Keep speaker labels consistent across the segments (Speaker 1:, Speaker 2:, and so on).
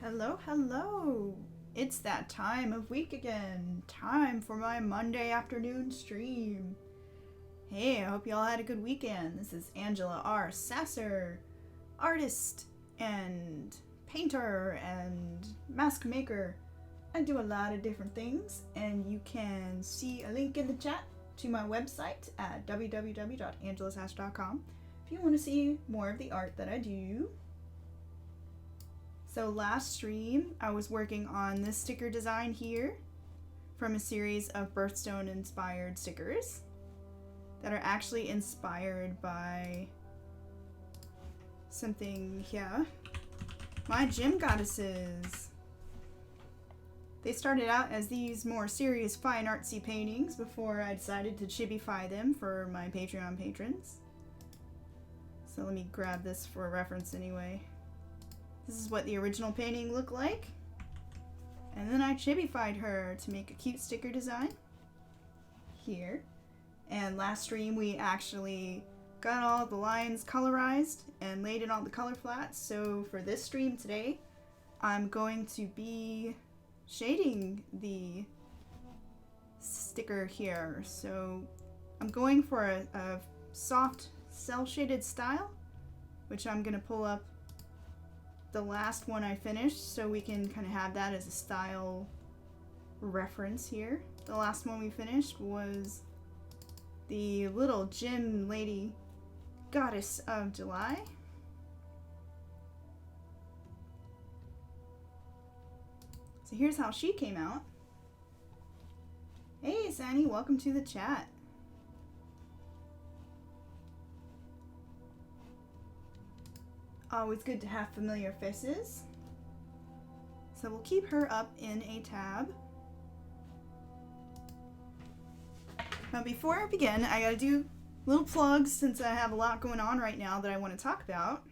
Speaker 1: Hello, hello! It's that time of week again. Time for my Monday afternoon stream. Hey, I hope y'all had a good weekend. This is Angela R. Sasser, artist and painter and mask maker. I do a lot of different things, and you can see a link in the chat to my website at www.angelasasser.com if you want to see more of the art that I do. So last stream, I was working on this sticker design here from a series of birthstone inspired stickers that are actually inspired by something here. My gym goddesses. They started out as these more serious fine artsy paintings before I decided to chibify them for my Patreon patrons. So let me grab this for reference anyway. This is what the original painting looked like. And then I chibified her to make a cute sticker design here. And last stream we actually got all the lines colorized and laid it on the color flats. So for this stream today, I'm going to be shading the sticker here. So I'm going for a soft cell shaded style, which I'm going to pull up the last one I finished so we can kind of have that as a style reference here. The last one we finished was the little gym lady goddess of July. So here's how she came out. Hey Sandy, welcome to the chat. Always good to have familiar faces. So we'll keep her up in a tab. Now before I begin, I gotta do little plugs since I have a lot going on right now that I want to talk about.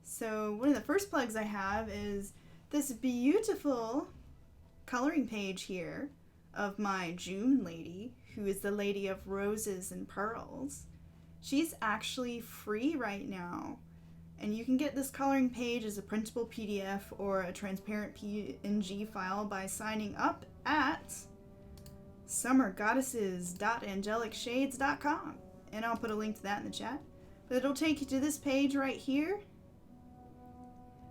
Speaker 1: So one of the first plugs I have is this beautiful coloring page here of my June lady, who is the Lady of Roses and Pearls. She's actually free right now. And you can get this coloring page as a printable PDF or a transparent PNG file by signing up at summergoddesses.angelicshades.com. And I'll put a link to that in the chat. But it'll take you to this page right here.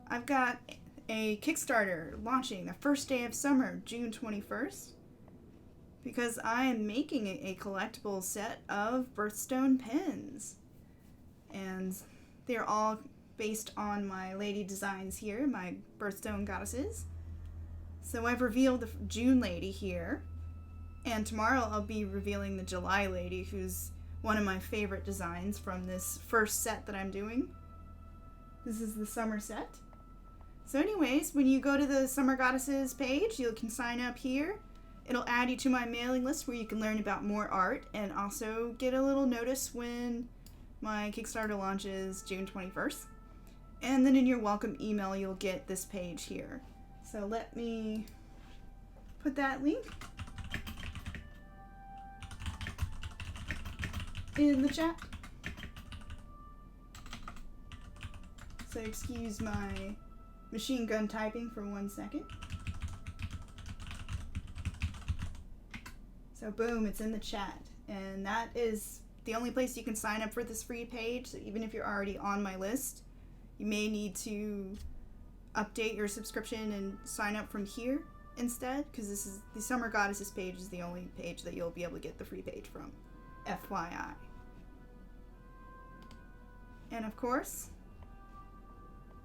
Speaker 1: I've got a Kickstarter launching the first day of summer, June 21st. Because I am making a collectible set of birthstone pins. And they're all based on my lady designs here, my birthstone goddesses. So I've revealed the June lady here, and tomorrow I'll be revealing the July lady, who's one of my favorite designs from this first set that I'm doing. This is the summer set. So anyways, when you go to the Summer Goddesses page, you can sign up here. It'll add you to my mailing list where you can learn about more art and also get a little notice when my Kickstarter launches June 21st. And then in your welcome email, you'll get this page here. So let me put that link in the chat. So excuse my machine gun typing for 1 second. So boom, it's in the chat. And that is the only place you can sign up for this free page. So even if you're already on my list, you may need to update your subscription and sign up from here instead, because this is the Summer Goddesses page is the only page that you'll be able to get the free page from. FYI. And of course,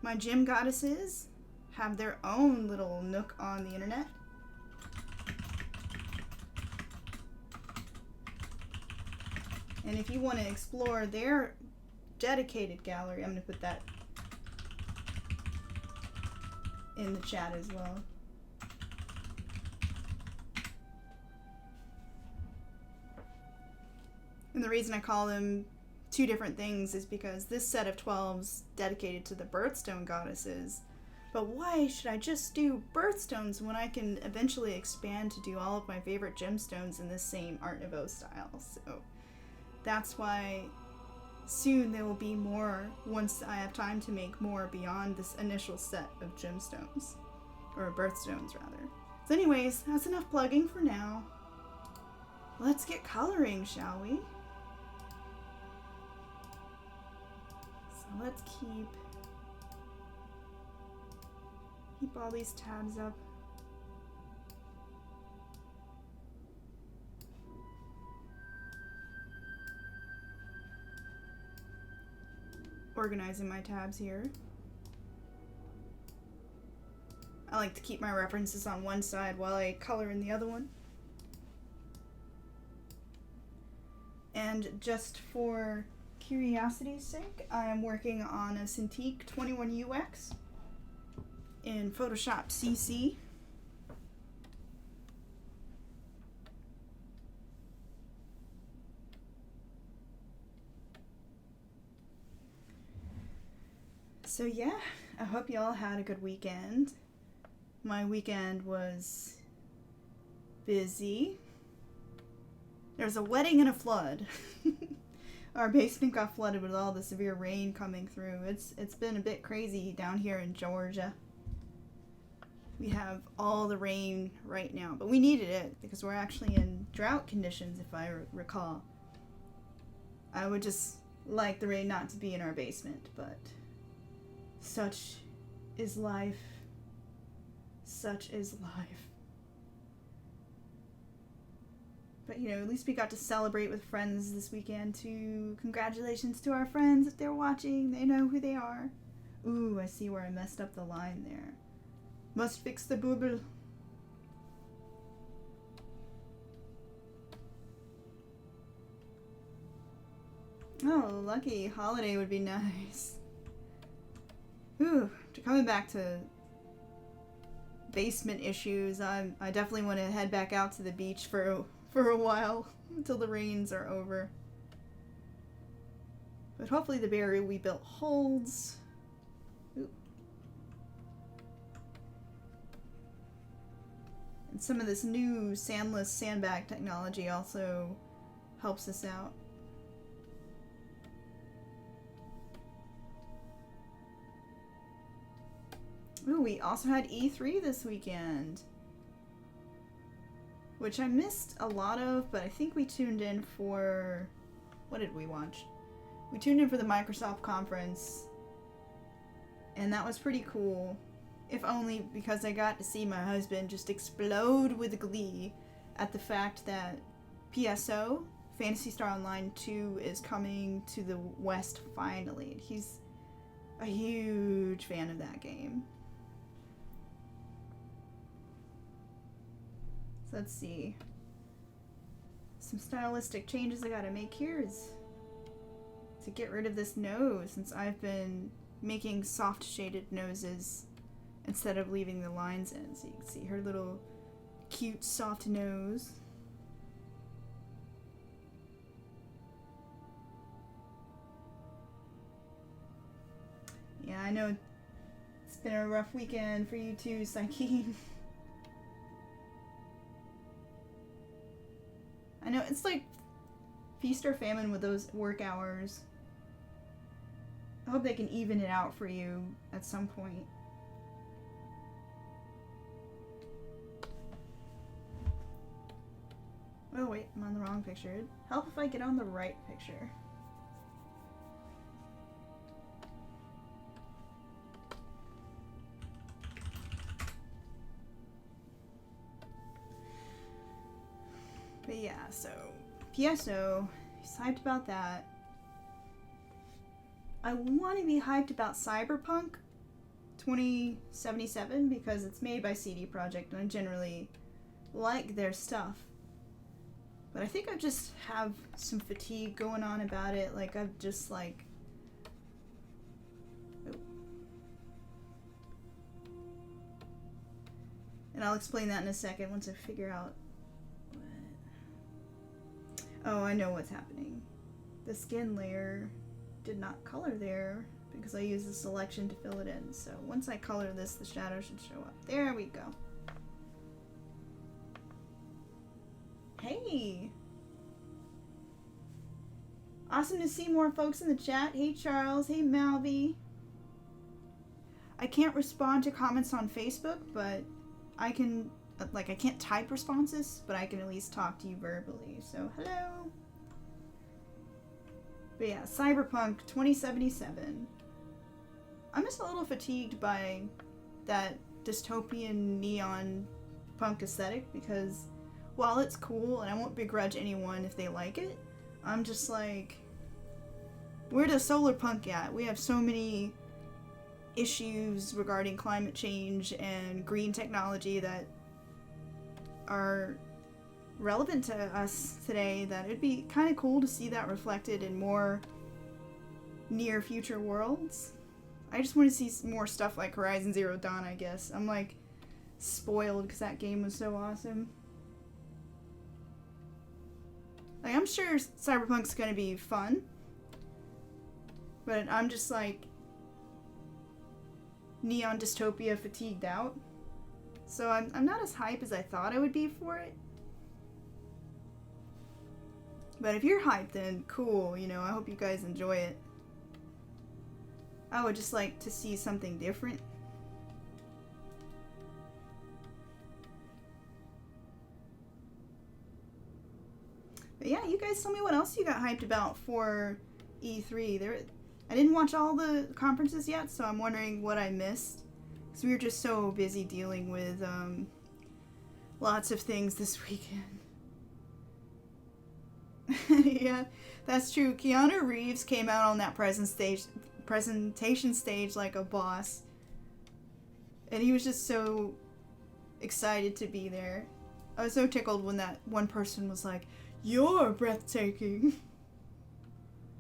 Speaker 1: my gym goddesses have their own little nook on the internet. And if you want to explore their dedicated gallery, I'm going to put that in the chat as well. And the reason I call them two different things is because this set of 12s dedicated to the birthstone goddesses. But why should I just do birthstones when I can eventually expand to do all of my favorite gemstones in this same Art Nouveau style? So that's why soon there will be more once I have time to make more beyond this initial set of gemstones. Or birthstones, rather. So anyways, that's enough plugging for now. Let's get coloring, shall we? So let's keep all these tabs up. Organizing my tabs here. I like to keep my references on one side while I color in the other one. And just for curiosity's sake, I am working on a Cintiq 21UX in Photoshop CC. So yeah, I hope y'all had a good weekend. My weekend was busy. There's a wedding and a flood. Our basement got flooded with all the severe rain coming through. It's been a bit crazy down here in Georgia. We have all the rain right now, but we needed it because we're actually in drought conditions, if I recall. I would just like the rain not to be in our basement, but such is life. Such is life. But, you know, at least we got to celebrate with friends this weekend, too. Congratulations to our friends if they're watching. They know who they are. Ooh, I see where I messed up the line there. Must fix the bubble. Oh, lucky. Holiday would be nice. Ooh, coming back to basement issues, I definitely want to head back out to the beach for a while until the rains are over. But hopefully the barrier we built holds. Ooh. And some of this new sandless sandbag technology also helps us out. Ooh, we also had E3 this weekend, which I missed a lot of, but I think we tuned in for... What did we watch? We tuned in for the Microsoft conference, and that was pretty cool. If only because I got to see my husband just explode with glee at the fact that PSO, Phantasy Star Online 2, is coming to the West finally. He's a huge fan of that game. So let's see. Some stylistic changes I gotta make here is to get rid of this nose, since I've been making soft shaded noses instead of leaving the lines in. So you can see her little cute soft nose. Yeah, I know it's been a rough weekend for you too, Psyche. I know, it's like feast or famine with those work hours. I hope they can even it out for you at some point. Oh wait, I'm on the wrong picture. It'd help if I get on the right picture. But yeah, so PSO, he's hyped about that. I want to be hyped about Cyberpunk 2077 because it's made by CD Projekt and I generally like their stuff. But I think I just have some fatigue going on about it. Like, I've just like... Oh. And I'll explain that in a second once I figure out what... Oh, I know what's happening. The skin layer did not color there because I used the selection to fill it in. So once I color this, the shadow should show up. There we go. Hey! Awesome to see more folks in the chat. Hey Charles, hey Malvi. I can't respond to comments on Facebook, but I can, like, I can't type responses, but I can at least talk to you verbally. So, hello. But yeah, Cyberpunk 2077. I'm just a little fatigued by that dystopian neon punk aesthetic because while it's cool and I won't begrudge anyone if they like it, I'm just like, where does solar punk at? We have so many issues regarding climate change and green technology that are relevant to us today that it'd be kind of cool to see that reflected in more near future worlds. I just want to see more stuff like Horizon Zero Dawn, I guess. I'm like spoiled because that game was so awesome. Like, I'm sure Cyberpunk's gonna be fun, but I'm just like neon dystopia fatigued out. So I'm not as hype as I thought I would be for it. But if you're hyped, then cool, you know, I hope you guys enjoy it. I would just like to see something different. But yeah, you guys tell me what else you got hyped about for E3. I didn't watch all the conferences yet, so I'm wondering what I missed. Because we were just so busy dealing with lots of things this weekend. Yeah, that's true. Keanu Reeves came out on that presentation stage like a boss. And he was just so excited to be there. I was so tickled when that one person was like, "You're breathtaking."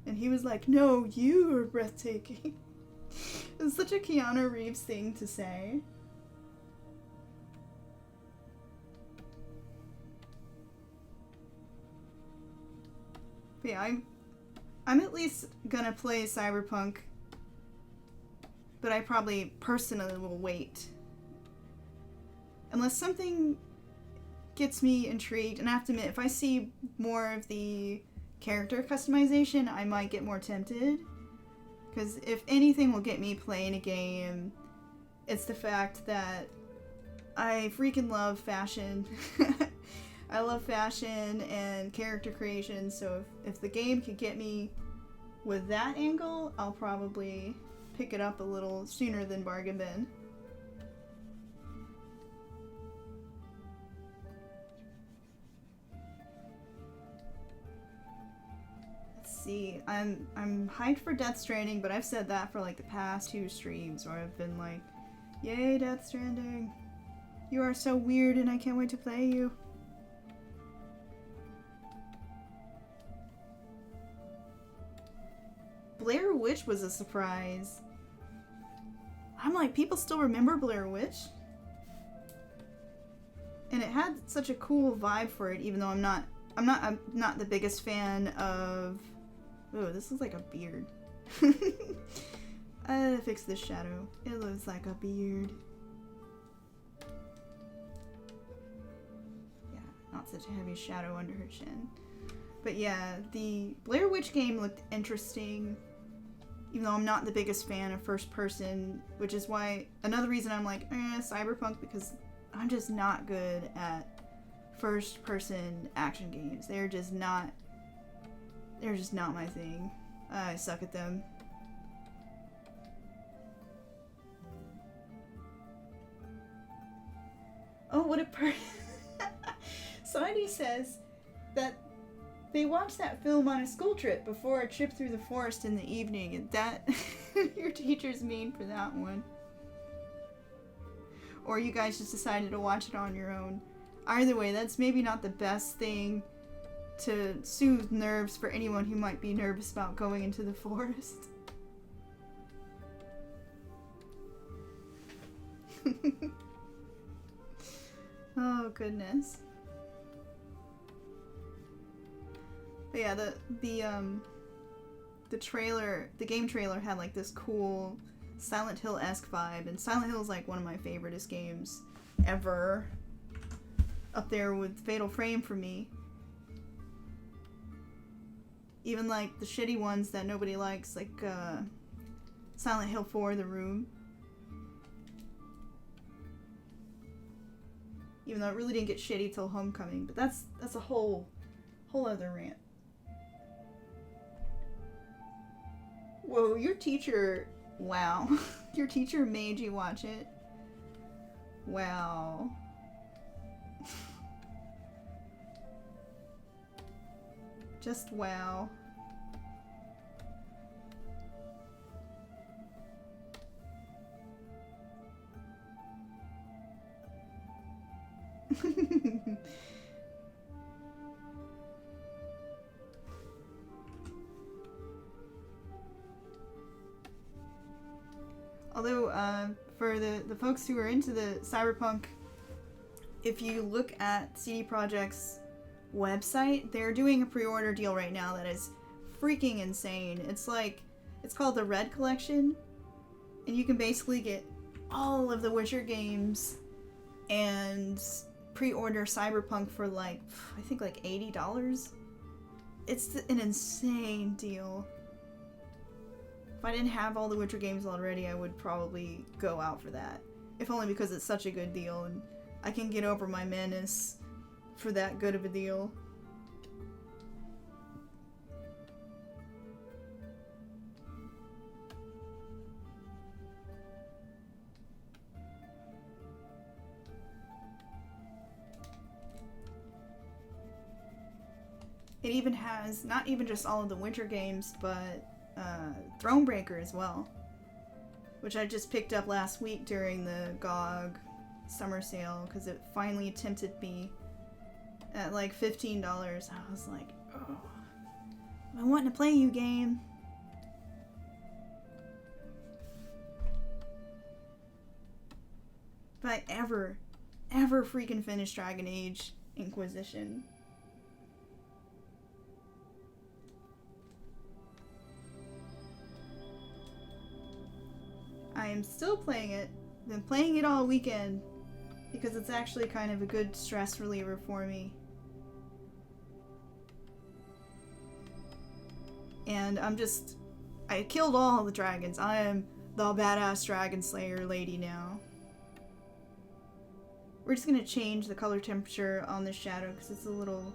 Speaker 1: And he was like, "No, you are breathtaking." It's such a Keanu Reeves thing to say. But yeah, I'm at least gonna play Cyberpunk, but I probably personally will wait. Unless something gets me intrigued, and I have to admit, if I see more of the character customization, I might get more tempted. Because if anything will get me playing a game, it's the fact that I freaking love fashion. I love fashion and character creation, so if the game could get me with that angle, I'll probably pick it up a little sooner than bargain bin. See, I'm hyped for Death Stranding, but I've said that for like the past 2 streams where I've been like, yay, Death Stranding. You are so weird and I can't wait to play you. Blair Witch was a surprise. I'm like, people still remember Blair Witch? And it had such a cool vibe for it, even though I'm not the biggest fan of... Oh, this looks like a beard. I gotta fix this shadow. It looks like a beard. Yeah, not such a heavy shadow under her chin. But yeah, the Blair Witch game looked interesting, even though I'm not the biggest fan of first person, which is why, another reason I'm like, Cyberpunk, because I'm just not good at first person action games. They're just not my thing. I suck at them. Oh, what a Sonia says that they watched that film on a school trip before a trip through the forest in the evening, and that your teacher's mean for that one. Or you guys just decided to watch it on your own. Either way, that's maybe not the best thing to soothe nerves for anyone who might be nervous about going into the forest. Oh goodness. But yeah, the trailer, the game trailer had like this cool Silent Hill-esque vibe, and Silent Hill is like one of my favoriteest games ever. Up there with Fatal Frame for me. Even like the shitty ones that nobody likes, like Silent Hill 4, The Room. Even though it really didn't get shitty till Homecoming, but that's a whole other rant. Whoa, your teacher, wow. Your teacher made you watch it? Wow. Just wow. Although, for the folks who are into the Cyberpunk, if you look at CD Projekt's website, they're doing a pre-order deal right now that is freaking insane. It's called the Red Collection, and you can basically get all of the Witcher games and pre-order Cyberpunk for I think $80. It's an insane deal. If I didn't have all the Witcher games already, I would probably go out for that. If only because it's such a good deal, and I can get over my madness for that good of a deal. It even has not even just all of the Witcher games, but Thronebreaker as well, which I just picked up last week during the GOG summer sale because it finally tempted me at like $15. I was like, oh, I want to play you, game. If I ever freaking finish Dragon Age Inquisition. I am still playing it. Been playing it all weekend because it's actually kind of a good stress reliever for me. And I killed all the dragons. I am the badass dragon slayer lady now. We're just gonna change the color temperature on this shadow because it's a little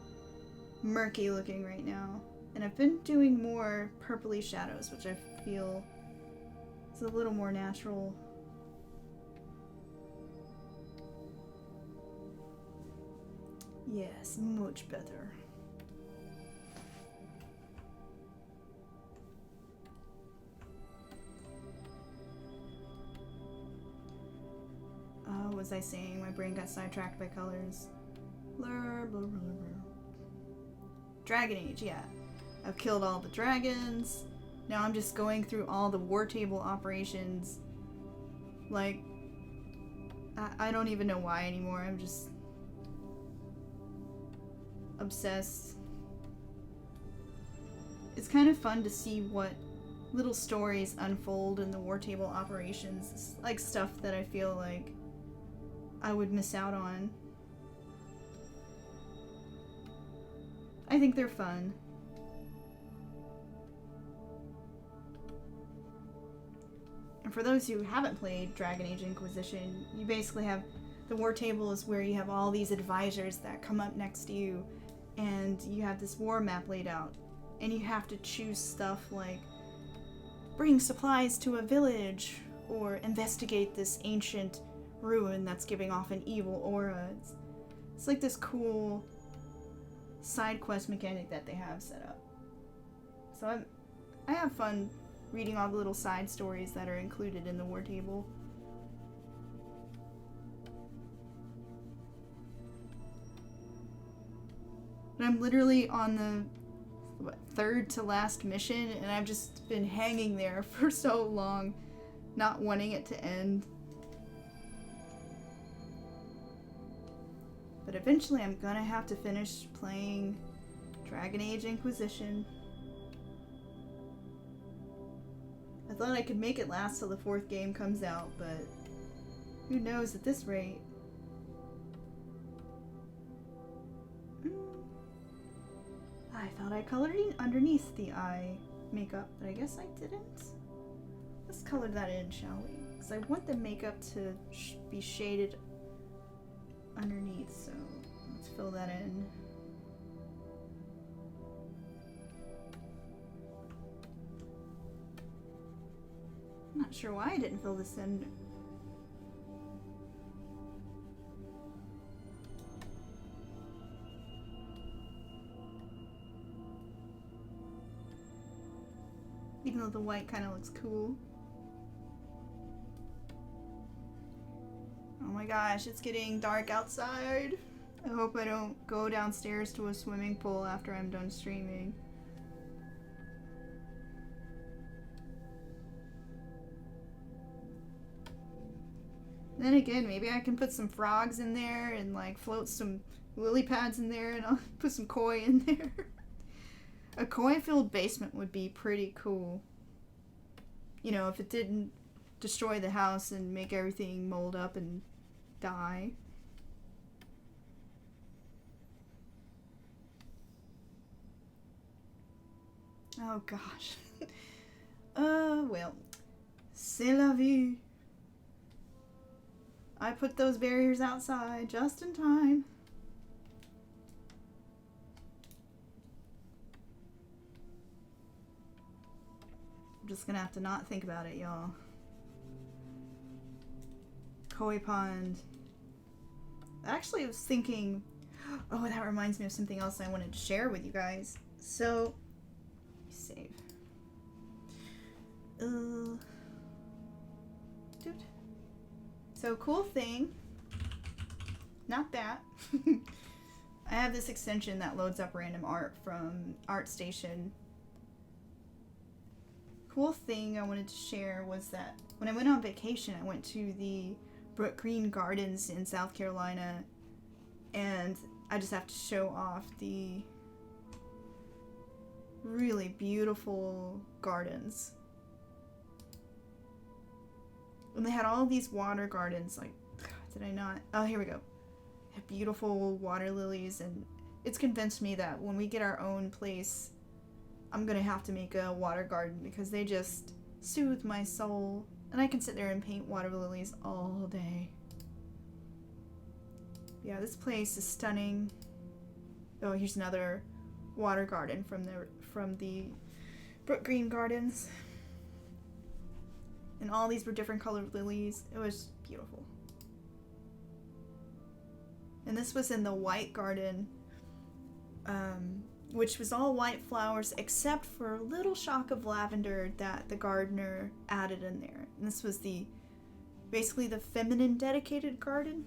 Speaker 1: murky looking right now. And I've been doing more purpley shadows, which I feel is a little more natural. Yes, much better. What was I saying? My brain got sidetracked by colors. Blur, blur, blur, blur. Dragon Age, yeah. I've killed all the dragons. Now I'm just going through all the war table operations. Like, I don't even know why anymore. I'm just obsessed. It's kind of fun to see what little stories unfold in the war table operations. It's like stuff that I feel like I would miss out on. I think they're fun. And for those who haven't played Dragon Age Inquisition, you basically have the war table is where you have all these advisors that come up next to you, and you have this war map laid out, and you have to choose stuff like bring supplies to a village, or investigate this ancient ruin that's giving off an evil aura. It's like this cool side quest mechanic that they have set up. So I have fun reading all the little side stories that are included in the war table. But I'm literally on the third to last mission, and I've just been hanging there for so long, not wanting it to end. But eventually I'm gonna have to finish playing Dragon Age Inquisition. I thought I could make it last till the 4th game comes out, but who knows at this rate. I thought I colored in underneath the eye makeup, but I guess I didn't. Let's color that in, shall we? Because I want the makeup to be shaded underneath, so let's fill that in. I'm not sure why I didn't fill this in. Even though the white kind of looks cool. Oh my gosh, it's getting dark outside. I hope I don't go downstairs to a swimming pool after I'm done streaming. Then again, maybe I can put some frogs in there and like float some lily pads in there and I'll put some koi in there. A koi-filled basement would be pretty cool. You know, if it didn't destroy the house and make everything mold up and die. Oh gosh. Well. C'est la vie. I put those barriers outside just in time. I'm just gonna have to not think about it, y'all. Koi pond. Actually, I was thinking... Oh, that reminds me of something else I wanted to share with you guys. So... Save. Dude. So, cool thing. Not that. I have this extension that loads up random art from ArtStation. Cool thing I wanted to share was that when I went on vacation, I went to the Brook Green Gardens in South Carolina, and I just have to show off the really beautiful gardens. And they had all these water gardens, like, did I not? Oh, here we go. Have beautiful water lilies, and it's convinced me that when we get our own place, I'm gonna have to make a water garden because they just soothe my soul. And I can sit there and paint water lilies all day. Yeah, this place is stunning. Oh, here's another water garden from the Brook Green Gardens. And all these were different colored lilies. It was beautiful. And this was in the white garden, which was all white flowers except for a little shock of lavender that the gardener added in there. And this was basically the feminine dedicated garden.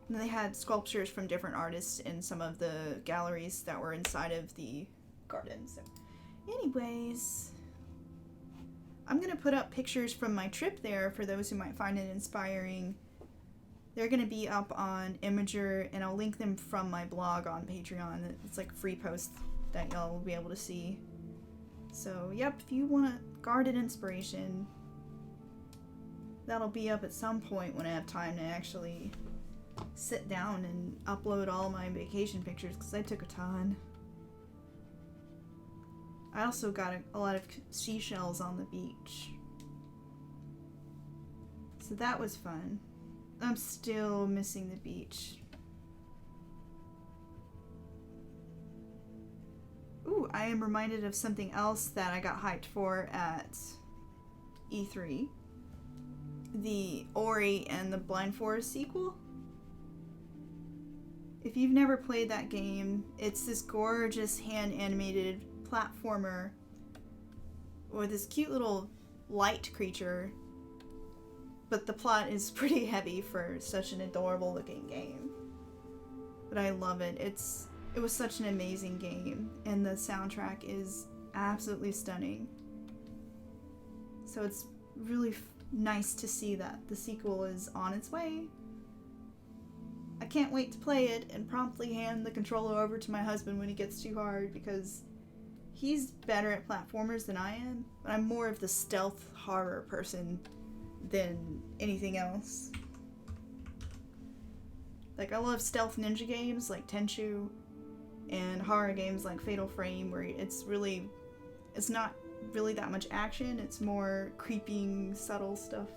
Speaker 1: And they had sculptures from different artists in some of the galleries that were inside of the garden. So, anyways, I'm going to put up pictures from my trip there for those who might find it inspiring. They're going to be up on Imgur, and I'll link them from my blog on Patreon. It's like a free post that y'all will be able to see. So, yep, if you want a garden inspiration, that'll be up at some point when I have time to actually sit down and upload all my vacation pictures, because I took a ton. I also got a lot of seashells on the beach. So that was fun. I'm still missing the beach. Ooh, I am reminded of something else that I got hyped for at E3. The Ori and the Blind Forest sequel. If you've never played that game, it's this gorgeous hand-animated platformer with this cute little light creature, but the plot is pretty heavy for such an adorable looking game. But I love it. It was such an amazing game, and the soundtrack is absolutely stunning. So it's really nice to see that the sequel is on its way. I can't wait to play it and promptly hand the controller over to my husband when he gets too hard, because he's better at platformers than I am, but I'm more of the stealth horror person than anything else. Like, I love stealth ninja games like Tenchu, and horror games like Fatal Frame, where it's not really that much action, it's more creeping, subtle stuff.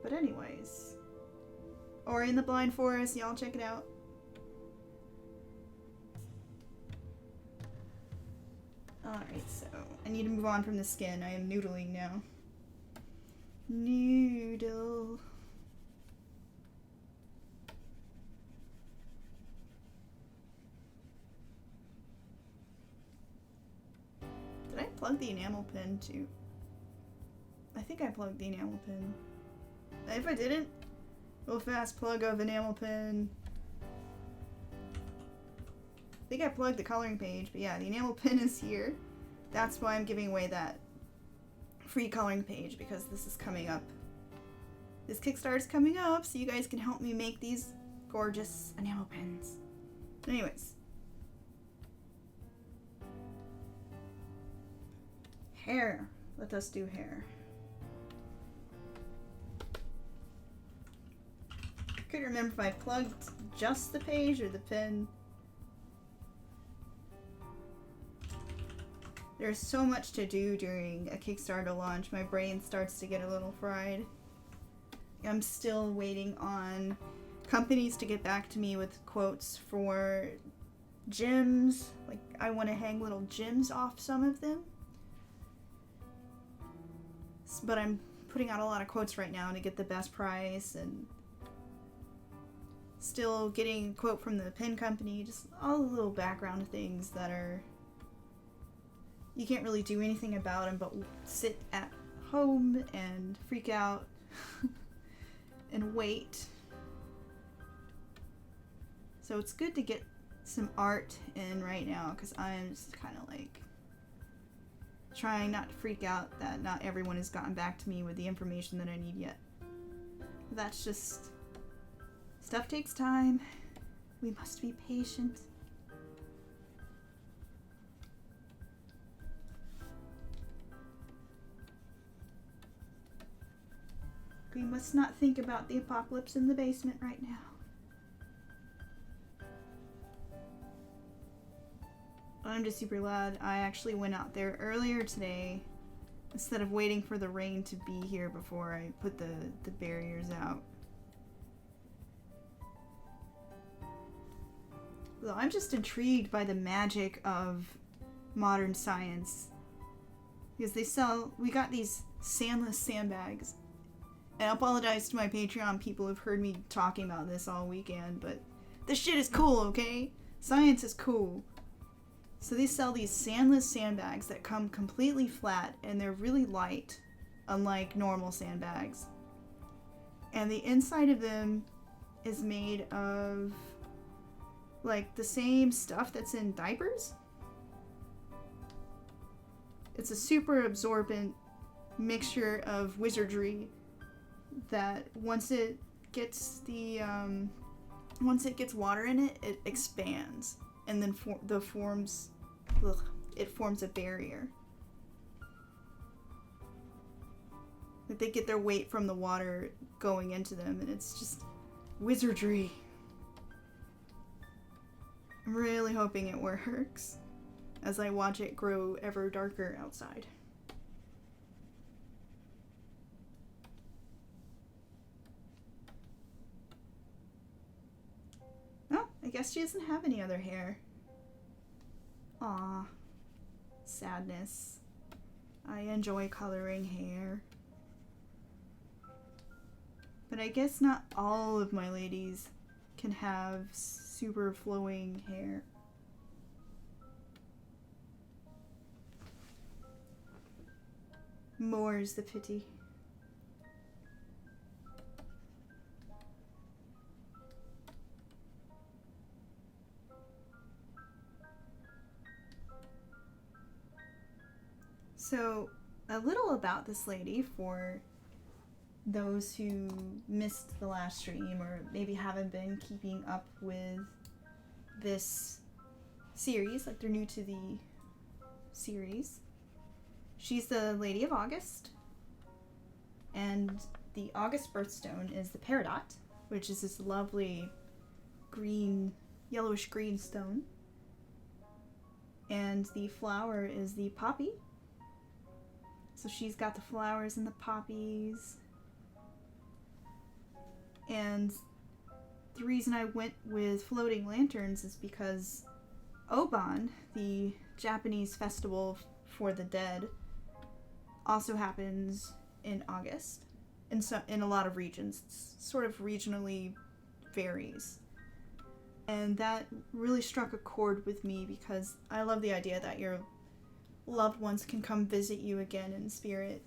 Speaker 1: But anyways, Ori and the Blind Forest, y'all check it out. Alright, so I need to move on from the skin. I am noodling now. Noodle. Did I plug the enamel pin too? I think I plugged the enamel pin. If I didn't, little fast plug of enamel pin. I think I plugged the coloring page, but yeah, the enamel pin is here. That's why I'm giving away that free coloring page, because this is coming up. This Kickstarter is coming up, so you guys can help me make these gorgeous enamel pins. Anyways. Hair. Let us do hair. I couldn't remember if I plugged just the page or the pin. There's so much to do during a Kickstarter launch, my brain starts to get a little fried. I'm still waiting on companies to get back to me with quotes for gems. Like, I want to hang little gems off some of them. But I'm putting out a lot of quotes right now to get the best price, and still getting a quote from the pin company. Just all the little background things that are... You can't really do anything about them but sit at home and freak out and wait. So it's good to get some art in right now, because I'm just kind of like trying not to freak out that not everyone has gotten back to me with the information that I need yet. That's just... Stuff takes time. We must be patient. We must not think about the apocalypse in the basement right now. I'm just super glad I actually went out there earlier today instead of waiting for the rain to be here before I put the barriers out. Well, I'm just intrigued by the magic of modern science, because we got these sandless sandbags. And I apologize to my Patreon people who've heard me talking about this all weekend, but this shit is cool, okay? Science is cool. So they sell these sandless sandbags that come completely flat, and they're really light, unlike normal sandbags. And the inside of them is made of, like, the same stuff that's in diapers. It's a super absorbent mixture of wizardry that once it gets water in it, it expands, and then it forms a barrier. Like, they get their weight from the water going into them, and it's just wizardry. I'm really hoping it works as I watch it grow ever darker outside. I guess she doesn't have any other hair. Aw. Sadness. I enjoy coloring hair. But I guess not all of my ladies can have super flowing hair. More's the pity. So, a little about this lady for those who missed the last stream or maybe haven't been keeping up with this series, like they're new to the series. She's the Lady of August, and the August birthstone is the Peridot, which is this lovely green, yellowish green stone. And the flower is the poppy. So she's got the flowers and the poppies. And the reason I went with floating lanterns is because Obon, the Japanese festival for the dead, also happens in August. In a lot of regions. It's sort of regionally varies. And that really struck a chord with me because I love the idea that your loved ones can come visit you again in spirit.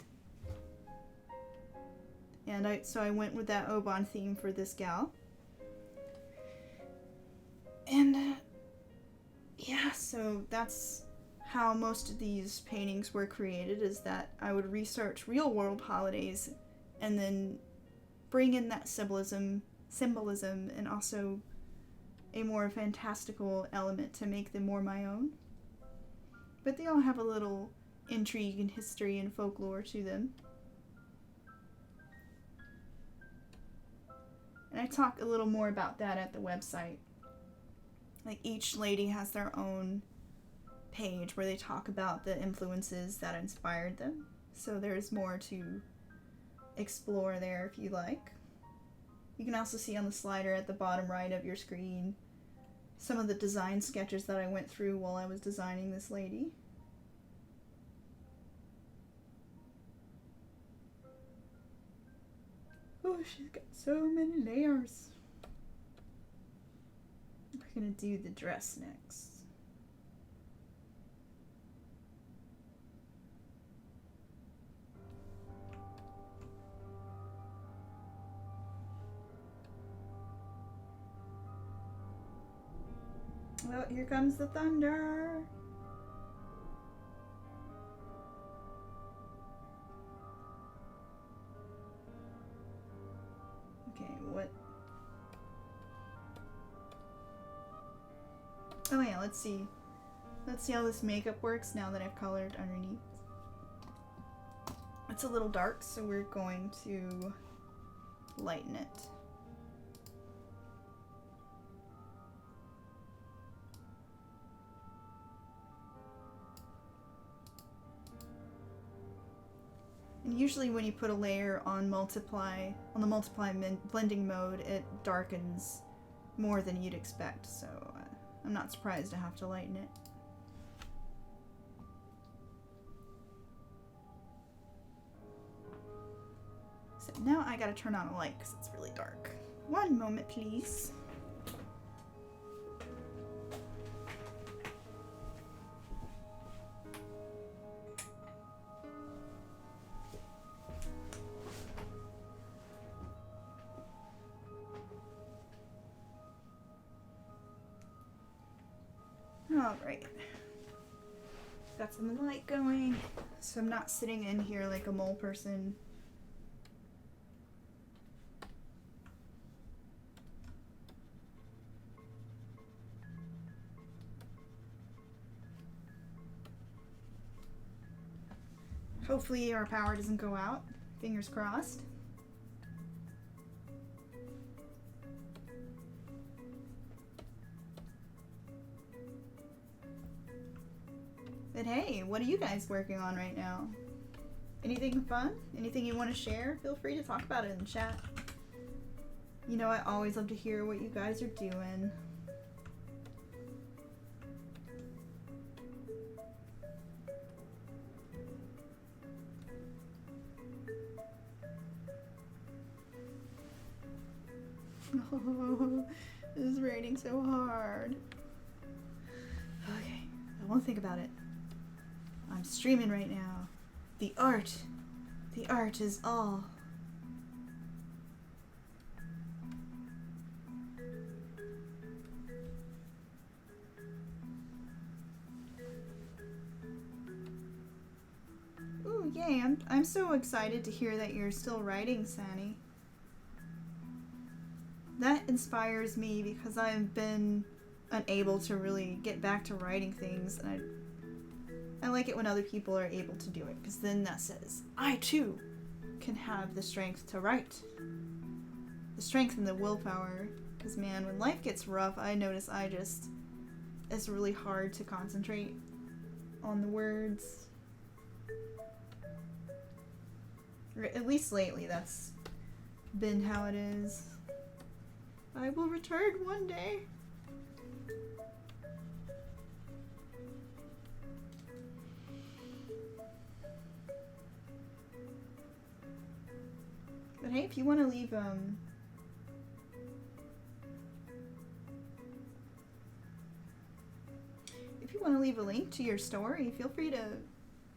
Speaker 1: And so I went with that Obon theme for this gal. And yeah, so that's how most of these paintings were created, is that I would research real world holidays and then bring in that symbolism and also a more fantastical element to make them more my own. But they all have a little intrigue and history and folklore to them. And I talk a little more about that at the website. Like, each lady has their own page where they talk about the influences that inspired them. So there's more to explore there if you like. You can also see on the slider at the bottom right of your screen some of the design sketches that I went through while I was designing this lady. Oh, she's got so many layers. We're gonna do the dress next. Well, here comes the thunder. Okay, what? Oh yeah, let's see. Let's see how this makeup works now that I've colored underneath. It's a little dark, so we're going to lighten it. And usually when you put a layer on the multiply blending mode, it darkens more than you'd expect, so I'm not surprised to have to lighten it. So now I gotta turn on a light because it's really dark. One moment, please. Alright. Got some light going, so I'm not sitting in here like a mole person. Hopefully our power doesn't go out. Fingers crossed. But hey, what are you guys working on right now? Anything fun? Anything you want to share? Feel free to talk about it in the chat. You know, I always love to hear what you guys are doing. Oh, this is raining so hard. Okay, I won't think about it. I'm streaming right now. The art is all. Ooh, yay, I'm so excited to hear that you're still writing, Sani. That inspires me because I've been unable to really get back to writing things, and I like it when other people are able to do it, because then that says, I too can have the strength to write. The strength and the willpower Because, man, when life gets rough, I notice it's really hard to concentrate on the words. Or at least lately, that's been how it is. I will return one day. But hey, if you want to leave, if you want to leave a link to your story, feel free to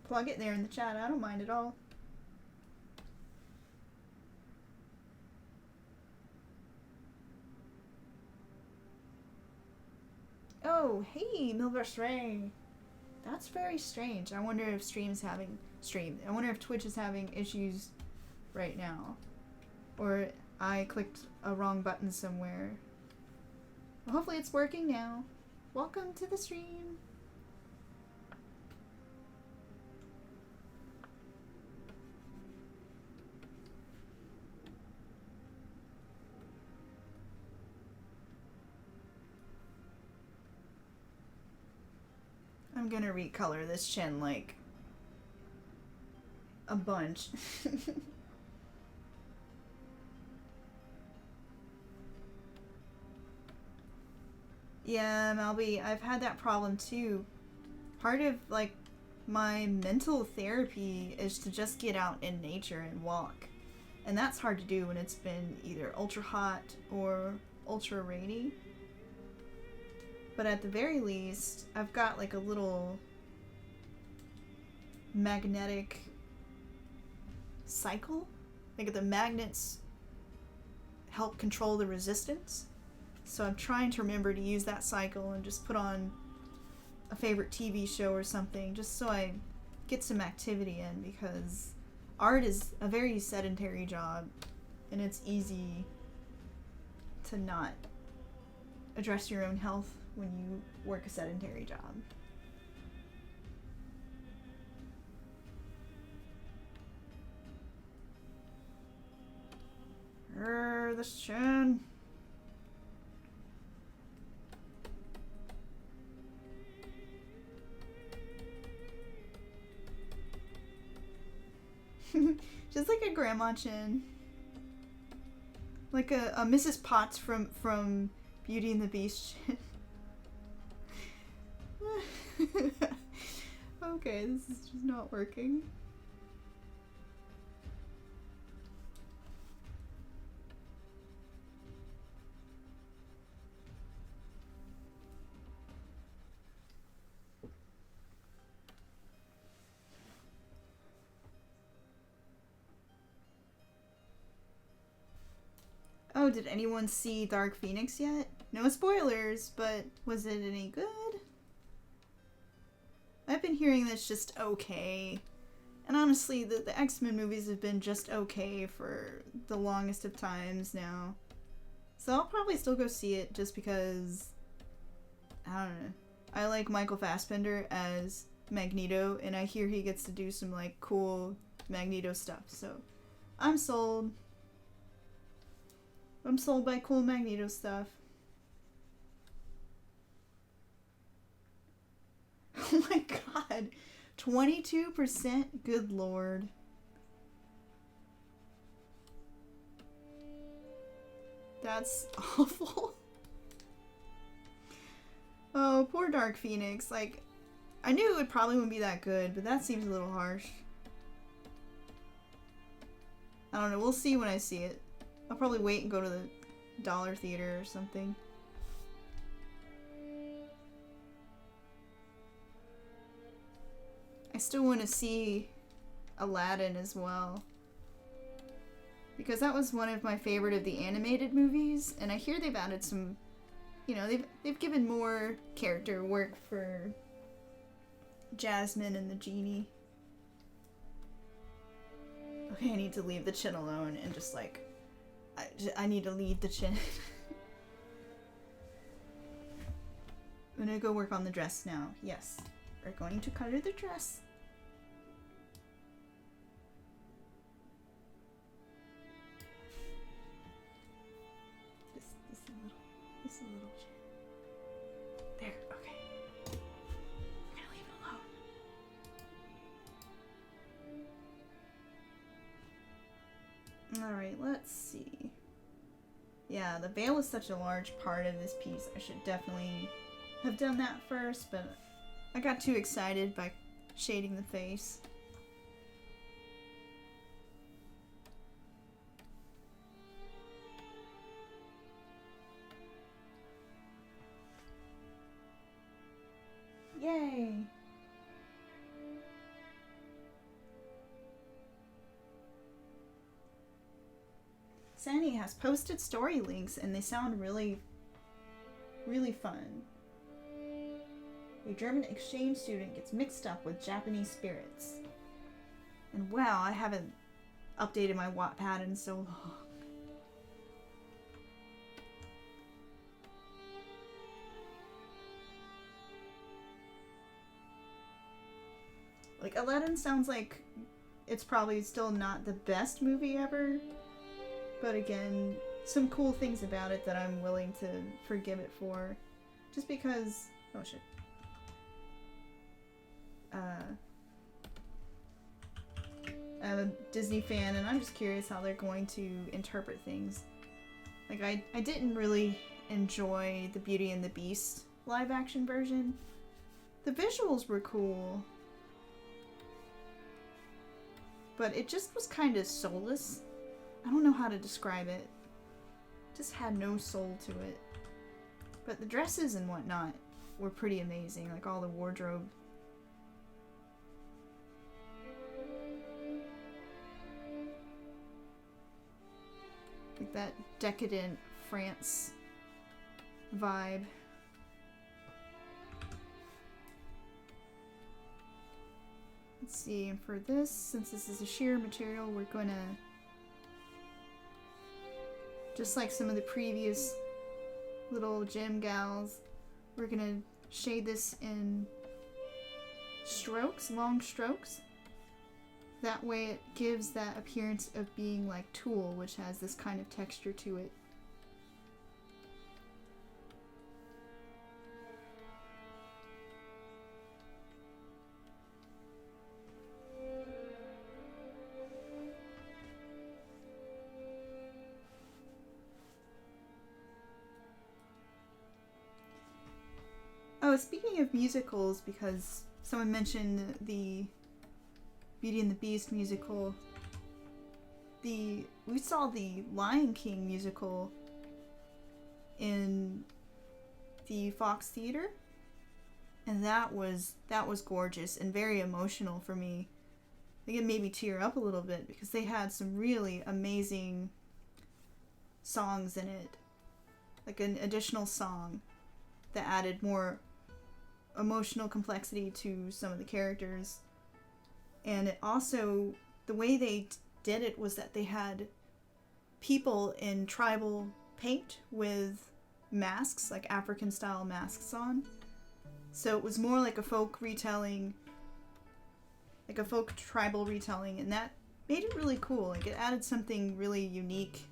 Speaker 1: plug it there in the chat. I don't mind at all. Oh, hey, Milverse Ray. That's very strange. I wonder if I wonder if Twitch is having issues right now. Or I clicked a wrong button somewhere. Well, hopefully it's working now. Welcome to the stream. I'm gonna recolor this chin like a bunch. Yeah, Malby, I've had that problem too. Part of like my mental therapy is to just get out in nature and walk. And that's hard to do when it's been either ultra hot or ultra rainy. But at the very least, I've got like a little magnetic cycle. Like the magnets help control the resistance. So I'm trying to remember to use that cycle and just put on a favorite TV show or something just so I get some activity in, because art is a very sedentary job and it's easy to not address your own health when you work a sedentary job. This chin. Just like a grandma chin. Like a Mrs. Potts from Beauty and the Beast chin. Okay, this is just not working. Oh, did anyone see Dark Phoenix yet? No spoilers, but was it any good? I've been hearing that's just okay. And honestly, the X-Men movies have been just okay for the longest of times now. So I'll probably still go see it just because, I don't know. I like Michael Fassbender as Magneto, and I hear he gets to do some like cool Magneto stuff, so I'm sold. I'm sold by cool Magneto stuff. Oh my god. 22%? Good lord. That's awful. Oh, poor Dark Phoenix. Like, I knew it probably wouldn't be that good, but that seems a little harsh. I don't know. We'll see when I see it. I'll probably wait and go to the Dollar Theater or something. I still want to see Aladdin as well, because that was one of my favorite of the animated movies, and I hear they've added some, you know, they've given more character work for Jasmine and the genie. Okay, I need to leave the chin alone and just like, I need to leave the chin. I'm gonna go work on the dress now. Yes, we're going to color the dress. Just a little. Yeah, the veil is such a large part of this piece. I should definitely have done that first, but I got too excited by shading the face. Yay! Sandy has posted story links and they sound really, really fun. A German exchange student gets mixed up with Japanese spirits. And wow, I haven't updated my Wattpad in so long. Like, Aladdin sounds like it's probably still not the best movie ever, but again, some cool things about it that I'm willing to forgive it for. Just because... oh shit. I'm a Disney fan and I'm just curious how they're going to interpret things. Like, I didn't really enjoy the Beauty and the Beast live action version. The visuals were cool, but it just was kind of soulless. I don't know how to describe it. Just had no soul to it. But the dresses and whatnot were pretty amazing, like all the wardrobe. Like that decadent France vibe. Let's see, and for this, since this is a sheer material, we're gonna, just like some of the previous little gem gals, we're gonna shade this in strokes, long strokes. That way it gives that appearance of being like tulle, which has this kind of texture to it. Oh, speaking of musicals, because someone mentioned the Beauty and the Beast musical, we saw the Lion King musical in the Fox Theater, and that was gorgeous and very emotional for me. I think it made me tear up a little bit because they had some really amazing songs in it, like an additional song that added more emotional complexity to some of the characters. And it also, the way they did it was that they had people in tribal paint with masks, like African style masks on. So it was more like a folk retelling, like a folk tribal retelling, and that made it really cool. Like, it added something really unique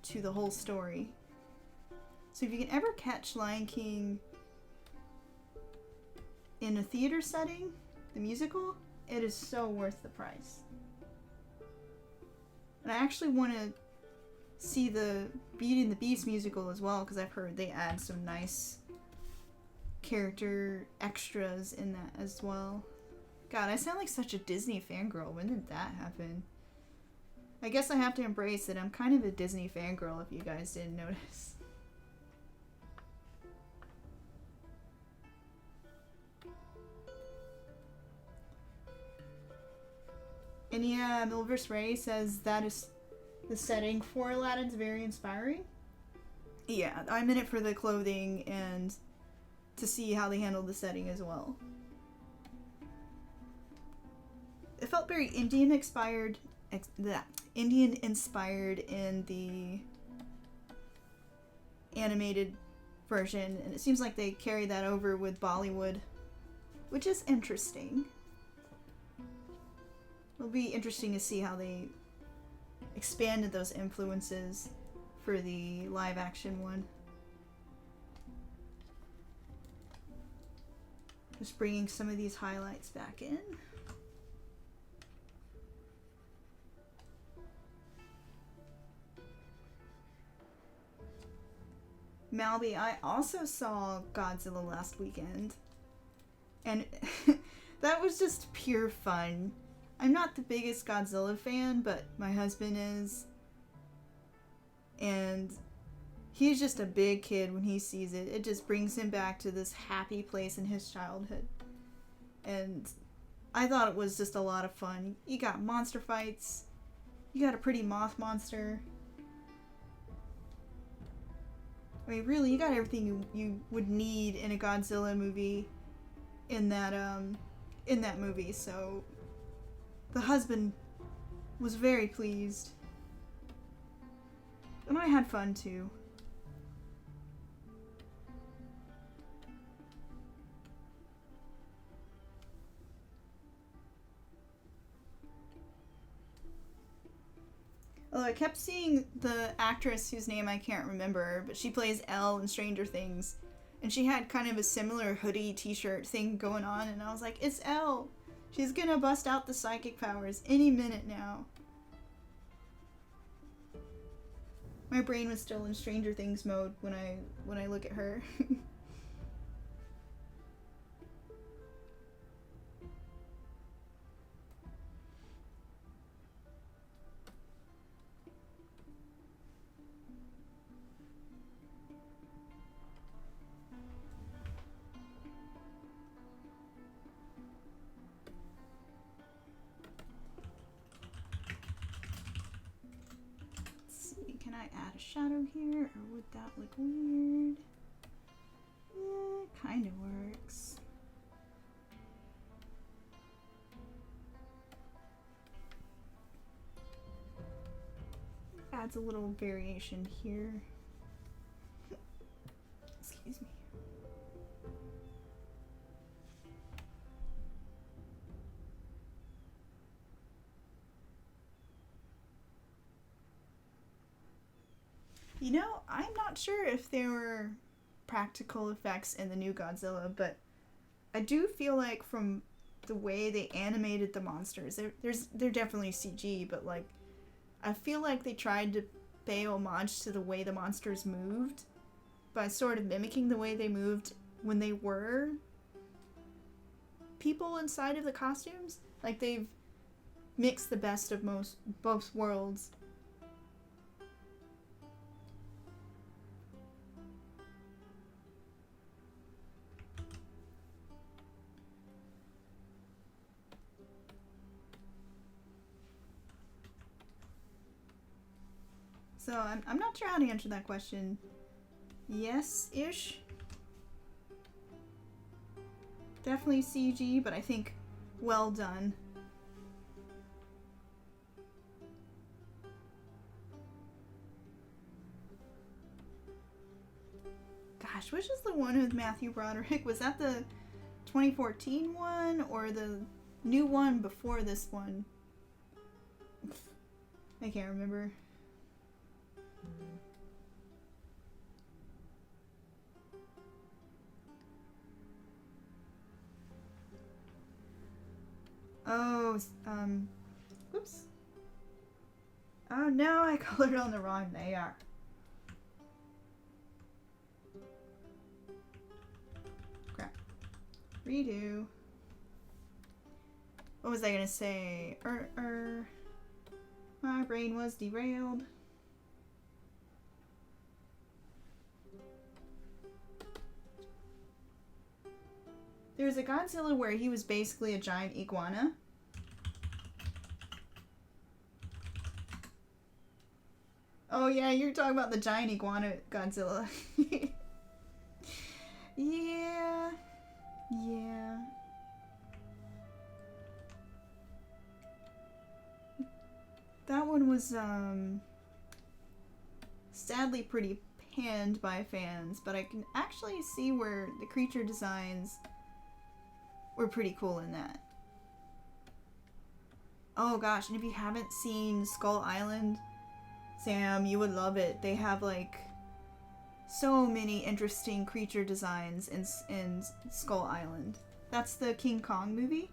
Speaker 1: to the whole story. So if you can ever catch Lion King in a theater setting, the musical, it is so worth the price. And I actually want to see the Beauty and the Beast musical as well, because I've heard they add some nice character extras in that as well. God, I sound like such a Disney fangirl. When did that happen? I guess I have to embrace it. I'm kind of a Disney fangirl, if you guys didn't notice. And yeah, Milverse Ray says that is the setting for Aladdin's very inspiring. Yeah, I'm in it for the clothing and to see how they handled the setting as well. It felt very Indian inspired in the animated version, and it seems like they carry that over with Bollywood, which is interesting. It'll be interesting to see how they expanded those influences for the live action one. Just bringing some of these highlights back in. Malby, I also saw Godzilla last weekend. And that was just pure fun. I'm not the biggest Godzilla fan, but my husband is. And he's just a big kid when he sees it. It just brings him back to this happy place in his childhood. And I thought it was just a lot of fun. You got monster fights. You got a pretty moth monster. I mean, really, you got everything you would need in a Godzilla movie in that movie. So the husband was very pleased. And I had fun too. Although I kept seeing the actress whose name I can't remember, but she plays Elle in Stranger Things. And she had kind of a similar hoodie t-shirt thing going on, and I was like, it's Elle! She's gonna bust out the psychic powers any minute now. My brain was still in Stranger Things mode when I look at her. Can I add a shadow here, or would that look weird? Yeah, it kind of works. Adds a little variation here. Excuse me. You know, I'm not sure if there were practical effects in the new Godzilla, but I do feel like from the way they animated the monsters, they're definitely CG, but like I feel like they tried to pay homage to the way the monsters moved by sort of mimicking the way they moved when they were people inside of the costumes. Like they've mixed the best of both worlds. So I'm not sure how to answer that question. Yes-ish. Definitely CG, but I think well done. Gosh, which is the one with Matthew Broderick? Was that the 2014 one or the new one before this one? I can't remember. Oh, whoops. Oh no, I colored on the wrong layer. Crap. Redo. What was I gonna say? My brain was derailed. There's a Godzilla where he was basically a giant iguana. Oh yeah, you're talking about the giant iguana Godzilla. Yeah. Yeah. That one was, sadly pretty panned by fans, but I can actually see where the creature designs were pretty cool in that. Oh gosh, and if you haven't seen Skull Island, Sam, you would love it. They have like so many interesting creature designs in Skull Island. That's the King Kong movie.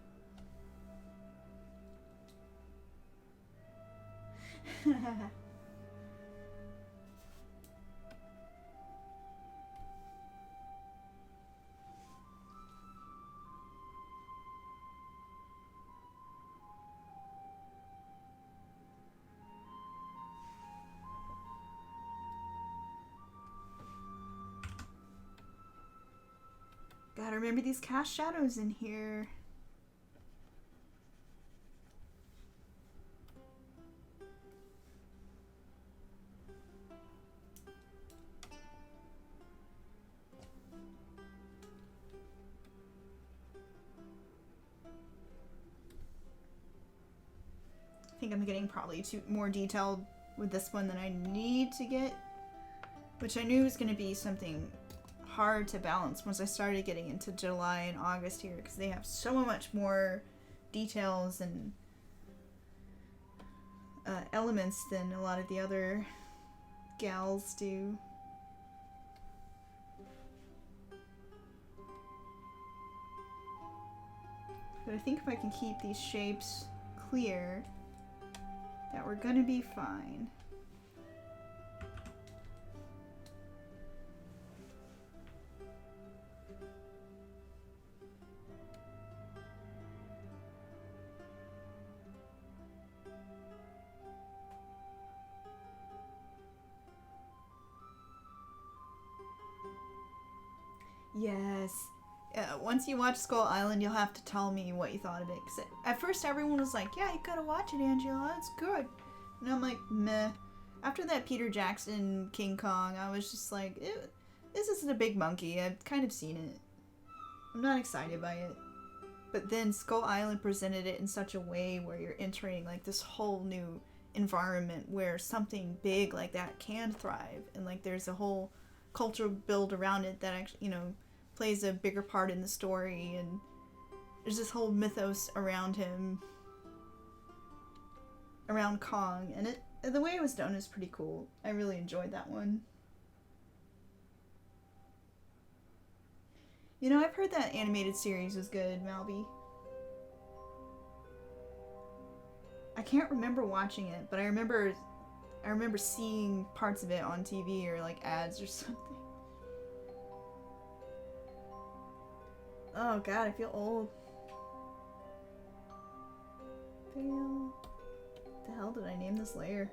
Speaker 1: Gotta remember these cast shadows in here. I think I'm getting probably more detailed with this one than I need to get, which I knew was going to be something hard to balance once I started getting into July and August here, because they have so much more details and elements than a lot of the other gals do. But I think if I can keep these shapes clear, that we're gonna be fine. Yes. Once you watch Skull Island, you'll have to tell me what you thought of it. Cause at first everyone was like, yeah, you gotta watch it, Angela. It's good. And I'm like, meh. After that Peter Jackson King Kong, I was just like, this isn't a big monkey. I've kind of seen it. I'm not excited by it. But then Skull Island presented it in such a way where you're entering like this whole new environment where something big like that can thrive. And like there's a whole cultural build around it that actually, you know, plays a bigger part in the story, and there's this whole mythos around him, around Kong, and the way it was done is pretty cool. I really enjoyed that one. You know, I've heard that animated series was good, Malby. I can't remember watching it, but I remember seeing parts of it on TV or like ads or something. Oh god, I feel old. Fail. What the hell did I name this layer?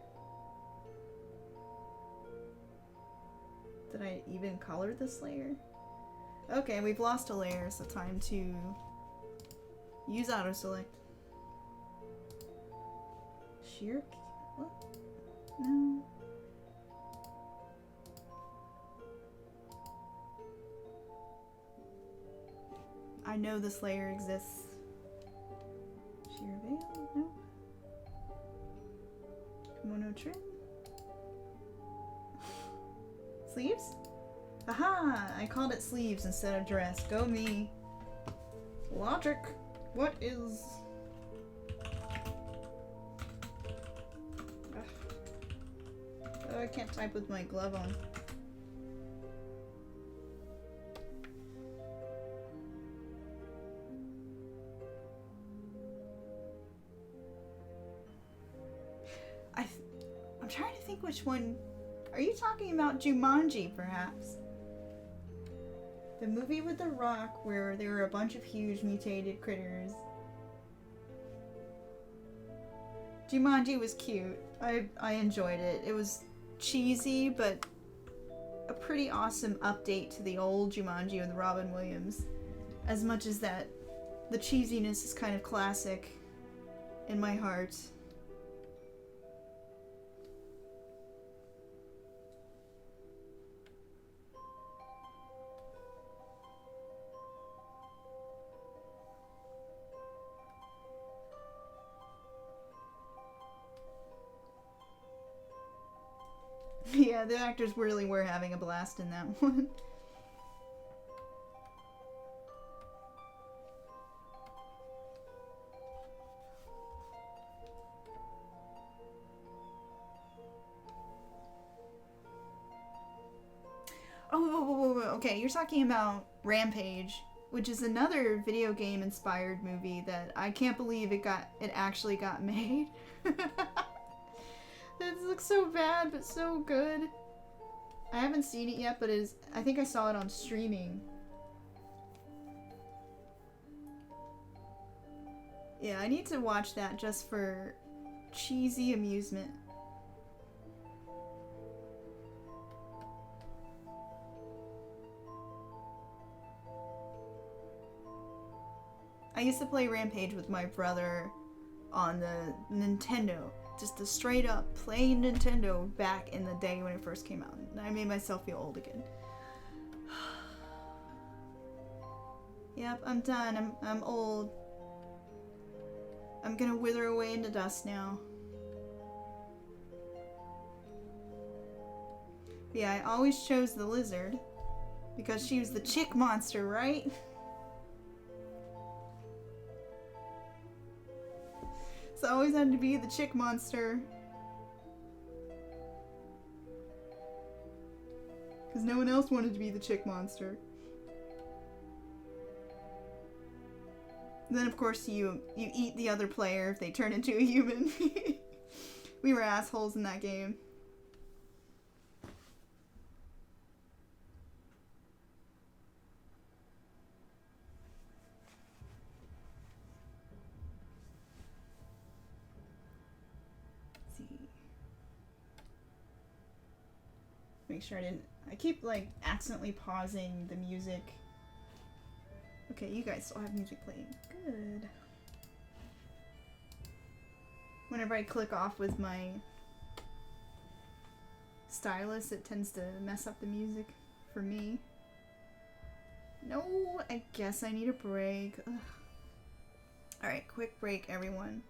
Speaker 1: Did I even color this layer? Okay, we've lost a layer, so time to use auto select. Sheer? What? No. I know this layer exists. Sheer veil? No. Kimono trim? Sleeves? Aha! I called it sleeves instead of dress. Go me. Logic. What is... Oh, I can't type with my glove on. I'm trying to think which one... Are you talking about Jumanji, perhaps? The movie with The Rock where there were a bunch of huge mutated critters. Jumanji was cute. I enjoyed it. It was cheesy, but a pretty awesome update to the old Jumanji with Robin Williams. As much as that, the cheesiness is kind of classic in my heart. Yeah, the actors really were having a blast in that one. Oh, okay, you're talking about Rampage, which is another video game inspired movie that I can't believe it actually got made. It looks so bad, but so good. I haven't seen it yet, but I think I saw it on streaming. Yeah, I need to watch that just for cheesy amusement. used to play Rampage with my brother on the Nintendo. Just a straight up plain Nintendo back in the day when it first came out. And I made myself feel old again. Yep, I'm done. I'm old. I'm gonna wither away into dust now. But yeah, I always chose the lizard because she was the chick monster, right? So I always had to be the chick monster. Because no one else wanted to be the chick monster. And then of course you eat the other player if they turn into a human. We were assholes in that game. Let's see. Make sure I keep like accidentally pausing the music. Okay, you guys still have music playing. Good. Whenever I click off with my stylus, it tends to mess up the music for me. No, I guess I need a break. Alright, quick break, everyone.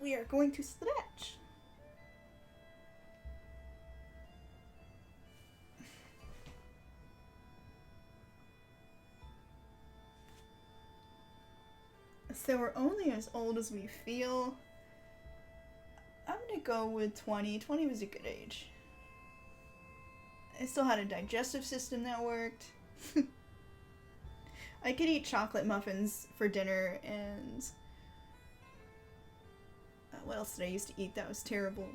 Speaker 1: We are going to stretch. So we're only as old as we feel. I'm gonna go with 20. 20 was a good age. I still had a digestive system that worked. I could eat chocolate muffins for dinner and... what else did I used to eat that was terrible?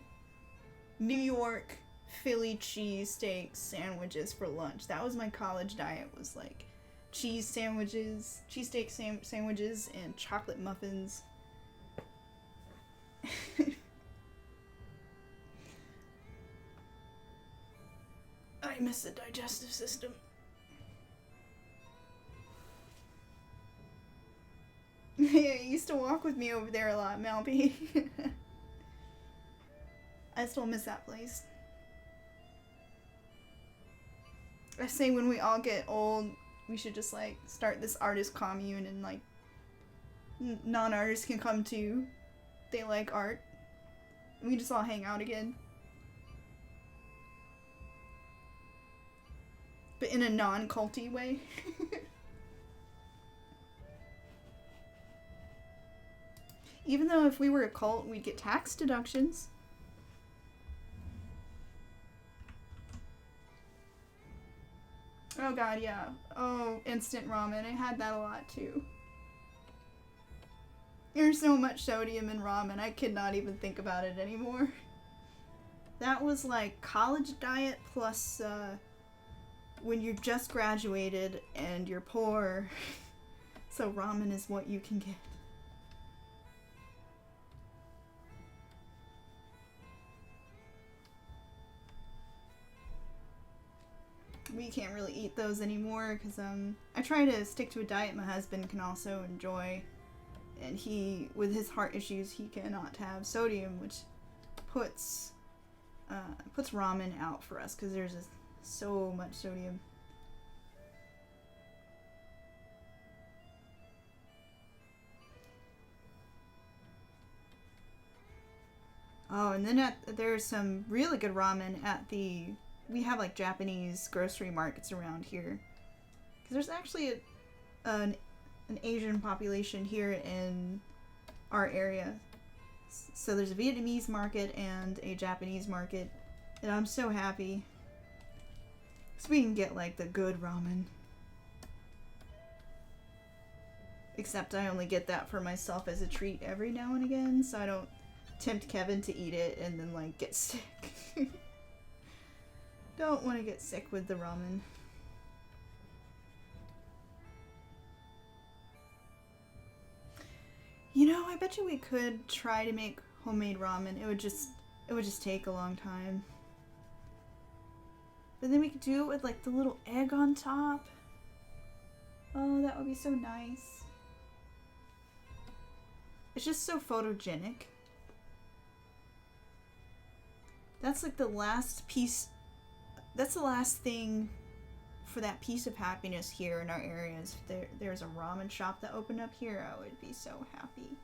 Speaker 1: New York Philly cheesesteak sandwiches for lunch. That was my college diet, was like cheese sandwiches, cheesesteak sandwiches, and chocolate muffins. I miss the digestive system. Yeah, you used to walk with me over there a lot, Malby. I still miss that place. I say when we all get old, we should just like start this artist commune and like non-artists can come too. They like art. We just all hang out again. But in a non-culty way. Even though if we were a cult, we'd get tax deductions. Oh god, yeah. Oh, instant ramen. I had that a lot too. There's so much sodium in ramen, I could not even think about it anymore. That was like college diet plus when you've just graduated and you're poor. So ramen is what you can get. We can't really eat those anymore because I try to stick to a diet my husband can also enjoy, and he, with his heart issues, he cannot have sodium, which puts ramen out for us because there's so much sodium. Oh, and then there's some really good ramen at we have like Japanese grocery markets around here. Because there's actually an Asian population here in our area. So there's a Vietnamese market and a Japanese market. And I'm so happy. So we can get like the good ramen. Except I only get that for myself as a treat every now and again. So I don't tempt Kevin to eat it and then like get sick. Don't want to get sick with the ramen. You know, I bet you we could try to make homemade ramen. It would just take a long time. But then we could do it with like the little egg on top. Oh, that would be so nice. It's just so photogenic. That's like the last piece. That's the last thing for that piece of happiness here in our areas. If there's a ramen shop that opened up here, I would be so happy.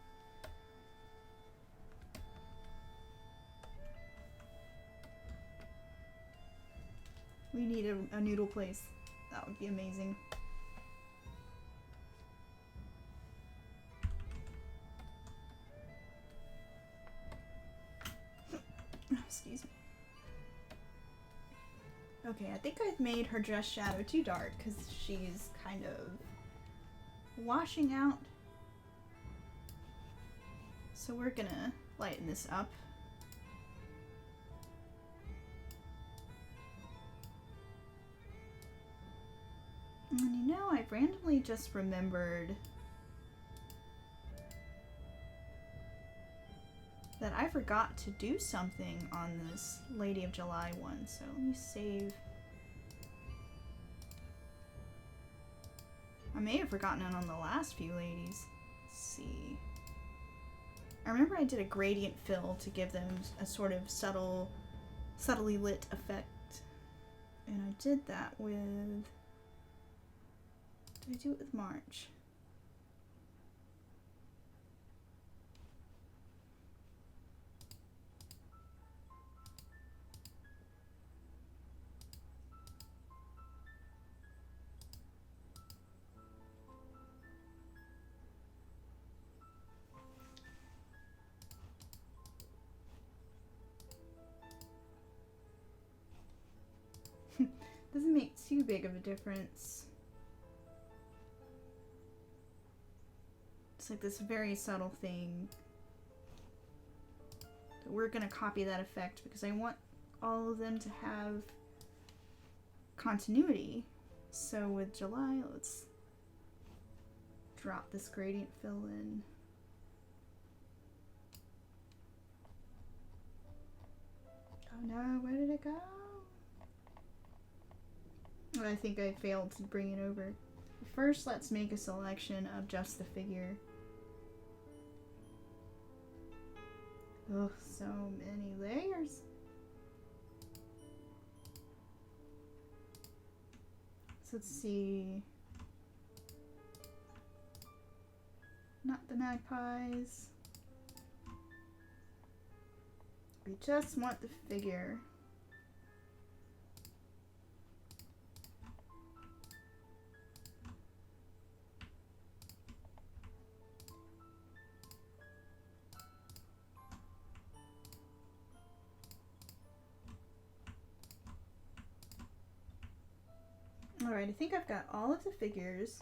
Speaker 1: We need a noodle place. That would be amazing. Excuse me. Okay, I think I've made her dress shadow too dark because she's kind of washing out. So we're gonna lighten this up. And you know, I randomly just remembered that I forgot to do something on this Lady of July one, so let me save. I may have forgotten it on the last few ladies. Let's see. I remember I did a gradient fill to give them a sort of subtly lit effect. And I did that with... Did I do it with March? Doesn't make too big of a difference. It's like this very subtle thing. We're gonna copy that effect because I want all of them to have continuity. So with July, let's drop this gradient fill in. Oh no, where did it go? I think I failed to bring it over. First, let's make a selection of just the figure. Oh, so many layers. So let's see. Not the magpies. We just want the figure. Alright, I think I've got all of the figures.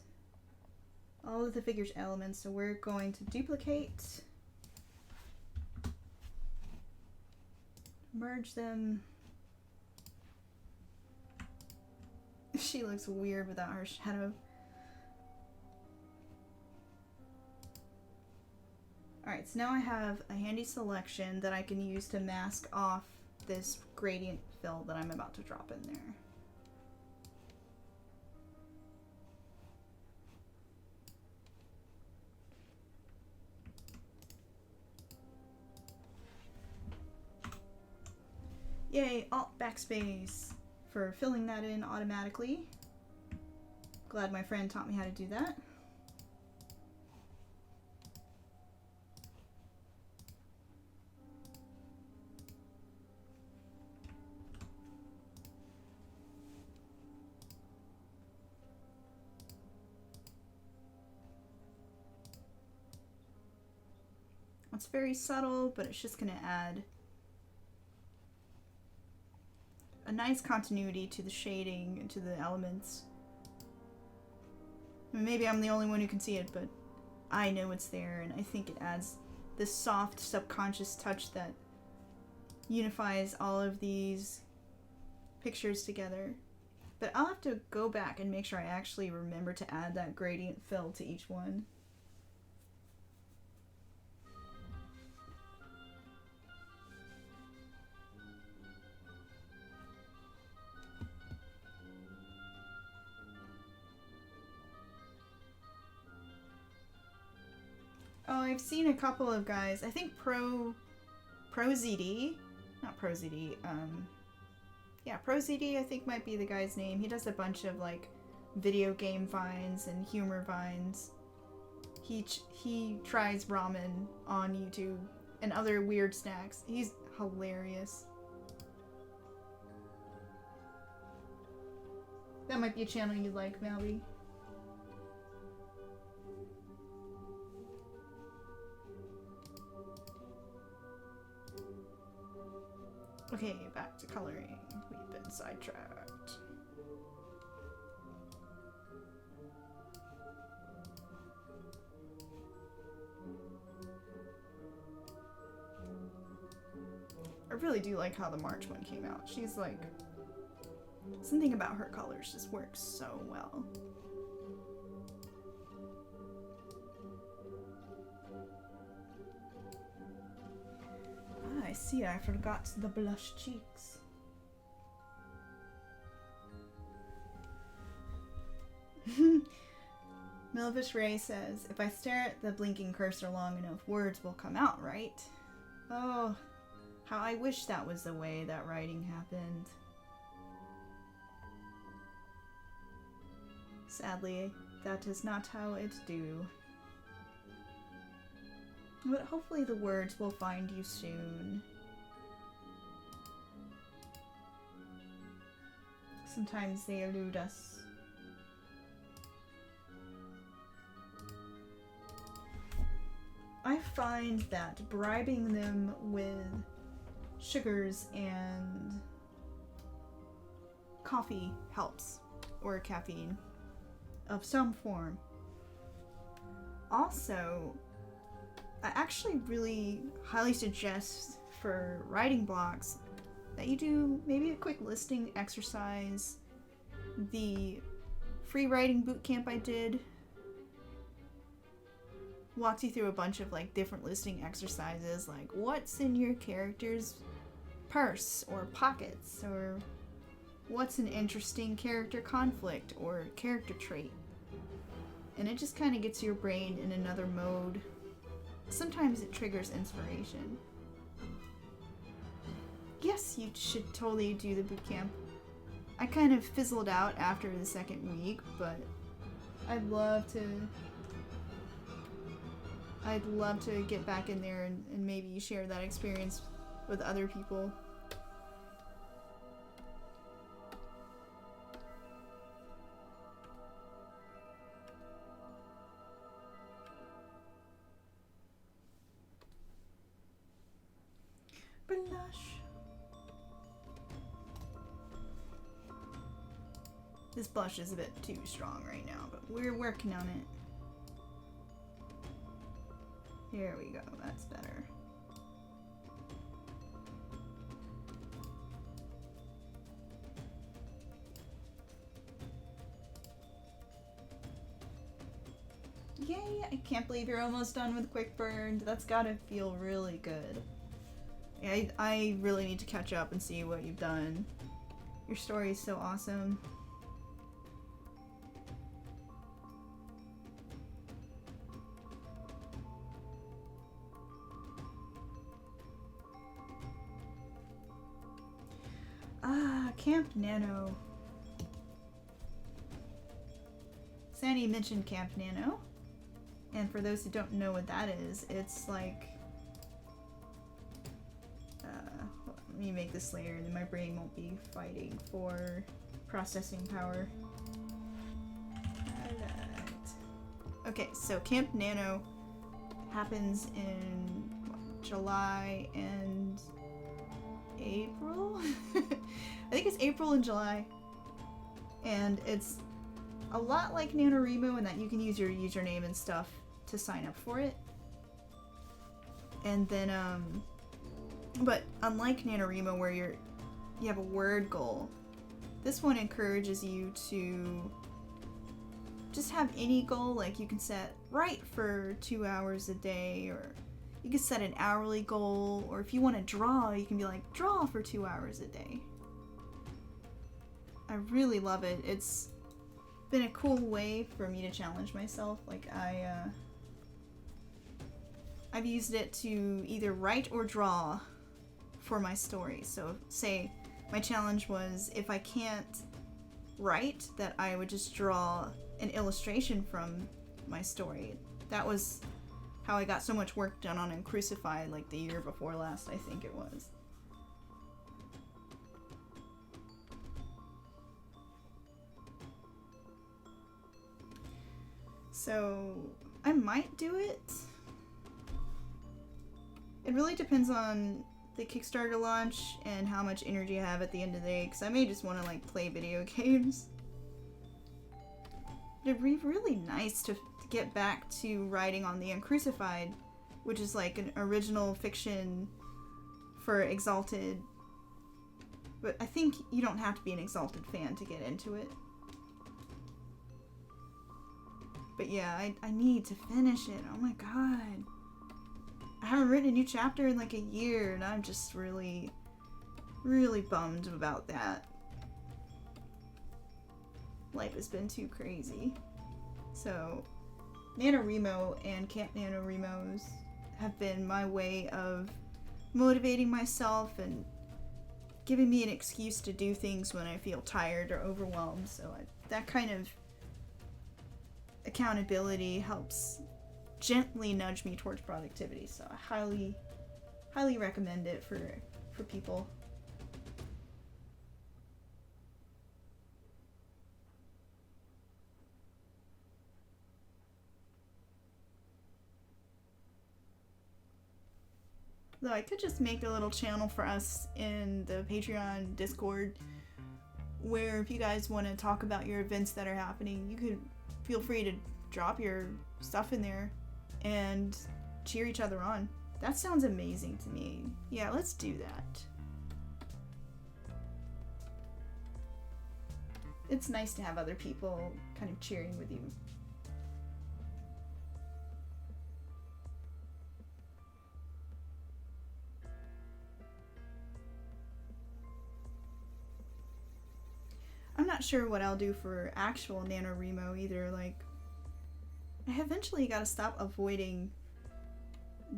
Speaker 1: All of the figures' elements, so we're going to duplicate. Merge them. She looks weird without her shadow. Alright, so now I have a handy selection that I can use to mask off this gradient fill that I'm about to drop in there. Yay, Alt Backspace for filling that in automatically. Glad my friend taught me how to do that. It's very subtle, but it's just going to add a nice continuity to the shading and to the elements. I mean, maybe I'm the only one who can see it, but I know it's there, and I think it adds this soft, subconscious touch that unifies all of these pictures together. But I'll have to go back and make sure I actually remember to add that gradient fill to each one. Oh, I've seen a couple of guys. I think ProZD, not ProZD. Yeah, ProZD I think might be the guy's name. He does a bunch of like video game vines and humor vines. He tries ramen on YouTube and other weird snacks. He's hilarious. That might be a channel you'd like, Malby. Okay, back to coloring. We've been sidetracked. I really do like how the March one came out. She's like... Something about her colors just works so well. Ah, I see. I forgot the blush cheeks. Milvish Ray says, if I stare at the blinking cursor long enough, words will come out, right? Oh, how I wish that was the way that writing happened. Sadly, that is not how it do. But hopefully the words will find you soon. Sometimes they elude us. I find that bribing them with sugars and coffee helps, or caffeine of some form. Also, I actually really highly suggest for writing blocks that you do maybe a quick listing exercise. The free writing bootcamp I did walked you through a bunch of like different listing exercises, like what's in your character's purse or pockets, or what's an interesting character conflict or character trait. And it just kind of gets your brain in another mode. Sometimes it triggers inspiration. Yes, you should totally do the bootcamp. I kind of fizzled out after the second week, but I'd love to get back in there and maybe share that experience with other people. Blush. This blush is a bit too strong right now, but we're working on it. Here we go, that's better. Yay, I can't believe you're almost done with Quick Burned. That's gotta feel really good. Yeah, I really need to catch up and see what you've done. Your story is so awesome. Ah, Camp Nano. Sandy mentioned Camp Nano. And for those who don't know what that is, it's like... let me make this layer and then my brain won't be fighting for processing power. Alright. Okay, so Camp Nano happens in July and April? I think it's April and July. And it's a lot like NaNoWriMo in that you can use your username and stuff to sign up for it. And then, but unlike NaNoWriMo where you have a word goal, this one encourages you to just have any goal. Like you can set write for 2 hours a day, or you can set an hourly goal, or if you want to draw, you can be like, draw for 2 hours a day. I really love it. It's been a cool way for me to challenge myself. Like I've used it to either write or draw for my story. So say my challenge was if I can't write, that I would just draw an illustration from my story. That was how I got so much work done on Uncrucified like the year before last, I think it was. So I might do it. It really depends on the Kickstarter launch and how much energy I have at the end of the day, because I may just want to like play video games. It'd be really nice to get back to writing on the Uncrucified, which is like an original fiction for Exalted. But I think you don't have to be an Exalted fan to get into it. But yeah, I need to finish it. Oh my god. I haven't written a new chapter in like a year, and I'm just really, really bummed about that. Life has been too crazy. So, NaNoWriMo and Camp NaNoWriMo's have been my way of motivating myself and giving me an excuse to do things when I feel tired or overwhelmed. So that kind of accountability helps gently nudge me towards productivity. So I highly recommend it for people. Though I could just make a little channel for us in the Patreon Discord where if you guys want to talk about your events that are happening, you could feel free to drop your stuff in there and cheer each other on. That sounds amazing to me. Yeah, let's do that. It's nice to have other people kind of cheering with you. I'm not sure what I'll do for actual NaNoWriMo either. Like, I eventually gotta stop avoiding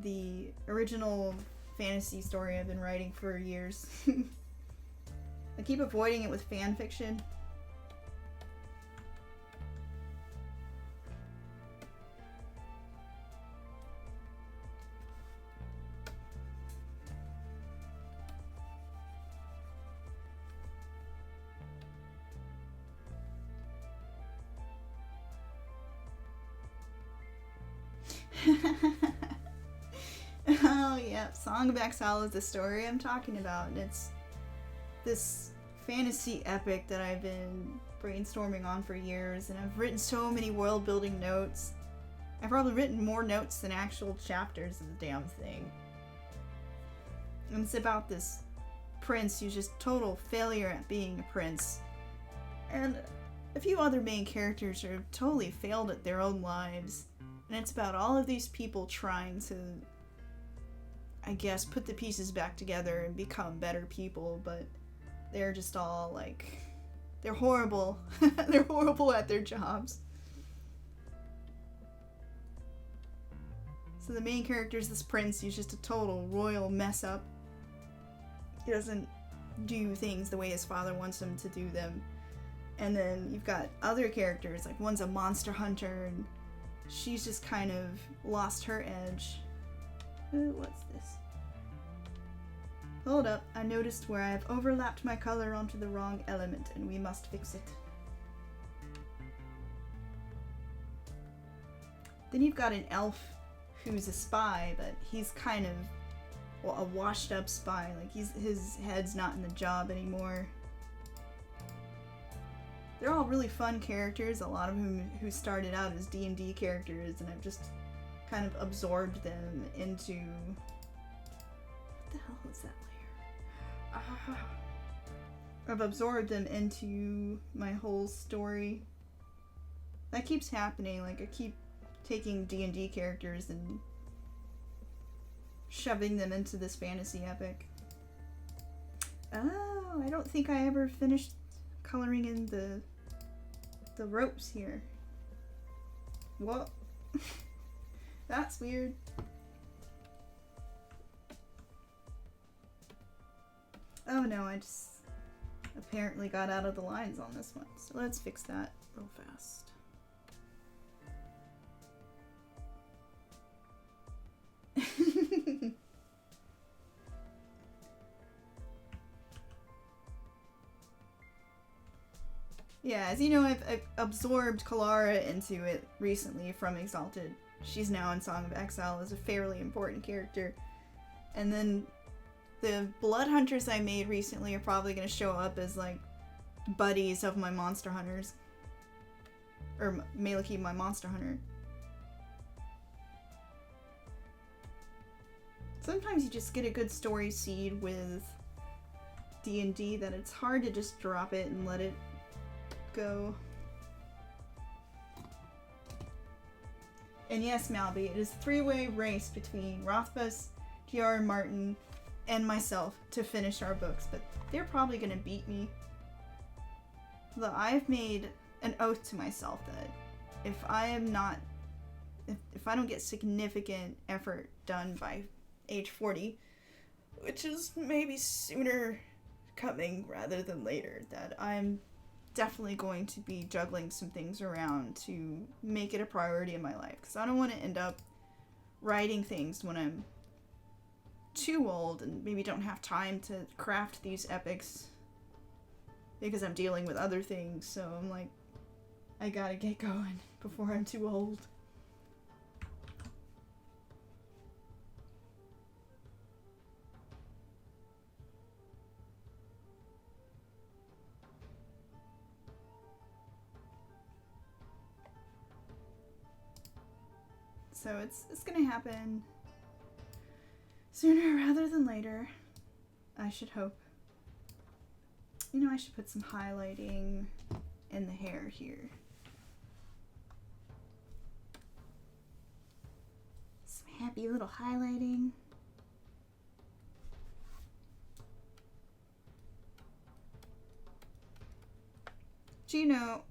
Speaker 1: the original fantasy story I've been writing for years. I keep avoiding it with fan fiction. Oh yeah, Song of Exile is the story I'm talking about, and it's this fantasy epic that I've been brainstorming on for years, and I've written so many world building notes. I've probably written more notes than actual chapters of the damn thing. And it's about this prince who's just total failure at being a prince. And a few other main characters are totally failed at their own lives. And it's about all of these people trying to, I guess, put the pieces back together and become better people, but they're just all like, they're horrible. They're horrible at their jobs. So the main character is this prince who's just a total royal mess up. He doesn't do things the way his father wants him to do them. And then you've got other characters, like one's a monster hunter, and she's just kind of lost her edge. Ooh, what's this? Hold up, I noticed where I have overlapped my color onto the wrong element, and we must fix it. Then you've got an elf who's a spy, but he's kind of, well, a washed up spy. Like, his head's not in the job anymore. They're all really fun characters, a lot of whom who started out as D&D characters, and I've just kind of absorbed them into... What the hell is that layer? Ah. I've absorbed them into my whole story. That keeps happening. Like, I keep taking D&D characters and shoving them into this fantasy epic. Oh, I don't think I ever finished coloring in the ropes here. Whoa. That's weird. Oh no, I just apparently got out of the lines on this one. So let's fix that real fast. Yeah, as you know, I've absorbed Kalara into it recently from Exalted. She's now in Song of Exile as a fairly important character. And then the Blood Hunters I made recently are probably going to show up as, like, buddies of my Monster Hunters. Or Maliki, my Monster Hunter. Sometimes you just get a good story seed with D&D that it's hard to just drop it and let it go. And yes, Malby, it is a three-way race between Rothfuss, TR, and Martin, and myself to finish our books, but they're probably going to beat me. Though I've made an oath to myself that if I am not, if I don't get significant effort done by age 40, which is maybe sooner coming rather than later, that I'm definitely going to be juggling some things around to make it a priority in my life, because I don't want to end up writing things when I'm too old and maybe don't have time to craft these epics because I'm dealing with other things. So I'm like, I gotta get going before I'm too old. So it's gonna happen sooner rather than later, I should hope. You know, I should put some highlighting in the hair here. Some happy little highlighting. Do you know,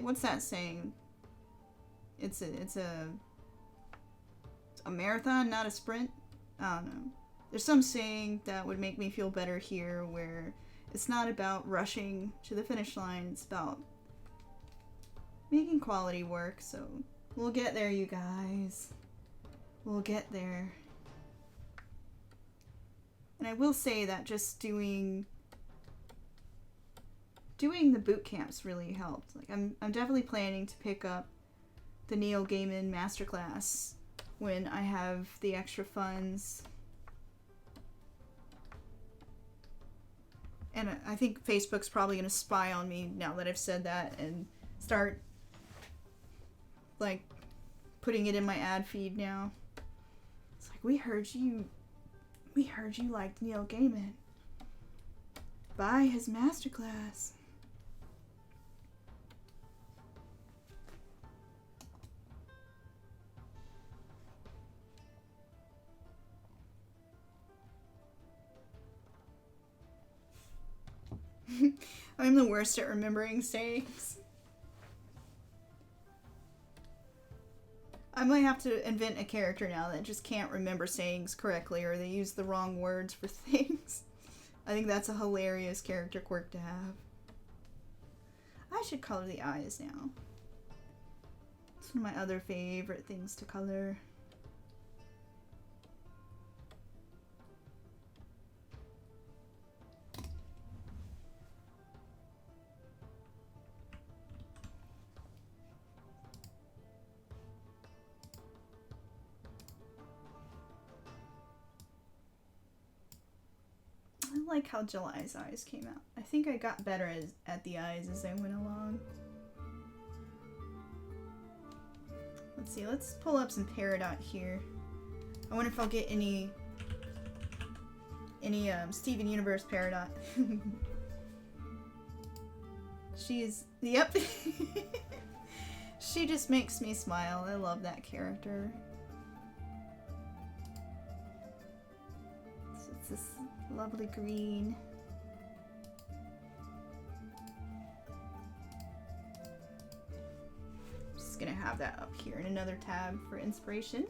Speaker 1: what's that saying? It's a marathon, not a sprint? I don't know. There's some saying that would make me feel better here where it's not about rushing to the finish line, it's about making quality work, so we'll get there, you guys. We'll get there. And I will say that just doing the boot camps really helped. Like I'm definitely planning to pick up the Neil Gaiman masterclass when I have the extra funds. And I think Facebook's probably going to spy on me now that I've said that and start, like, putting it in my ad feed now. It's like, we heard you liked Neil Gaiman. Buy his masterclass. I'm the worst at remembering sayings. I might have to invent a character now that just can't remember sayings correctly, or they use the wrong words for things. I think that's a hilarious character quirk to have. I should color the eyes now. It's one of my other favorite things to color. I like how July's eyes came out. I think I got better at the eyes as I went along. Let's see, let's pull up some Peridot here. I wonder if I'll get any Steven Universe Peridot. She's, yep. She just makes me smile. I love that character. So it's this lovely green. Just gonna have that up here in another tab for inspiration.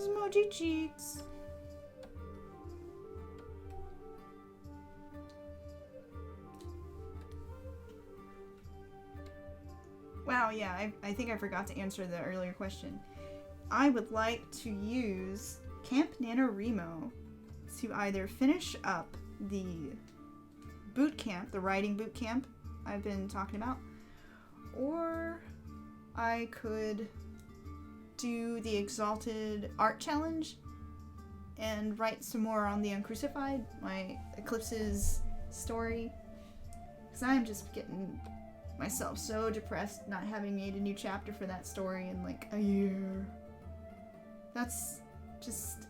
Speaker 1: Smudgy cheeks. Wow, yeah, I think I forgot to answer the earlier question. I would like to use Camp NaNoWriMo to either finish up the boot camp, the writing boot camp I've been talking about, or I could do the Exalted Art Challenge and write some more on the Uncrucified, my Eclipse's story, because I'm just getting myself so depressed not having made a new chapter for that story in like a year. That's just...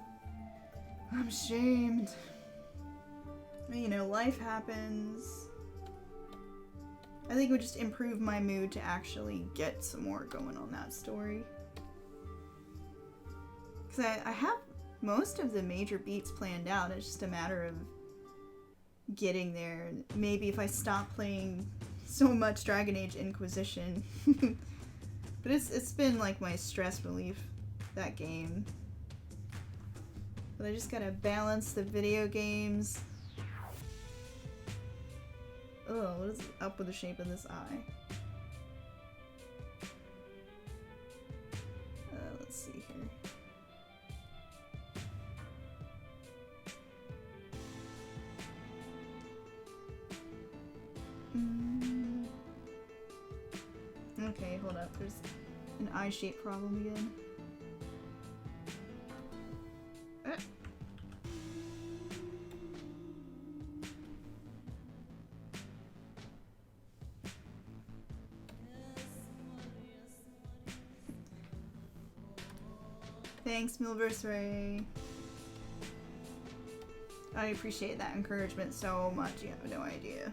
Speaker 1: I'm ashamed. You know, life happens. I think it would just improve my mood to actually get some more going on that story. Because I have most of the major beats planned out. It's just a matter of getting there. Maybe if I stop playing so much Dragon Age Inquisition. But it's been like my stress relief, that game. But I just gotta balance the video games. Oh, what is up with the shape of this eye? Let's see here. Okay, hold up. There's an eye shape problem again. Thanks, Milversary. I appreciate that encouragement so much, you have no idea.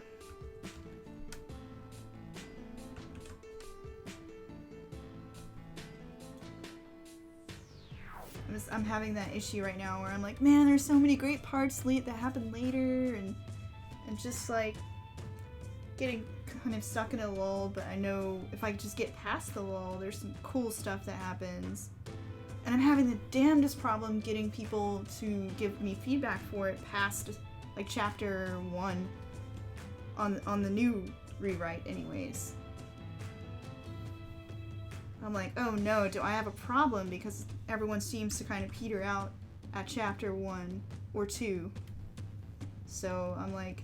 Speaker 1: I'm having that issue right now where I'm like, man, there's so many great parts that happen later, and just like getting kind of stuck in a lull, but I know if I just get past the lull, there's some cool stuff that happens. And I'm having the damnedest problem getting people to give me feedback for it past like chapter 1 on the new rewrite anyways. I'm like, oh no, do I have a problem? Because everyone seems to kind of peter out at chapter 1 or 2. So I'm like,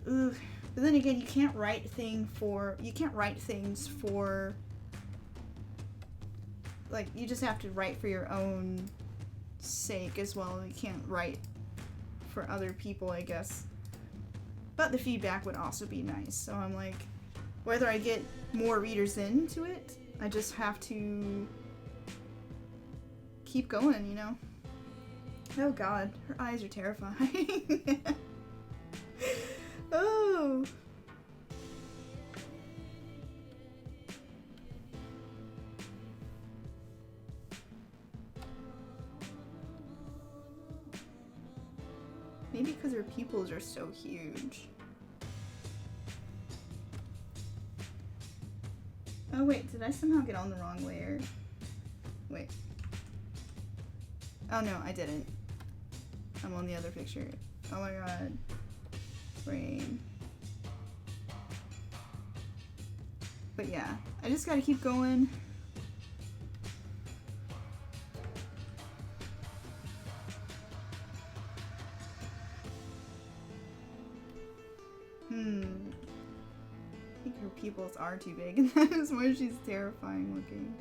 Speaker 1: ugh. But then again, you can't write things for, like, you just have to write for your own sake as well. You can't write for other people, I guess. But the feedback would also be nice. So I'm like, whether I get more readers into it, I just have to keep going, you know? Oh god, her eyes are terrifying. Oh! Maybe because her pupils are so huge. Oh wait, did I somehow get on the wrong layer? Wait. Oh no, I didn't. I'm on the other picture. Oh my god. Brain. But yeah, I just gotta keep going. I think her pupils are too big, and that is why she's terrifying looking.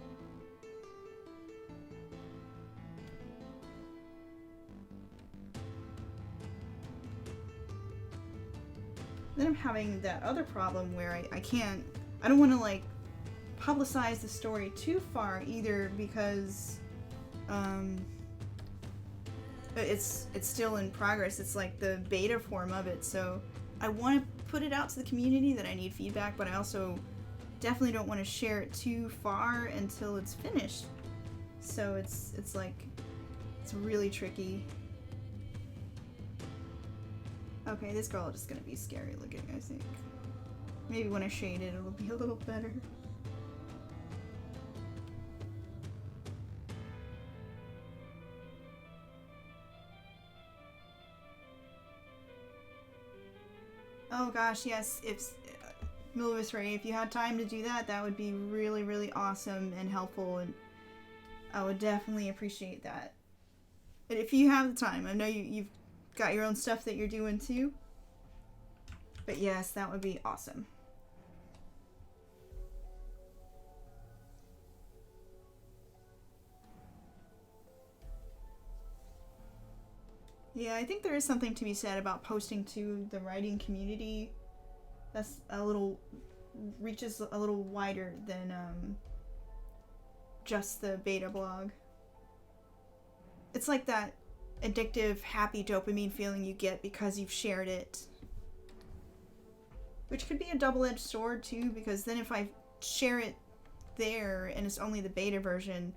Speaker 1: Then I'm having that other problem where I don't want to like publicize the story too far either, because it's still in progress. It's like the beta form of it, so I want to put it out to the community that I need feedback, but I also definitely don't want to share it too far until it's finished. So it's like, it's really tricky. Okay, this girl is just gonna be scary looking, I think. Maybe when I shade it, it'll be a little better. Oh gosh, yes. If Milvis Ray, if you had time to do that, that would be really, really awesome and helpful, and I would definitely appreciate that. And if you have the time, I know you've got your own stuff that you're doing too. But yes, that would be awesome. Yeah, I think there is something to be said about posting to the writing community. That's reaches a little wider than just the beta blog. It's like that addictive, happy dopamine feeling you get because you've shared it. Which could be a double-edged sword too, because then if I share it there and it's only the beta version,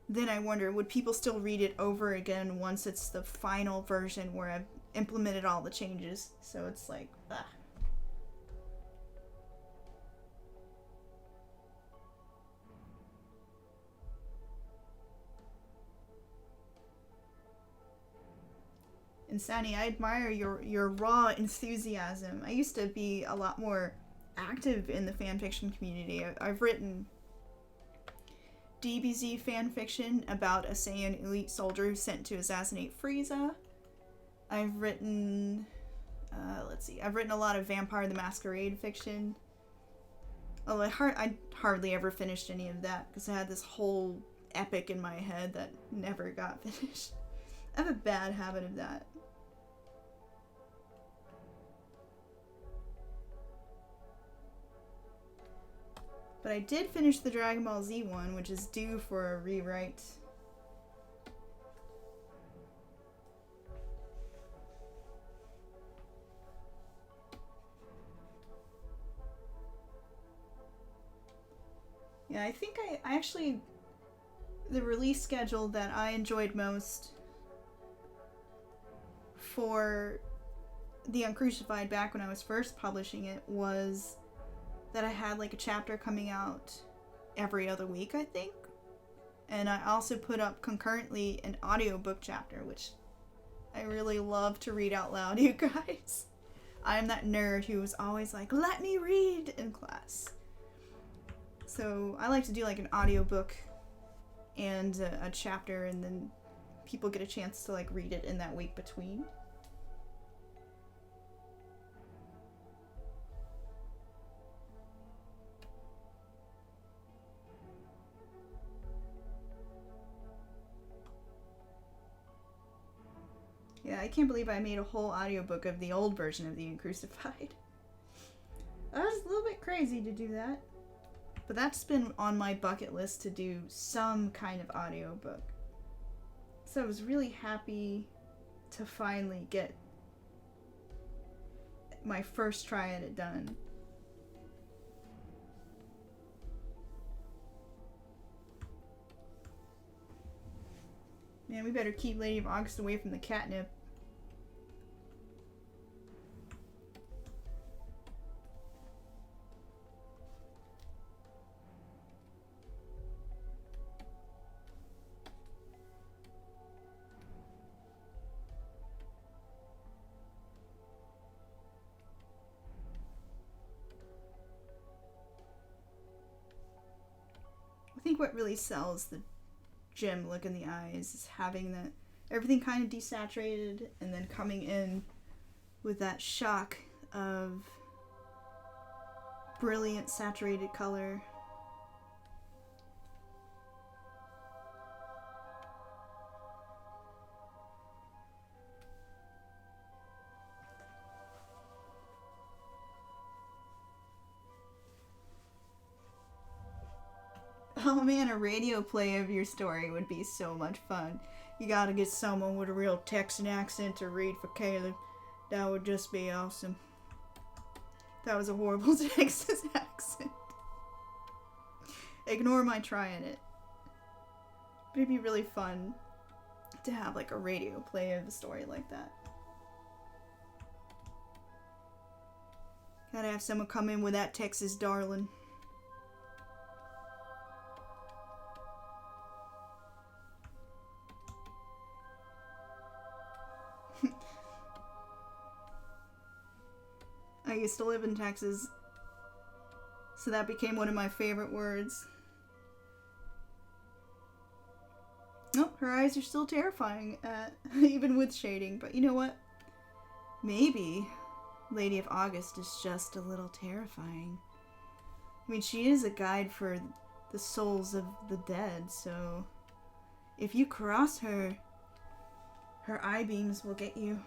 Speaker 1: then I wonder, would people still read it over again once it's the final version where I've implemented all the changes? So it's like, ugh. And Sani, I admire your raw enthusiasm. I used to be a lot more active in the fanfiction community. I've written DBZ fanfiction about a Saiyan elite soldier who's sent to assassinate Frieza. I've written, I've written a lot of Vampire the Masquerade fiction. Although I hardly ever finished any of that because I had this whole epic in my head that never got finished. I have a bad habit of that. But I did finish the Dragon Ball Z one, which is due for a rewrite. Yeah, I think I actually... The release schedule that I enjoyed most for The Uncrucified back when I was first publishing it was that I had like a chapter coming out every other week, I think. And I also put up concurrently an audiobook chapter, which I really love to read out loud, you guys. I'm that nerd who was always like, let me read in class. So I like to do like an audiobook and a chapter, and then people get a chance to like read it in that week between. Yeah, I can't believe I made a whole audiobook of the old version of The Uncrucified. That was a little bit crazy to do that. But that's been on my bucket list to do some kind of audiobook. So I was really happy to finally get my first try at it done. Man, we better keep Lady of August away from the catnip. I think what really sells the gem look in the eyes is having that everything kind of desaturated and then coming in with that shock of brilliant saturated color. Oh man, a radio play of your story would be so much fun. You gotta get someone with a real Texan accent to read for Caleb. That would just be awesome. That was a horrible Texas accent. Ignore my trying it. But it'd be really fun to have like a radio play of a story like that. Gotta have someone come in with that Texas darling. I used to live in Texas, so that became one of my favorite words. Nope, her eyes are still terrifying, even with shading, but you know what? Maybe Lady of August is just a little terrifying. I mean, she is a guide for the souls of the dead, so if you cross her, her eye beams will get you.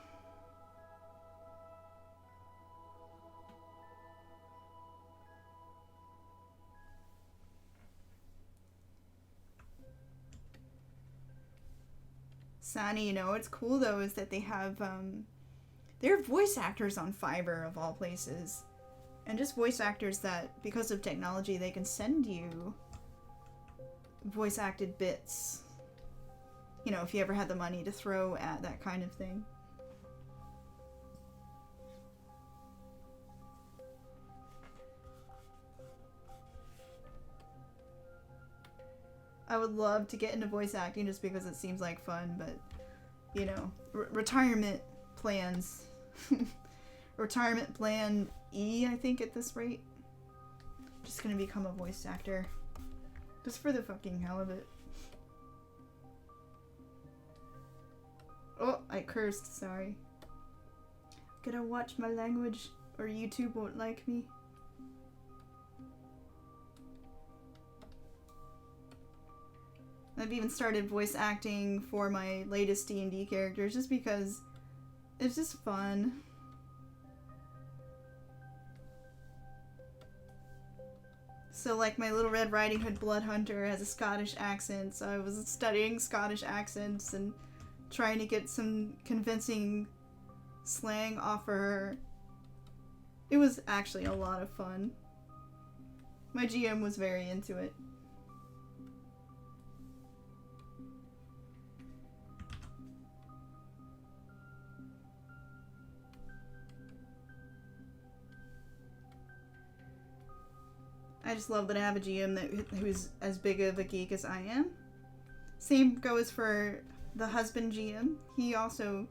Speaker 1: Sunny, you know what's cool though is that they have they're voice actors on Fiverr of all places, and just voice actors that because of technology they can send you voice acted bits, you know, if you ever had the money to throw at that kind of thing. I would love to get into voice acting just because it seems like fun, but, you know, retirement plans. Retirement plan E, I think, at this rate. Just gonna become a voice actor. Just for the fucking hell of it. Oh, I cursed, sorry. Gotta watch my language or YouTube won't like me. I've even started voice acting for my latest D&D characters just because it's just fun. So like my Little Red Riding Hood Blood Hunter has a Scottish accent, so I was studying Scottish accents and trying to get some convincing slang off of her. It was actually a lot of fun. My GM was very into it. I just love that I have a GM who's as big of a geek as I am. Same goes for the husband GM. He also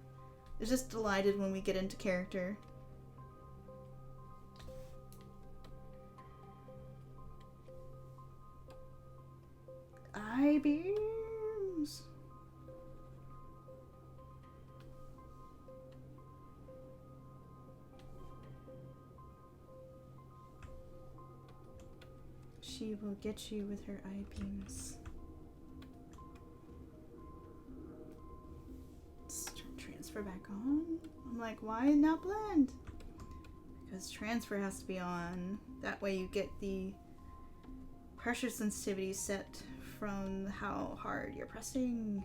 Speaker 1: is just delighted when we get into character. Eye beams. She will get you with her eye beams. Let's transfer back on. I'm like, why not blend? Because transfer has to be on. That way you get the pressure sensitivity set from how hard you're pressing.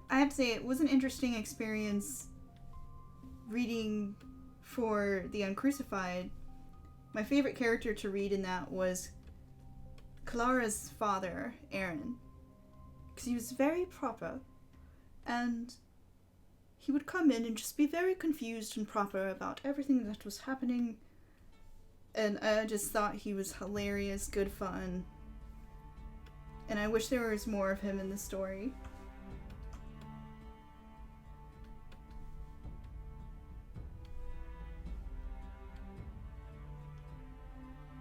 Speaker 1: I have to say, it was an interesting experience reading for The Uncrucified. My favorite character to read in that was Clara's father, Aaron. Because he was very proper, and he would come in and just be very confused and proper about everything that was happening. And I just thought he was hilarious, good fun. And I wish there was more of him in the story.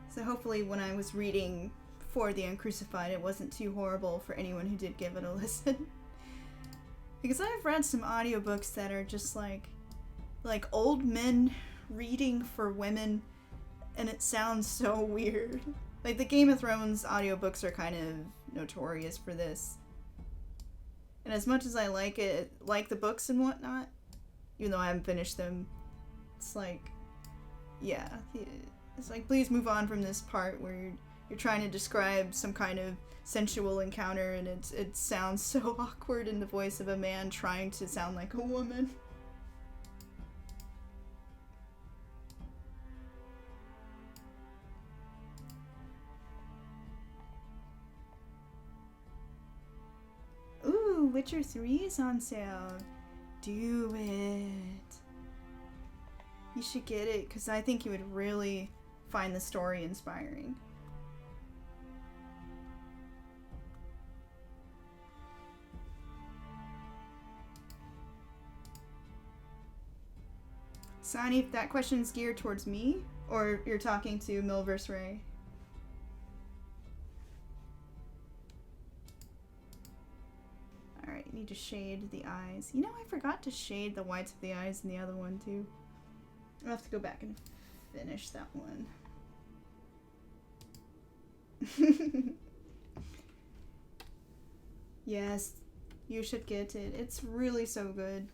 Speaker 1: So hopefully when I was reading for The Uncrucified, it wasn't too horrible for anyone who did give it a listen. Because I've read some audiobooks that are just like old men reading for women, and it sounds so weird. Like the Game of Thrones audiobooks are kind of notorious for this. And as much as I like it, like the books and whatnot, even though I haven't finished them, it's like, yeah, it's like, please move on from this part where you're trying to describe some kind of sensual encounter and it sounds so awkward in the voice of a man trying to sound like a woman. Ooh, Witcher 3 is on sale. Do it. You should get it, because I think you would really find the story inspiring. Sonny, if that question's geared towards me, or you're talking to Milverse Ray? Alright, need to shade the eyes. You know, I forgot to shade the whites of the eyes in the other one, too. I'll have to go back and finish that one. Yes, you should get it. It's really so good.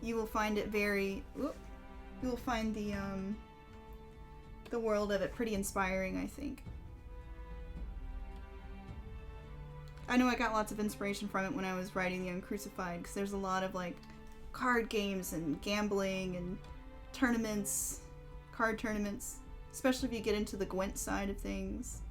Speaker 1: You will find it very... Whoop, you will find the world of it pretty inspiring, I think. I know I got lots of inspiration from it when I was writing The Uncrucified, because there's a lot of, like, card games and gambling and tournaments, card tournaments, especially if you get into the Gwent side of things.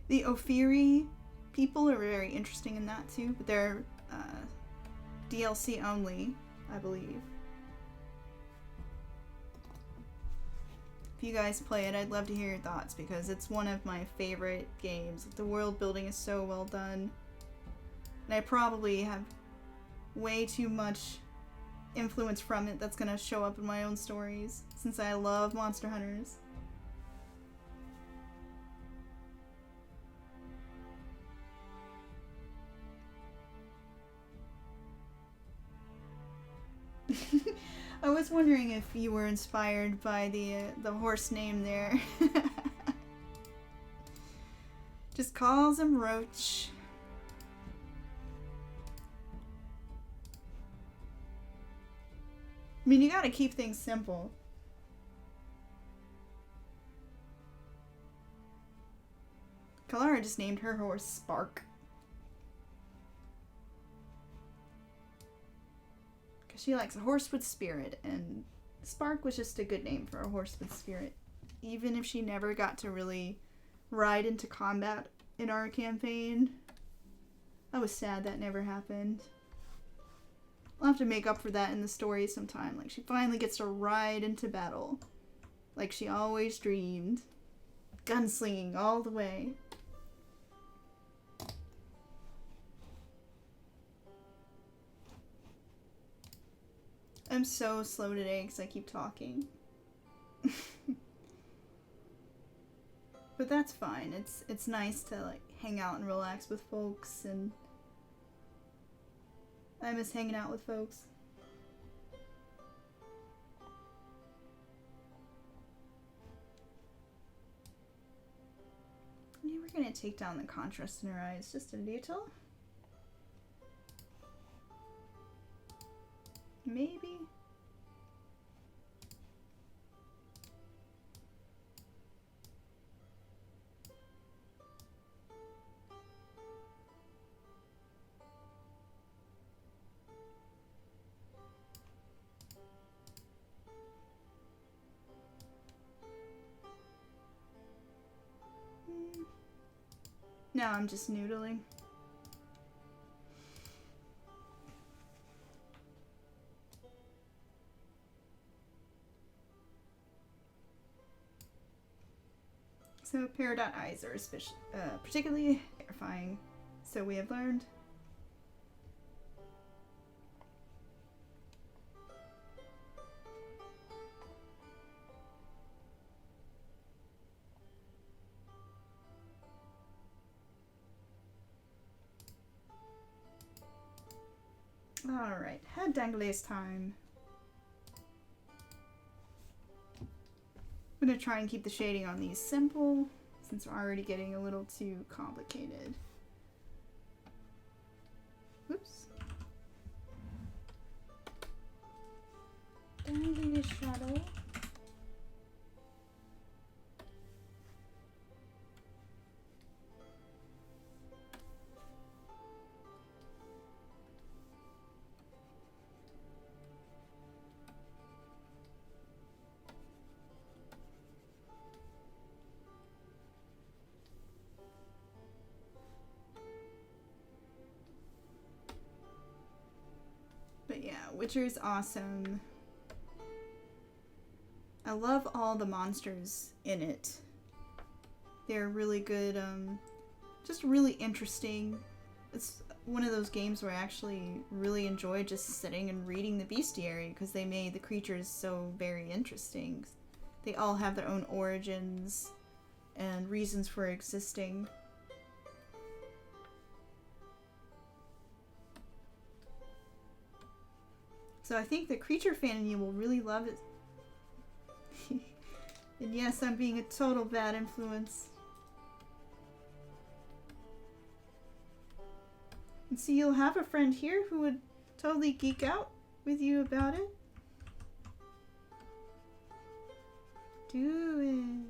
Speaker 1: The Ophiri people are very interesting in that too, but they're DLC only, I believe. If you guys play it, I'd love to hear your thoughts because it's one of my favorite games. The world building is so well done. And I probably have way too much influence from it that's gonna show up in my own stories since I love Monster Hunters. I was wondering if you were inspired by the horse name there. Just calls him Roach. I mean, you gotta keep things simple. Kalara just named her horse Spark. She likes a horse with spirit, and Spark was just a good name for a horse with spirit. Even if she never got to really ride into combat in our campaign. I was sad that never happened. I'll have to make up for that in the story sometime. Like, she finally gets to ride into battle. Like she always dreamed. Gunslinging all the way. I'm so slow today because I keep talking. But that's fine. It's nice to like hang out and relax with folks, and I miss hanging out with folks. Yeah, we're gonna take down the contrast in her eyes just a little. Maybe. No, I'm just noodling. So peridot eyes are particularly terrifying, so we have learned. Alright, head dangles time. I'm gonna try and keep the shading on these simple, since we're already getting a little too complicated. Oops. Dangly shadow. But yeah, Witcher's awesome. I love all the monsters in it. They're really good, just really interesting. It's one of those games where I actually really enjoy just sitting and reading the bestiary because they made the creatures so very interesting. They all have their own origins and reasons for existing. So I think the creature fan in you will really love it. And yes, I'm being a total bad influence. And see, you'll have a friend here who would totally geek out with you about it. Do it.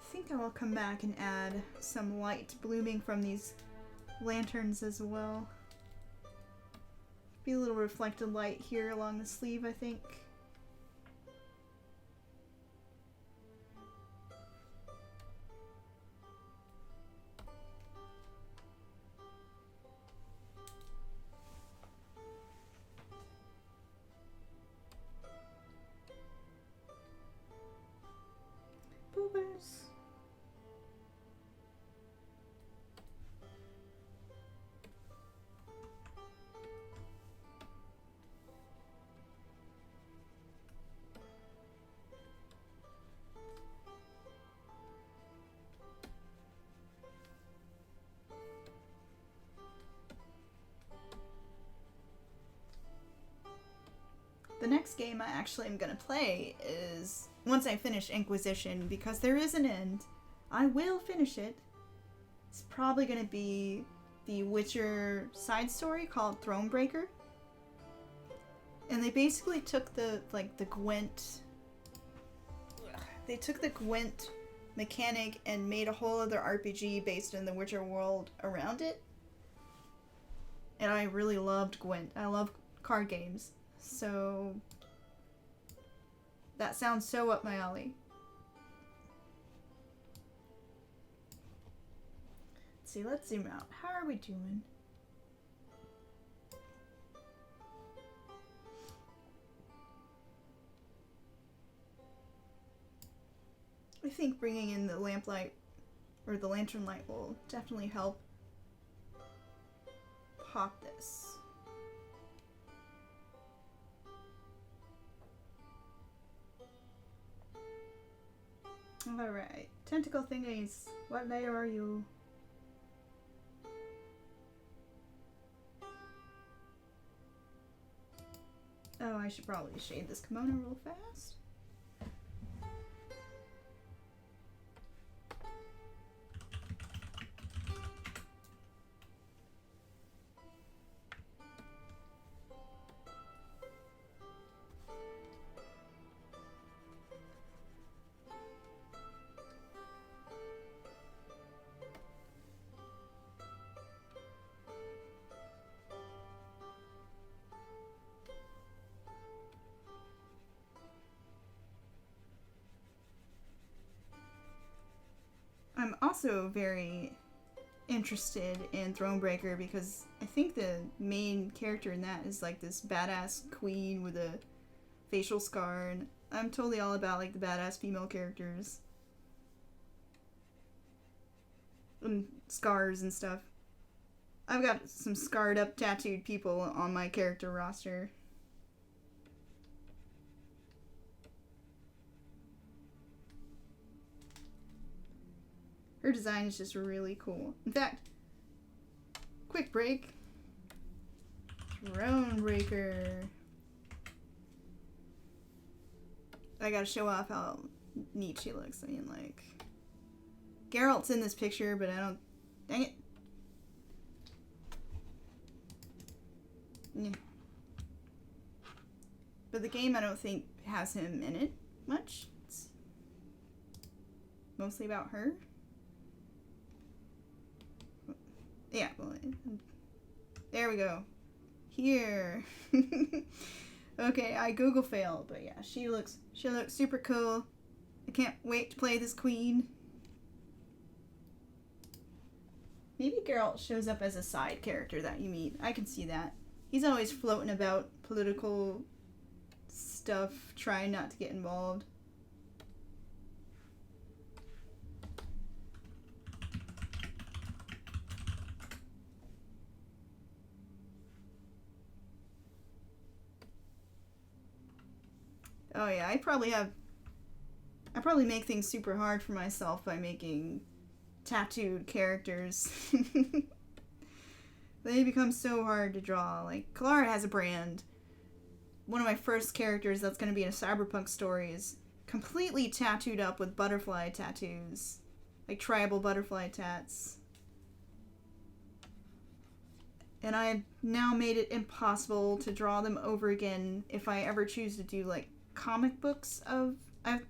Speaker 1: I think I will come back and add some light blooming from these lanterns as well. Be a little reflected light here along the sleeve, I think. Boobers. The next game I actually am going to play is, once I finish Inquisition, because there is an end, I will finish it. It's probably going to be the Witcher side story called Thronebreaker. And they basically took the Gwent... They took the Gwent mechanic and made a whole other RPG based in the Witcher world around it. And I really loved Gwent. I love card games. So that sounds so up my alley. Let's see, let's zoom out. How are we doing? I think bringing in the lamplight or the lantern light will definitely help pop this. Alright, tentacle thingies, what layer are you? Oh, I should probably shade this kimono real fast. I'm also very interested in Thronebreaker because I think the main character in that is like this badass queen with a facial scar, and I'm totally all about like the badass female characters and scars and stuff. I've got some scarred up tattooed people on my character roster. Her design is just really cool. In fact, quick break. Thronebreaker. I gotta show off how neat she looks. I mean, like, Geralt's in this picture, but I don't... Dang it. Yeah. But the game, I don't think, has him in it much. It's mostly about her. Yeah, well, there we go. Here. Okay, I Google failed, but yeah, she looks super cool. I can't wait to play this queen. Maybe Geralt shows up as a side character that you meet. I can see that. He's always floating about political stuff, trying not to get involved. Oh yeah, I probably make things super hard for myself by making tattooed characters. They become so hard to draw. Like, Clara has a brand. One of my first characters that's going to be in a cyberpunk story is completely tattooed up with butterfly tattoos. Like tribal butterfly tats. And I now made it impossible to draw them over again if I ever choose to do, like, comic books of,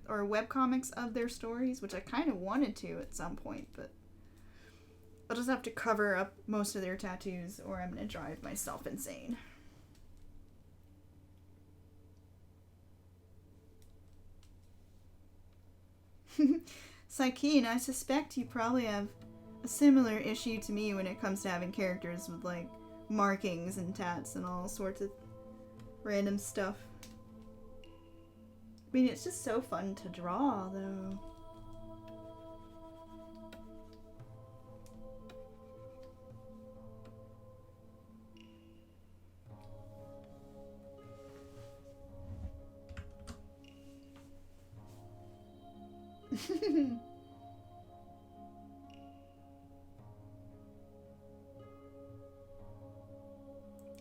Speaker 1: or webcomics of their stories, which I kind of wanted to at some point, but I'll just have to cover up most of their tattoos or I'm going to drive myself insane. Psykeen, I suspect you probably have a similar issue to me when it comes to having characters with, like, markings and tats and all sorts of random stuff. I mean, it's just so fun to draw, though.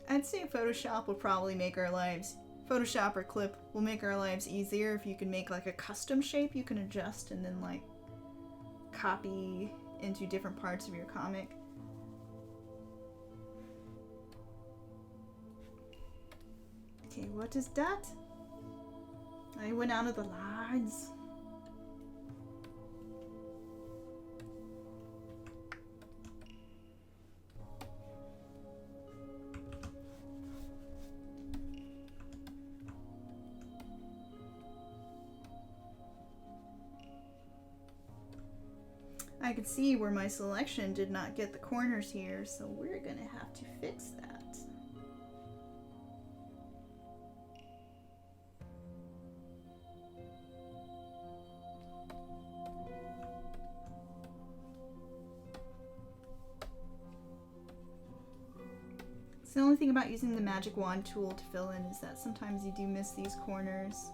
Speaker 1: I'd say Photoshop will probably make our lives... Photoshop or Clip will make our lives easier if you can make, like, a custom shape you can adjust and then, like, copy into different parts of your comic. Okay, what is that? I went out of the lines. I could see where my selection did not get the corners here, so we're gonna have to fix that. So the only thing about using the magic wand tool to fill in is that sometimes you do miss these corners.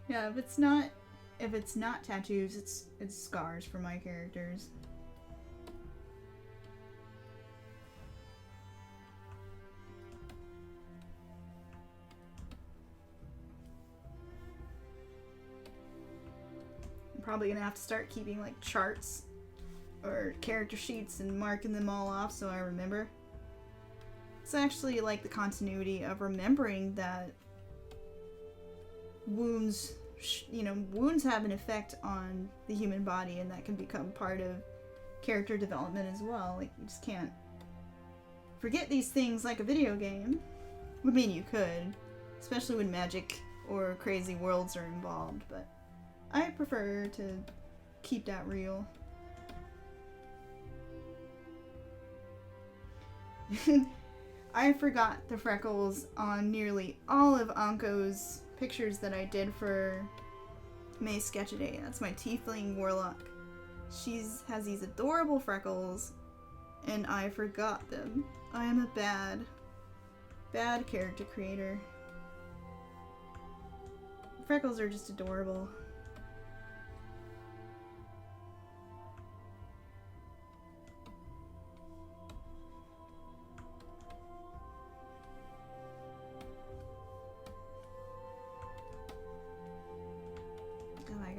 Speaker 1: Yeah, if it's not tattoos, it's scars for my characters. I'm probably gonna have to start keeping, like, charts or character sheets and marking them all off so I remember. It's actually like the continuity of remembering that wounds have an effect on the human body, and that can become part of character development as well. Like, you just can't forget these things like a video game. I mean, you could, especially when magic or crazy worlds are involved, but I prefer to keep that real. I forgot the freckles on nearly all of Anko's pictures that I did for May Sketchaday. That's my tiefling warlock. She has these adorable freckles, and I forgot them. I am a bad character creator. Freckles are just adorable.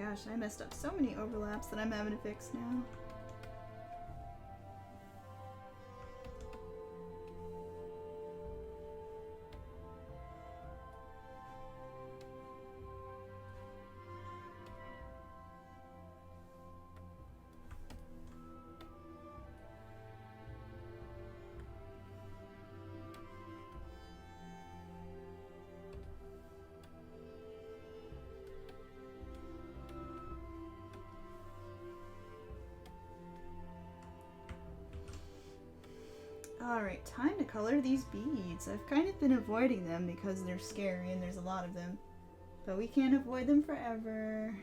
Speaker 1: gosh, I messed up so many overlaps that I'm having to fix now. Alright, time to color these beads. I've kind of been avoiding them because they're scary and there's a lot of them. But we can't avoid them forever.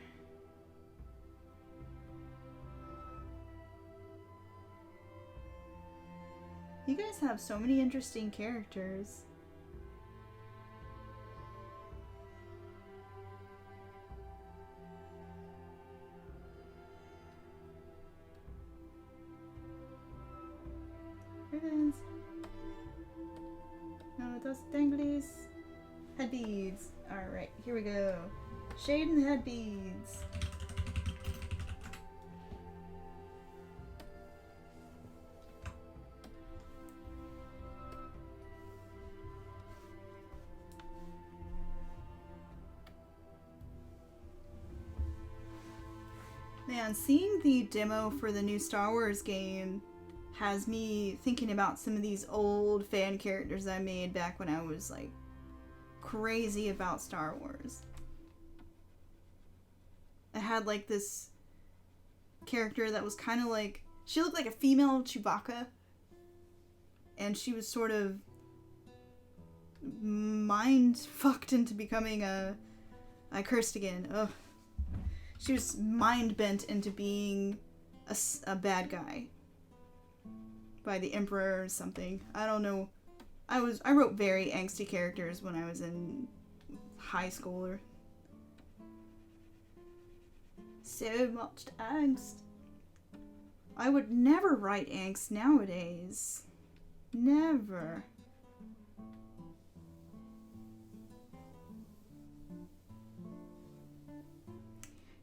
Speaker 1: You guys have so many interesting characters. Ribbons. No, those danglies. Head beads. Alright, here we go. Shade and head beads. Man, seeing the demo for the new Star Wars game has me thinking about some of these old fan characters I made back when I was like crazy about Star Wars. I had like this character that was kind of like, she looked like a female Chewbacca, and she was sort of mind fucked into becoming I cursed again. Ugh. She was mind bent into being a bad guy by the Emperor or something. I don't know. I wrote very angsty characters when I was in high school. Or so much angst. I would never write angst nowadays. Never.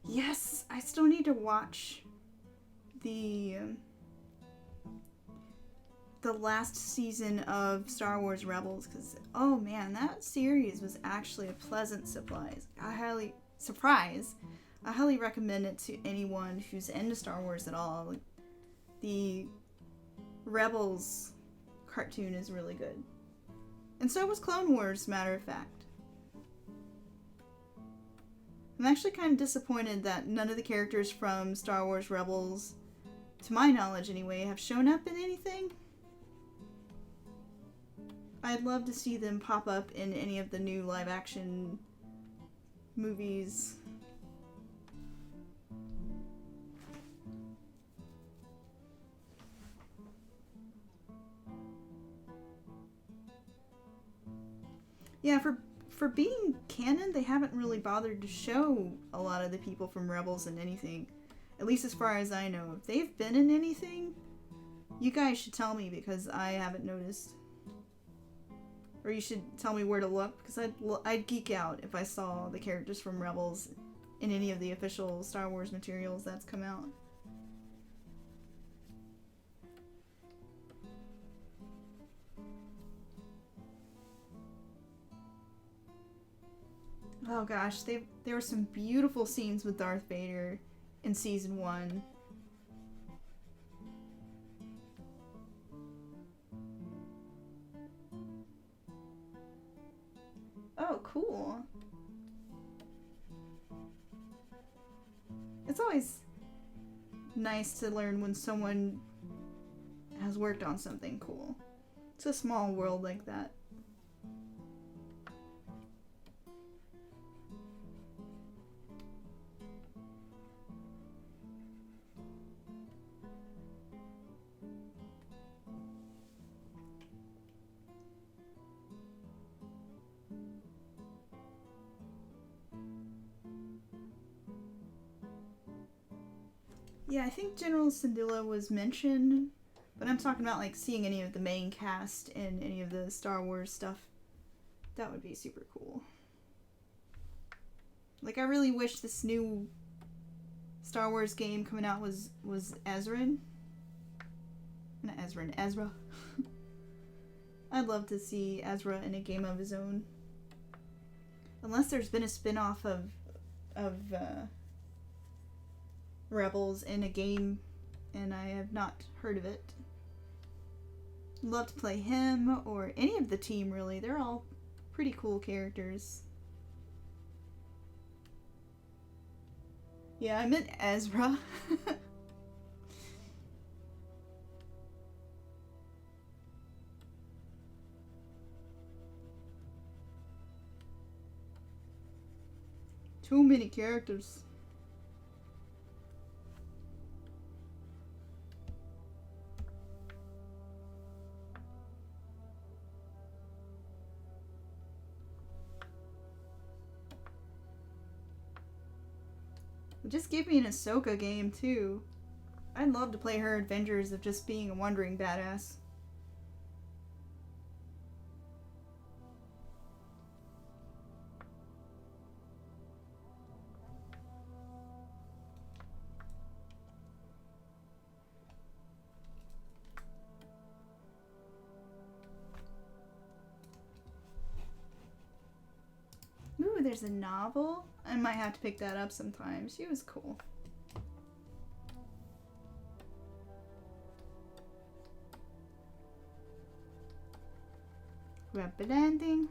Speaker 1: Yes, I still need to watch the last season of Star Wars Rebels, because oh man, that series was actually a pleasant surprise. I highly recommend it to anyone who's into Star Wars at all. The Rebels cartoon is really good, and so was Clone Wars, matter of fact. I'm actually kind of disappointed that none of the characters from Star Wars Rebels, to my knowledge anyway, have shown up in anything. I'd love to see them pop up in any of the new live-action movies. Yeah, for being canon, they haven't really bothered to show a lot of the people from Rebels in anything. At least as far as I know. If they've been in anything, you guys should tell me, because I haven't noticed. Or you should tell me where to look, because I'd geek out if I saw the characters from Rebels in any of the official Star Wars materials that's come out. Oh gosh, there were some beautiful scenes with Darth Vader in Season 1. Oh, cool. It's always nice to learn when someone has worked on something cool. It's a small world like that. Yeah, I think General Syndulla was mentioned, but I'm talking about like seeing any of the main cast in any of the Star Wars stuff. That would be super cool. Like, I really wish this new Star Wars game coming out was Ezra. Not Ezra, Ezra. I'd love to see Ezra in a game of his own. Unless there's been a spin-off of Rebels in a game, and I have not heard of it. Love to play him or any of the team, really. They're all pretty cool characters. Yeah, I meant Ezra. Too many characters. Just give me an Ahsoka game, too. I'd love to play her adventures of just being a wandering badass. Ooh, there's a novel. I might have to pick that up sometime. She was cool. Rapid ending.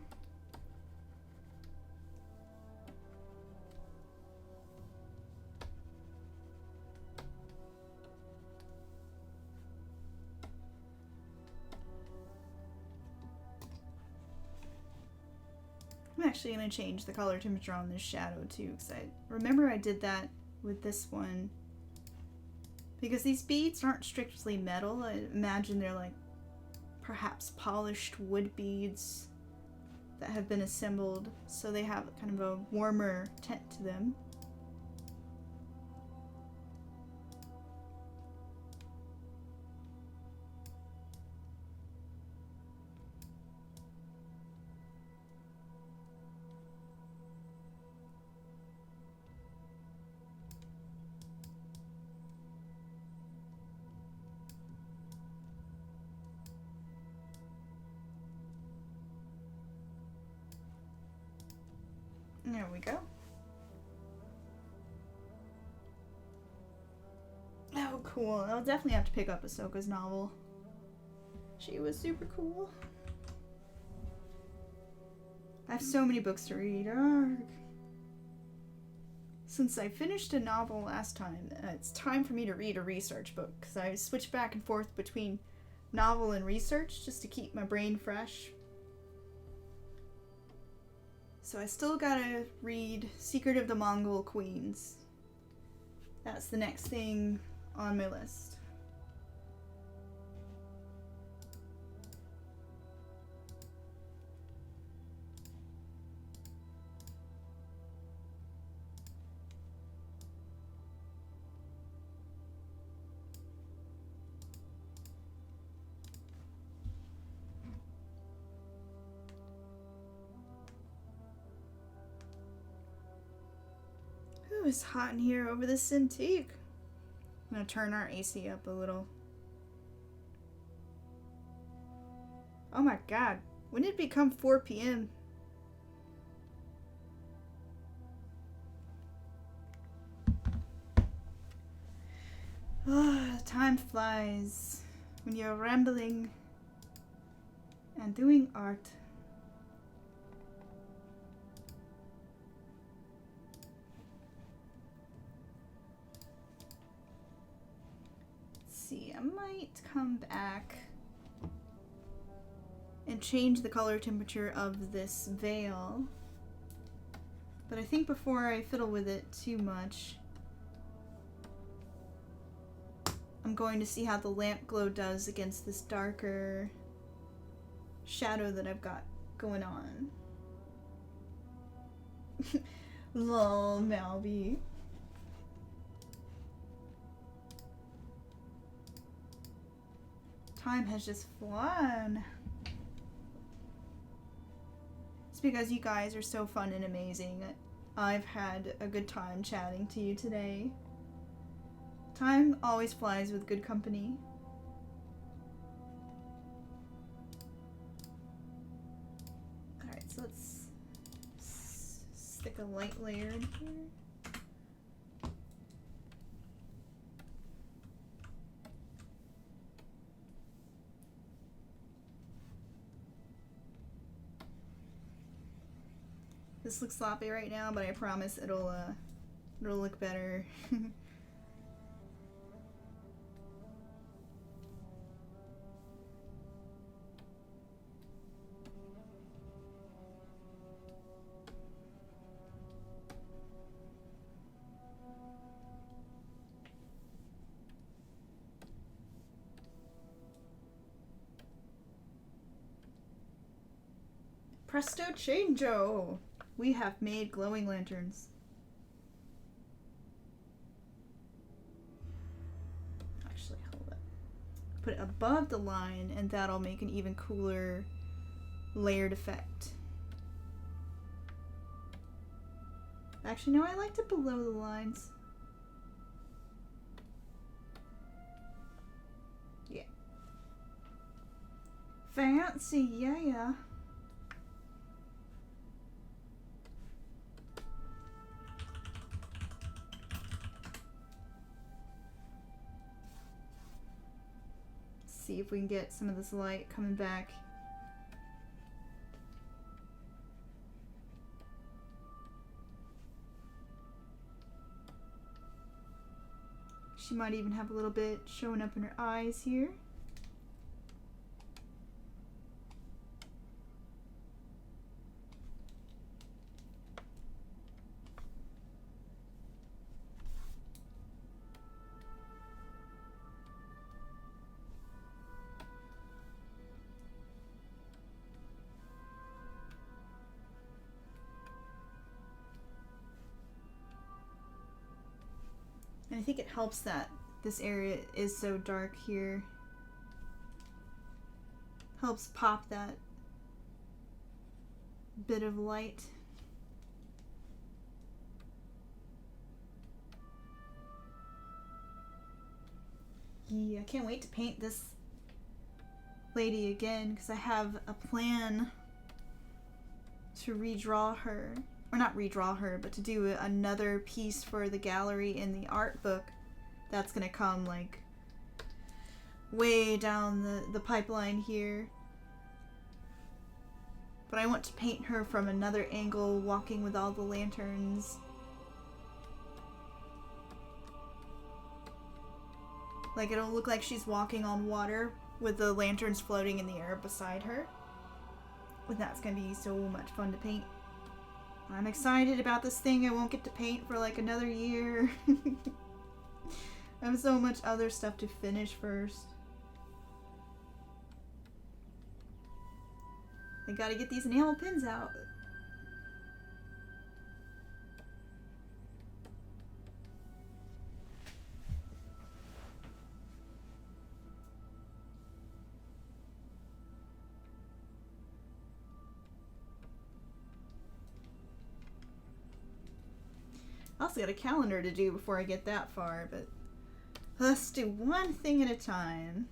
Speaker 1: I'm actually going to change the color temperature on this shadow too, because I remember I did that with this one. Because these beads aren't strictly metal. I imagine they're like perhaps polished wood beads that have been assembled, so they have kind of a warmer tint to them. There we go. Oh, cool. I'll definitely have to pick up Ahsoka's novel. She was super cool. I have so many books to read. Arrgh. Since I finished a novel last time, it's time for me to read a research book, because I switch back and forth between novel and research just to keep my brain fresh. So I still gotta read Secret of the Mongol Queens. That's the next thing on my list. It's hot in here over this Cintiq. I'm gonna turn our AC up a little. Oh my god, when did it become 4 p.m.? Time flies when you're rambling and doing art. I might come back and change the color temperature of this veil, but I think before I fiddle with it too much, I'm going to see how the lamp glow does against this darker shadow that I've got going on. Lol, Malby. Time has just flown. It's because you guys are so fun and amazing. I've had a good time chatting to you today. Time always flies with good company. Alright, so let's stick a light layer in here. This looks sloppy right now, but I promise it'll look better. Presto changeo! We have made glowing lanterns. Actually, hold up. Put it above the line, and that'll make an even cooler layered effect. Actually, no, I liked it below the lines. Yeah. Fancy, yeah. See if we can get some of this light coming back. She might even have a little bit showing up in her eyes here. And I think it helps that this area is so dark here. Helps pop that bit of light. Yeah, I can't wait to paint this lady again because I have a plan to redraw her. Or not redraw her, but to do another piece for the gallery in the art book that's gonna come like way down the pipeline here. But I want to paint her from another angle, walking with all the lanterns. Like it'll look like she's walking on water with the lanterns floating in the air beside her. And that's gonna be so much fun to paint. I'm excited about this thing I won't get to paint for like another year. I have so much other stuff to finish first. I gotta get these enamel pins out. I also got a calendar to do before I get that far, but let's do one thing at a time.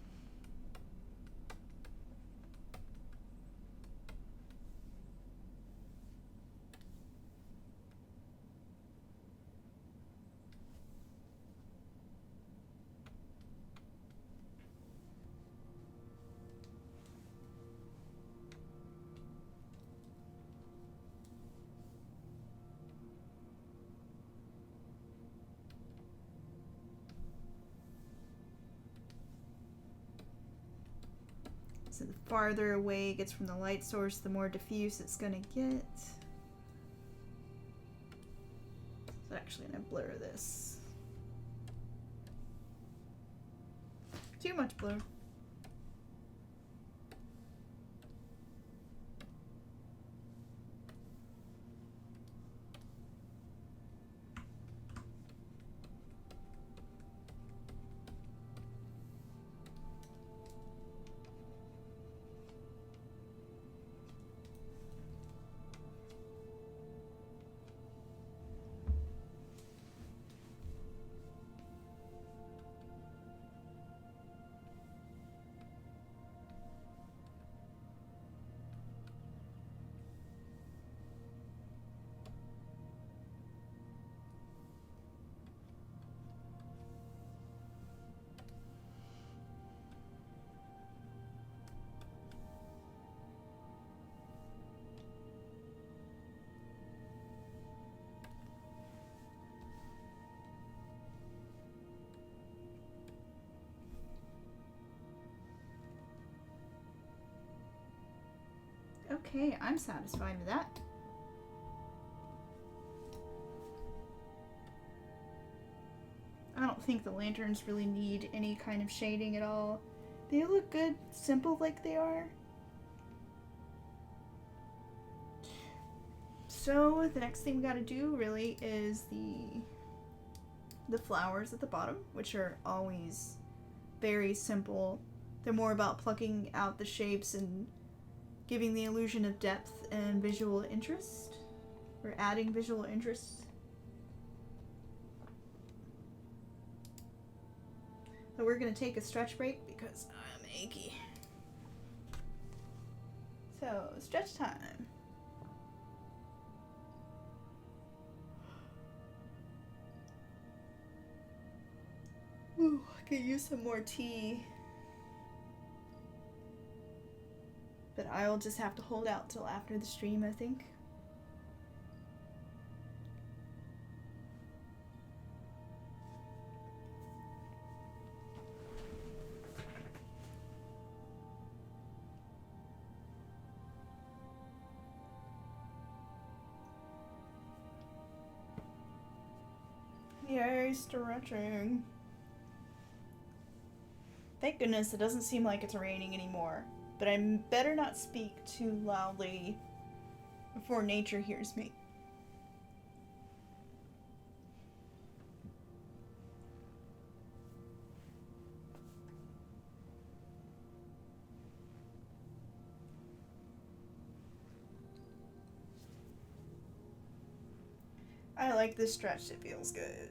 Speaker 1: So the farther away it gets from the light source, the more diffuse it's gonna get. So actually I'm gonna blur this. Too much blur. Okay, I'm satisfied with that. I don't think the lanterns really need any kind of shading at all. They look good, simple like they are. So the next thing we gotta do really is the flowers at the bottom, which are always very simple. They're more about plucking out the shapes and giving the illusion of depth and visual interest, or adding visual interest. So we're gonna take a stretch break because I'm achy. So, stretch time. Ooh, I could use some more tea. But I'll just have to hold out till after the stream, I think. Yay, stretching. Thank goodness it doesn't seem like it's raining anymore. But I better not speak too loudly before nature hears me. I like this stretch, it feels good.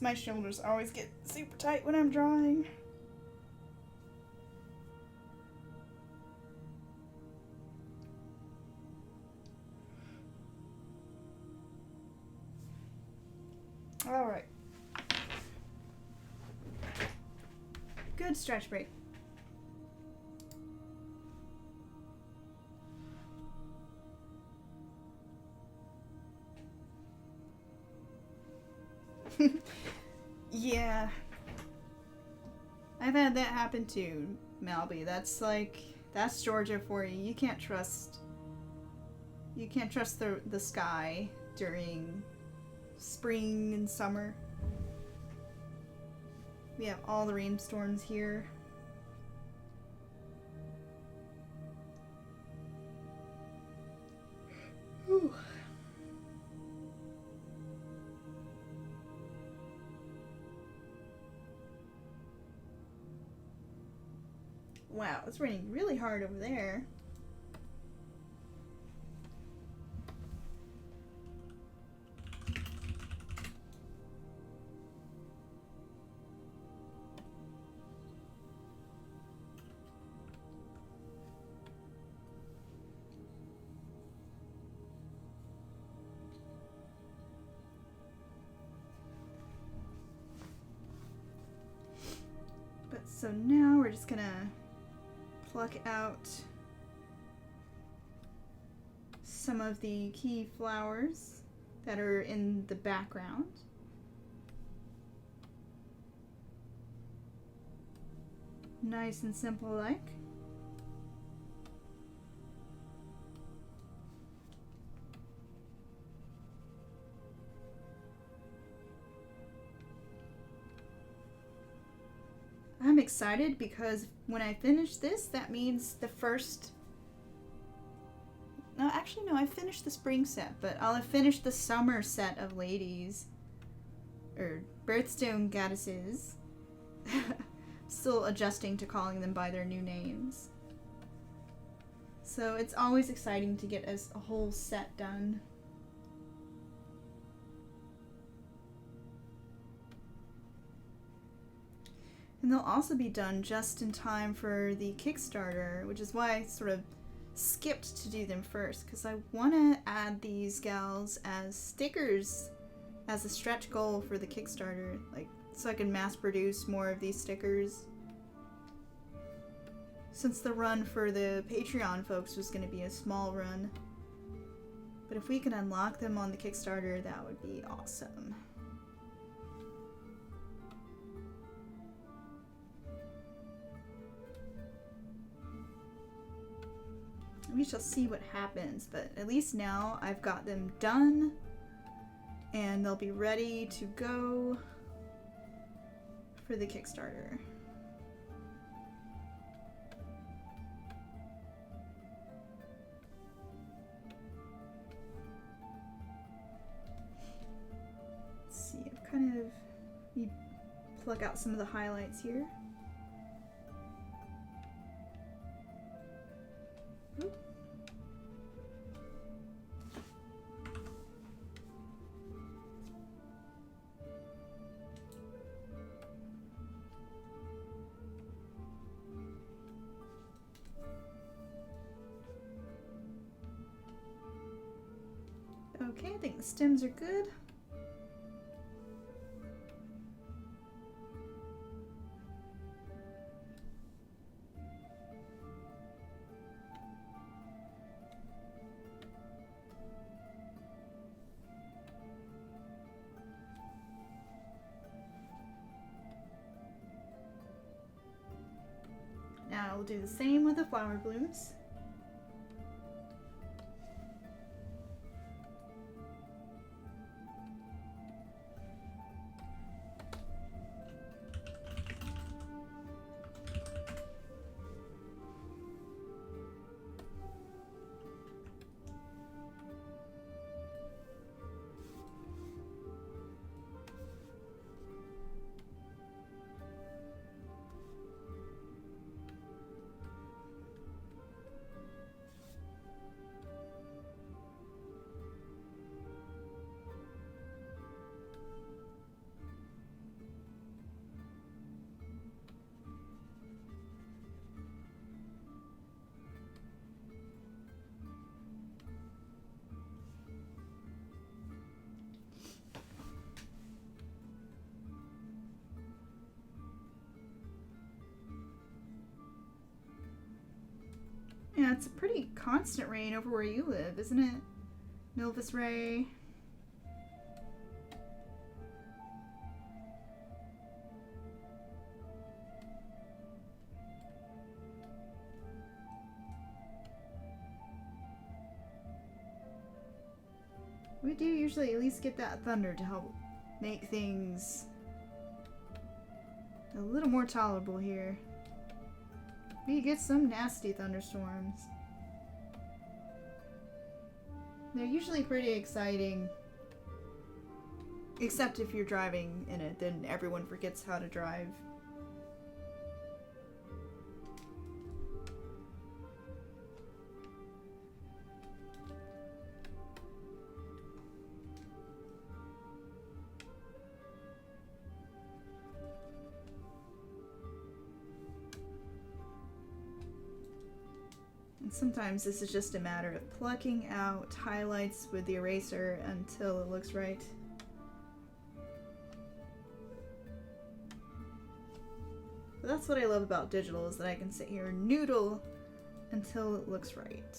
Speaker 1: My shoulders always get super tight when I'm drawing. All right. Good stretch break. Yeah. I've had that happen too, Malby. That's Georgia for you. You can't trust the sky during spring and summer. We have all the rainstorms here. Whew. Wow, it's raining really hard over there. But so now we're just gonna pluck out some of the key flowers that are in the background. Nice and simple like. I'm excited because when I finish this, that means the first... No, actually, no, I finished the spring set, but I'll have finished the summer set of ladies. Or birthstone goddesses. Still adjusting to calling them by their new names. So it's always exciting to get a whole set done. And they'll also be done just in time for the Kickstarter, which is why I sort of skipped to do them first, because I want to add these gals as stickers as a stretch goal for the Kickstarter, like so I can mass produce more of these stickers. Since the run for the Patreon folks was going to be a small run. But if we can unlock them on the Kickstarter, that would be awesome. We shall see what happens, but at least now I've got them done and they'll be ready to go for the Kickstarter. Let's see, I've kind of you plug out some of the highlights here. Oop. Okay, I think the stems are good. Now we'll do the same with the flower blooms. Yeah, it's a pretty constant rain over where you live, isn't it? Milvis Ray. We do usually at least get that thunder to help make things a little more tolerable here. We get some nasty thunderstorms. They're usually pretty exciting. Except if you're driving in it, then everyone forgets how to drive. Sometimes this is just a matter of plucking out highlights with the eraser until it looks right. But that's what I love about digital, is that I can sit here and noodle until it looks right.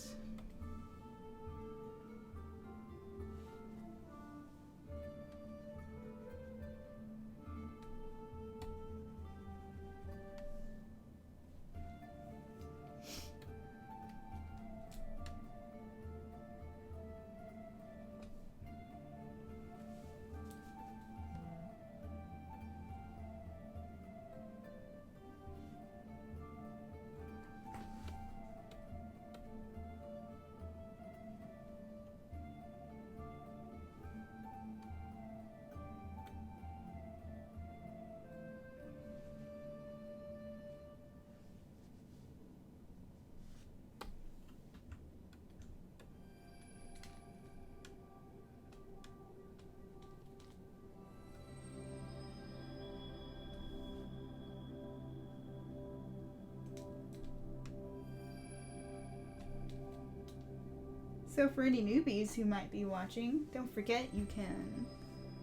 Speaker 1: So for any newbies who might be watching, don't forget you can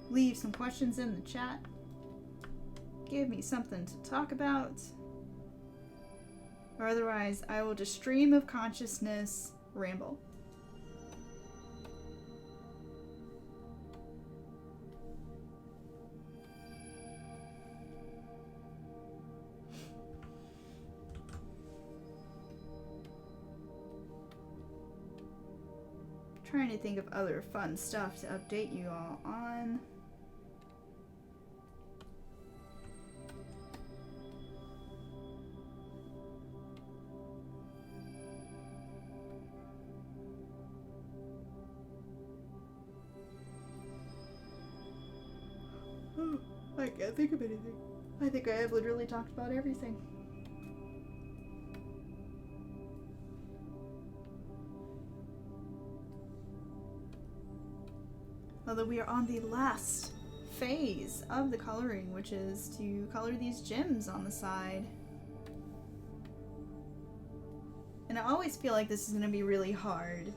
Speaker 1: leave some questions in the chat. Give me something to talk about. Or otherwise, I will just stream of consciousness ramble. Trying to think of other fun stuff to update you all on. I can't think of anything. I think I have literally talked about everything. Although we are on the last phase of the coloring, which is to color these gems on the side. And I always feel like this is going to be really hard.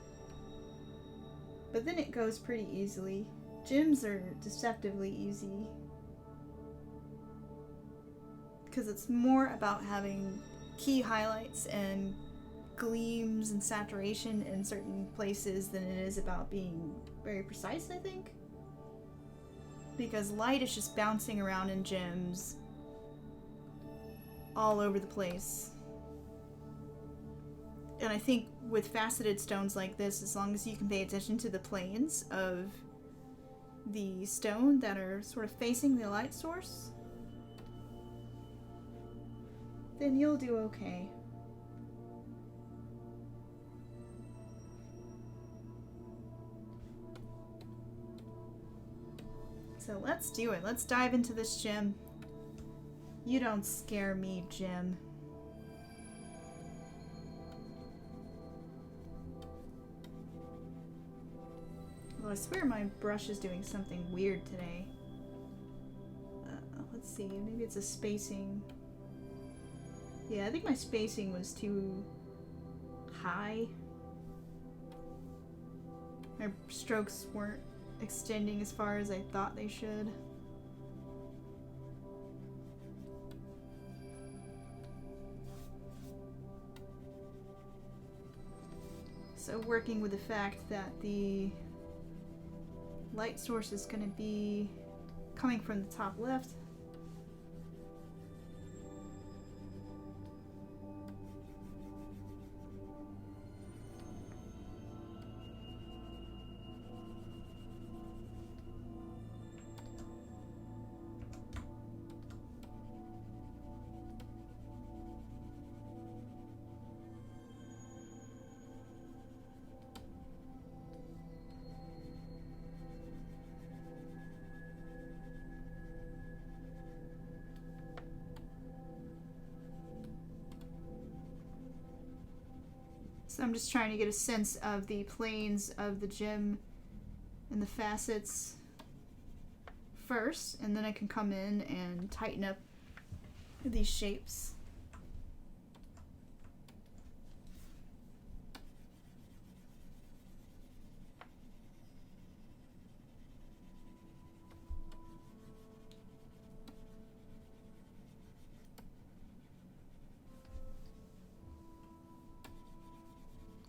Speaker 1: But then it goes pretty easily. Gems are deceptively easy. Because it's more about having key highlights and gleams and saturation in certain places than it is about being very precise, I think. Because light is just bouncing around in gems all over the place. And I think with faceted stones like this, as long as you can pay attention to the planes of the stone that are sort of facing the light source, then you'll do okay. So let's do it. Let's dive into this gem. You don't scare me, Jim. Well, I swear my brush is doing something weird today. Let's see, maybe it's a spacing. Yeah, I think my spacing was too high. My strokes weren't extending as far as I thought they should. So working with the fact that the light source is going to be coming from the top left. So I'm just trying to get a sense of the planes of the gem and the facets first, and then I can come in and tighten up these shapes.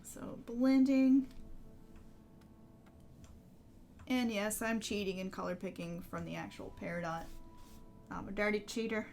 Speaker 1: So blending. And yes, I'm cheating in color picking from the actual Peridot. I'm a dirty cheater.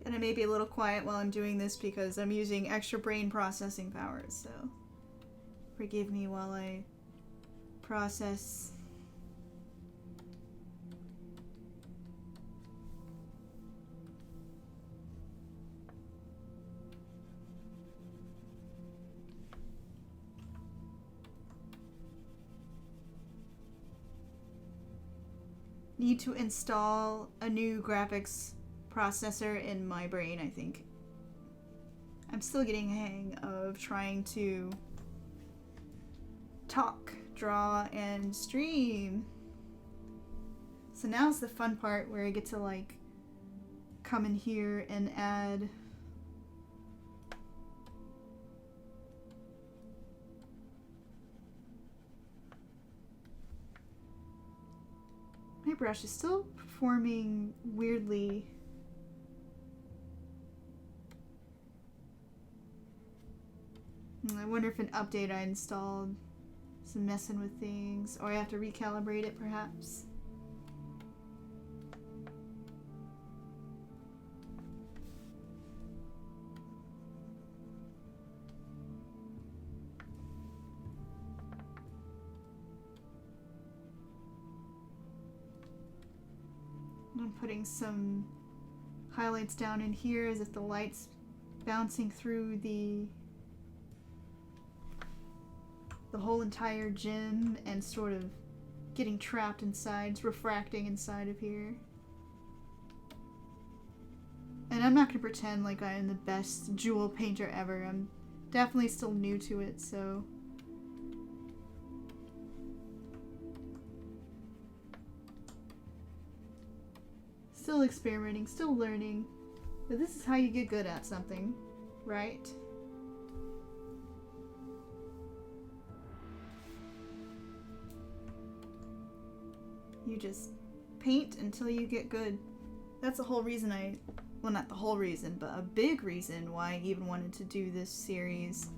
Speaker 1: And I may be a little quiet while I'm doing this because I'm using extra brain processing powers, so forgive me while I process. Need to install a new graphics processor in my brain, I think. I'm still getting a hang of trying to talk, draw, and stream. So now's the fun part where I get to like come in here and add my brush is still performing weirdly. I wonder if an update I installed is messing with things, or I have to recalibrate it perhaps. I'm putting some highlights down in here as if the light's bouncing through the whole entire gem and sort of getting trapped inside, it's refracting inside of here. And I'm not going to pretend like I am the best jewel painter ever. I'm definitely still new to it, so still experimenting, still learning. But this is how you get good at something, right? You just paint until you get good. That's the whole reason well, not the whole reason, but a big reason why I even wanted to do this series.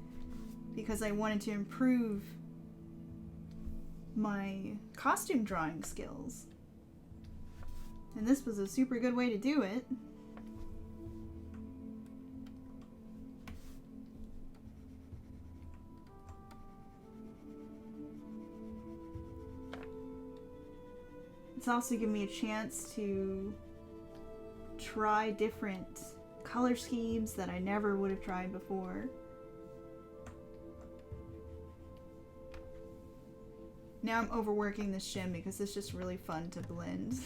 Speaker 1: Because I wanted to improve my costume drawing skills. And this was a super good way to do it. It's also given me a chance to try different color schemes that I never would have tried before. Now I'm overworking this shim because it's just really fun to blend.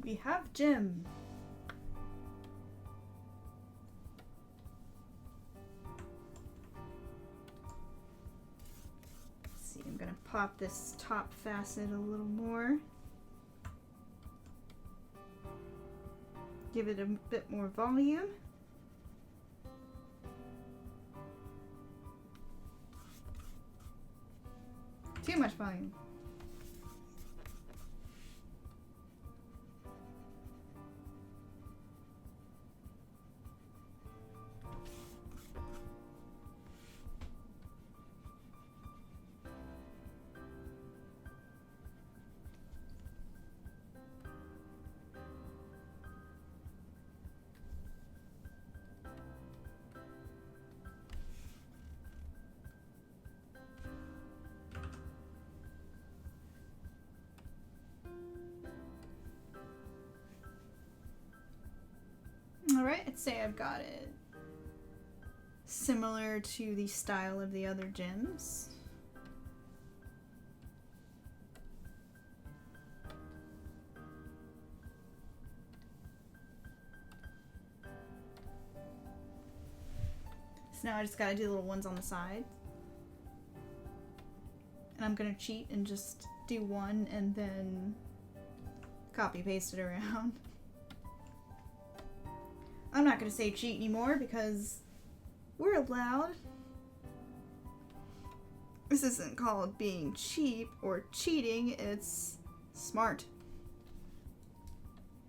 Speaker 1: We have Jim. Let's see, I'm gonna pop this top facet a little more. Give it a bit more volume. Too much volume. Alright, let's say I've got it similar to the style of the other gems. So now I just gotta do little ones on the side. And I'm gonna cheat and just do one and then copy paste it around. I'm not going to say cheat anymore because we're allowed. This isn't called being cheap or cheating, it's Smart.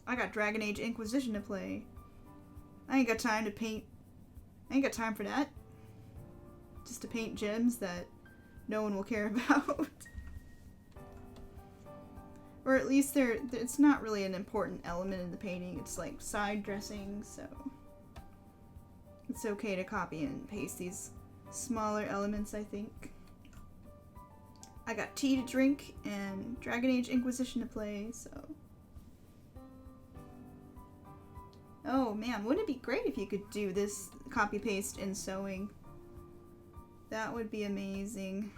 Speaker 1: I got Dragon Age Inquisition to play. I ain't got time to paint. I ain't got time for that. Just to paint gems that no one will care about. Or at least it's not really an important element in the painting. It's like side dressing, so it's okay to copy and paste these smaller elements, I think. I got tea to drink and Dragon Age Inquisition to play, so. Oh man, wouldn't it be great if you could do this copy paste in sewing? That would be amazing.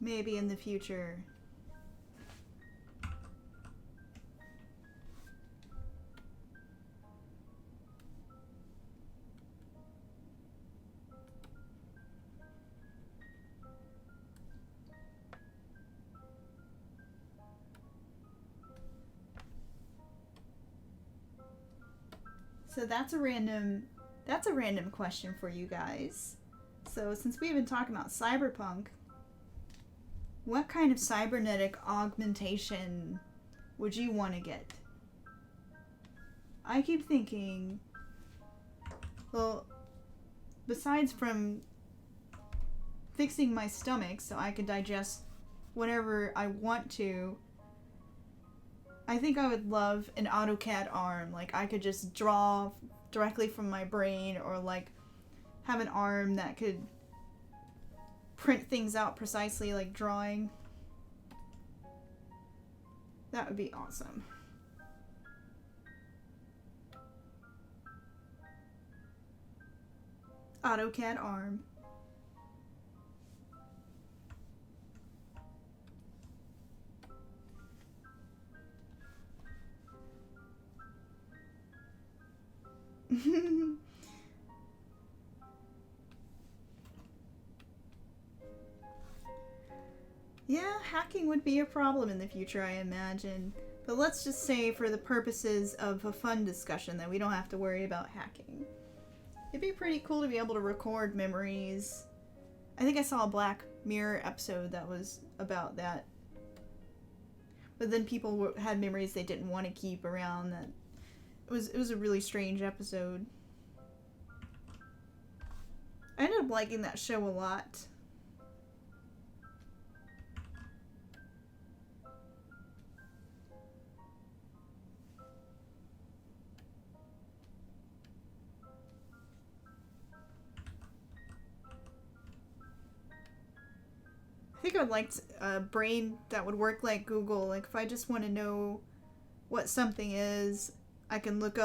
Speaker 1: Maybe in the future. So that's a random question for you guys. So since we've been talking about cyberpunk, what kind of cybernetic augmentation would you want to get? I keep thinking, well, besides from fixing my stomach so I can digest whenever I want to, I think I would love an AutoCAD arm. Like, I could just draw directly from my brain, or like have an arm that could print things out precisely like drawing. That would be awesome. AutoCAD arm. Yeah, hacking would be a problem in the future, I imagine. But let's just say, for the purposes of a fun discussion, that we don't have to worry about hacking. It'd be pretty cool to be able to record memories. I think I saw a Black Mirror episode that was about that. But then people had memories they didn't want to keep around. That it was a really strange episode. I ended up liking that show a lot. I think I would like a brain that would work like Google. Like, if I just want to know what something is, I can look it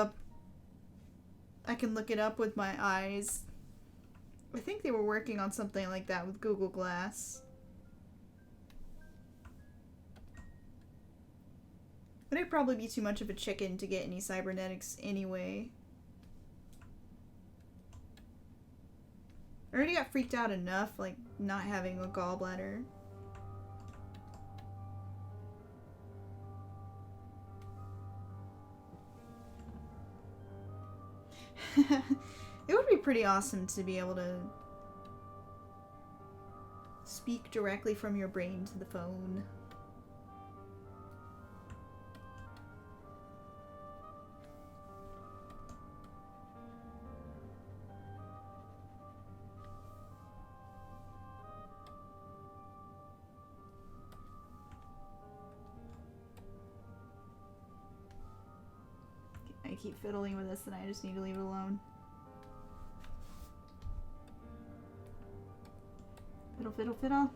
Speaker 1: up with my eyes. I think they were working on something like that with Google Glass. But I'd probably be too much of a chicken to get any cybernetics anyway. I already got freaked out enough, like, not having a gallbladder. It would be pretty awesome to be able to speak directly from your brain to the phone. I keep fiddling with this and I just need to leave it alone. Fiddle, fiddle, fiddle.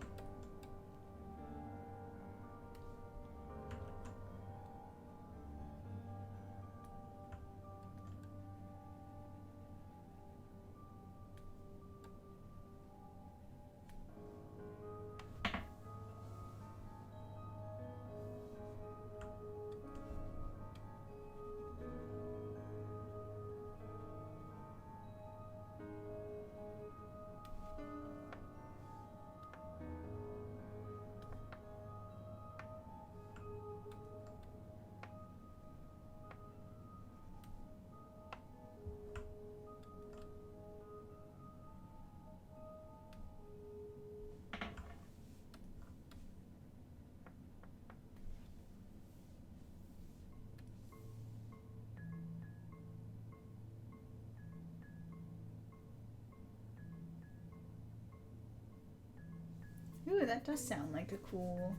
Speaker 1: that does sound like a cool...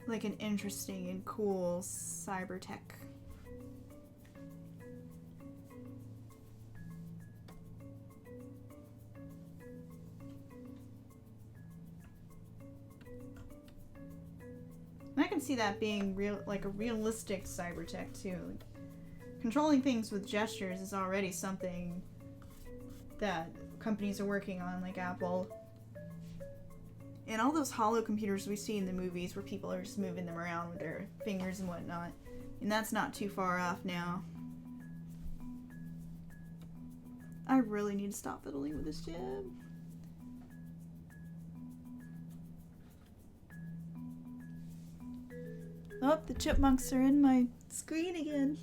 Speaker 1: like an interesting and cool cyber tech. And I can see that being real, like a realistic cyber tech too. Like, controlling things with gestures is already something that companies are working on, like Apple. And all those hollow computers we see in the movies where people are just moving them around with their fingers and whatnot. And that's not too far off now. I really need to stop fiddling with this jib. Oh, the chipmunks are in my screen again.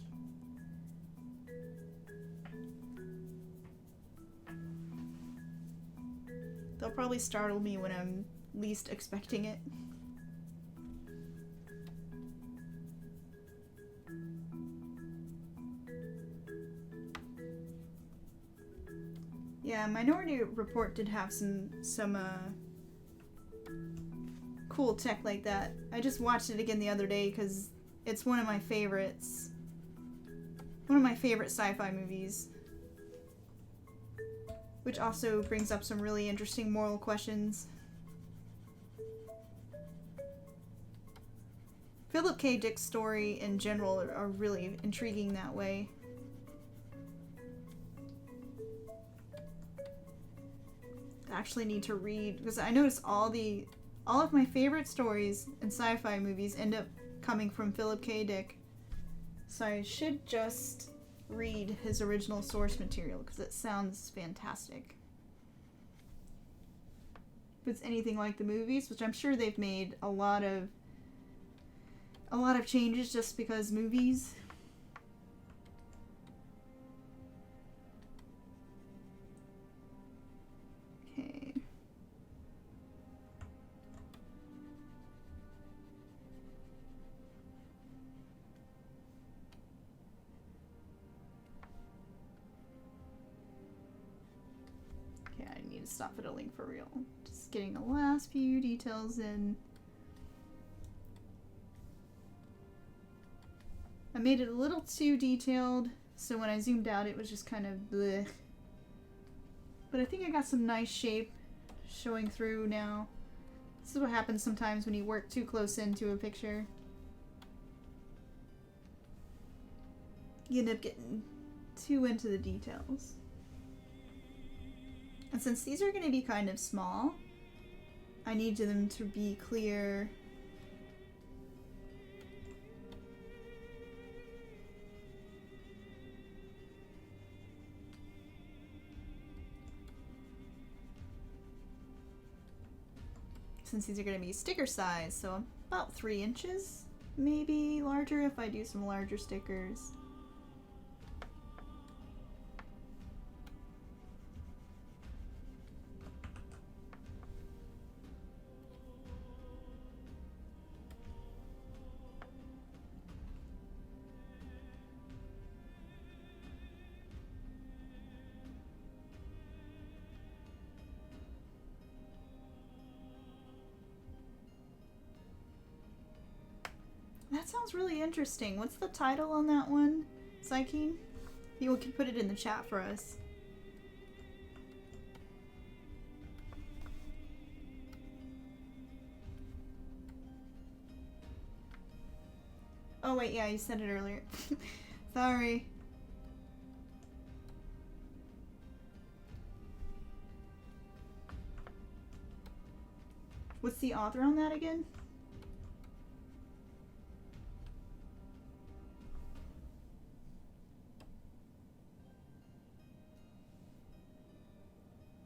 Speaker 1: They'll probably startle me when I'm least expecting it. Yeah, Minority Report did have some cool tech like that. I just watched it again the other day because it's one of my favorites. One of my favorite sci-fi movies. Which also brings up some really interesting moral questions. Philip K. Dick's story in general are really intriguing that way. I actually need to read, because I notice all of my favorite stories in sci-fi movies end up coming from Philip K. Dick. So I should just read his original source material because it sounds fantastic. If it's anything like the movies, which I'm sure they've made a lot of changes just because movies. Okay. Okay, I need to stop fiddling for real. Just getting the last few details in. I made it a little too detailed, so when I zoomed out it was just kind of bleh. But I think I got some nice shape showing through now. This is what happens sometimes when you work too close into a picture. You end up getting too into the details. And since these are going to be kind of small, I need them to be clear. Since these are going to be sticker size, so about 3 inches, maybe larger if I do some larger stickers. That sounds really interesting. What's the title on that one, Psykeen? You can put it in the chat for us. Oh wait, yeah, you said it earlier. Sorry. What's the author on that again?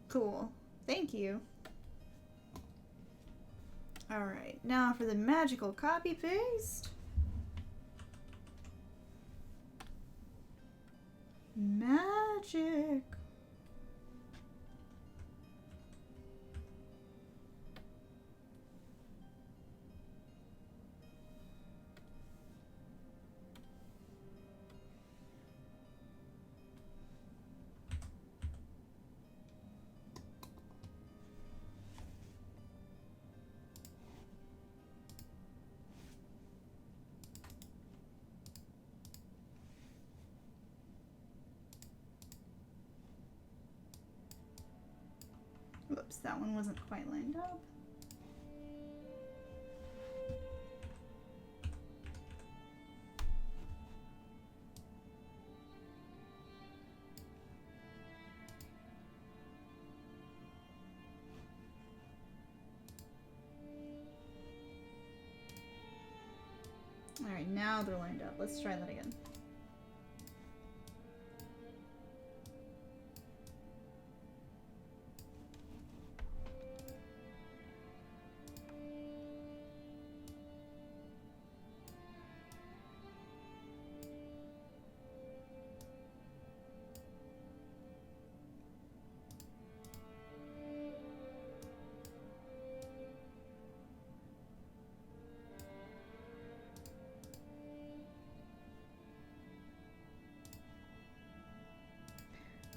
Speaker 1: Cool. Thank you. Alright, now for the magical copy paste. Magic. Whoops, that one wasn't quite lined up. Alright, now they're lined up. Let's try that again.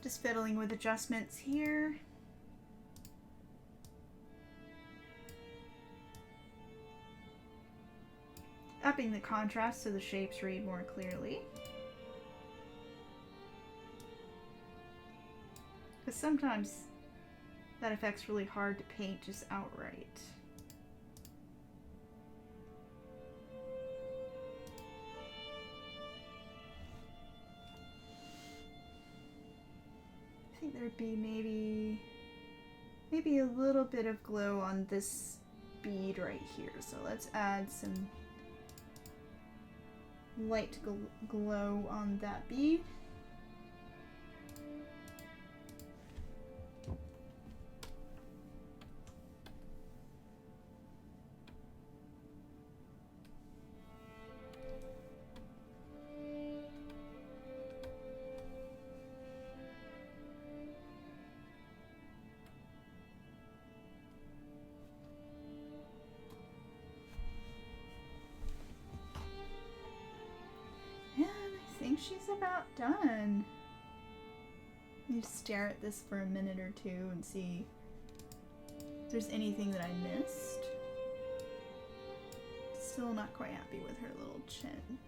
Speaker 1: Just fiddling with adjustments here. Upping the contrast so the shapes read more clearly. Because sometimes that effect's really hard to paint just outright. I think there'd be maybe a little bit of glow on this bead right here. So let's add some light glow on that bead. She's about done. Let me just stare at this for a minute or two and see if there's anything that I missed. Still not quite happy with her little chin.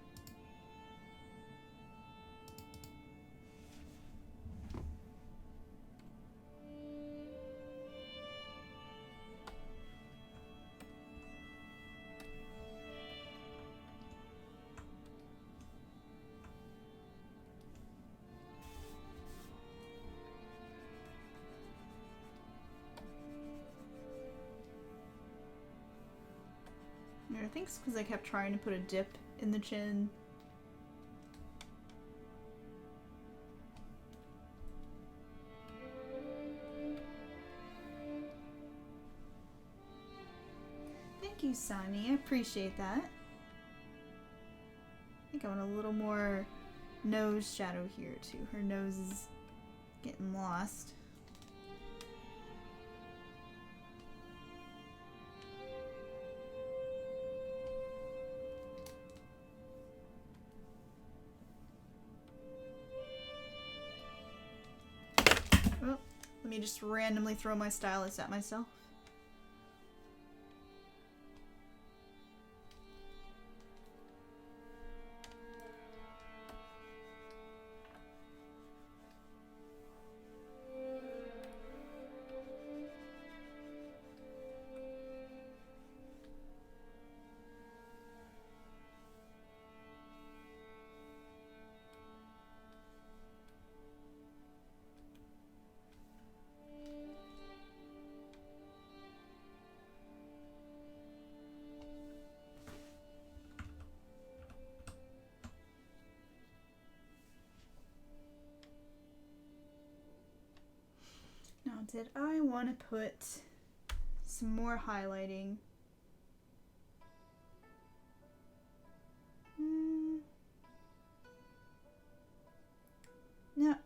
Speaker 1: I think it's because I kept trying to put a dip in the chin. Thank you, Sunny. I appreciate that. I think I want a little more nose shadow here too. Her nose is getting lost. Let me just randomly throw my stylus at myself. Now, did I want to put some more highlighting? No.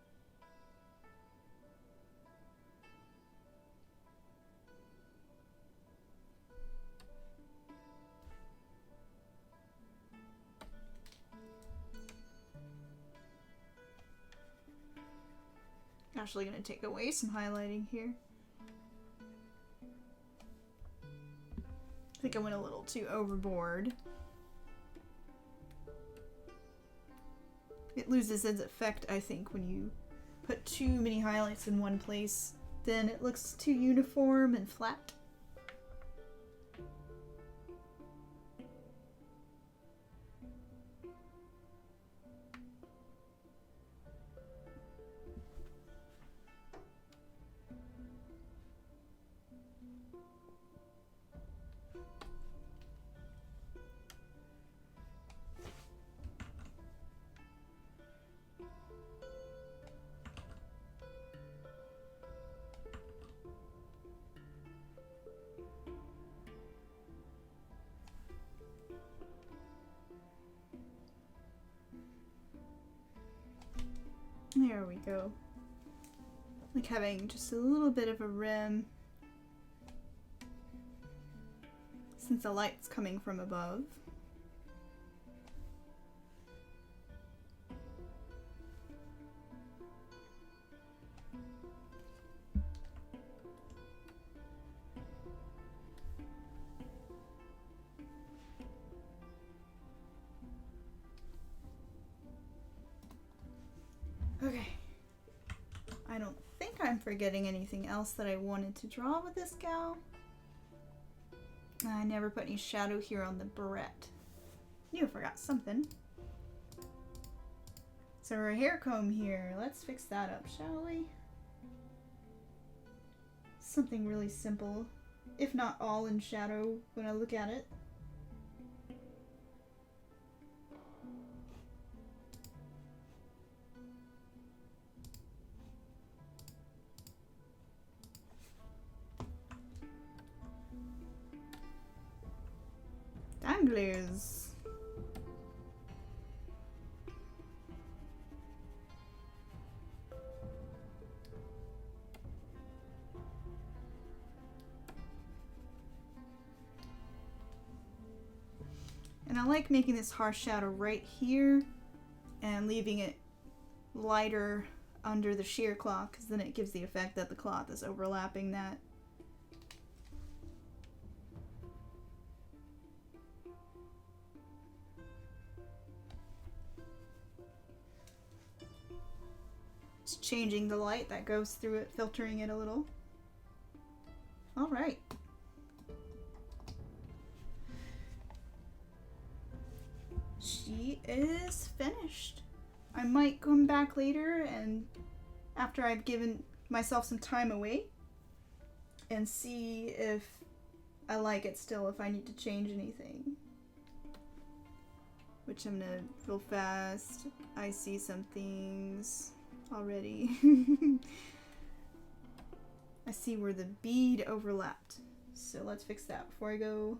Speaker 1: Actually gonna take away some highlighting here. I think I went a little too overboard. It loses its effect, I think, when you put too many highlights in one place. then it looks too uniform and flat. There we go. Like having just a little bit of a rim, since the light's coming from above. Okay. I don't think I'm forgetting anything else that I wanted to draw with this gal. I never put any shadow here on the barrette. Knew I forgot something. So her hair comb here, let's fix that up, shall we? Something really simple, if not all in shadow when I look at it. Danglers. And I like making this harsh shadow right here and leaving it lighter under the sheer cloth, because then it gives the effect that the cloth is overlapping that. Just changing the light that goes through it, filtering it a little. All right. She is finished. I might come back later and after I've given myself some time away and see if I like it still, if I need to change anything. Which I'm gonna real fast. I see some things already. I see where the bead overlapped. So let's fix that before I go.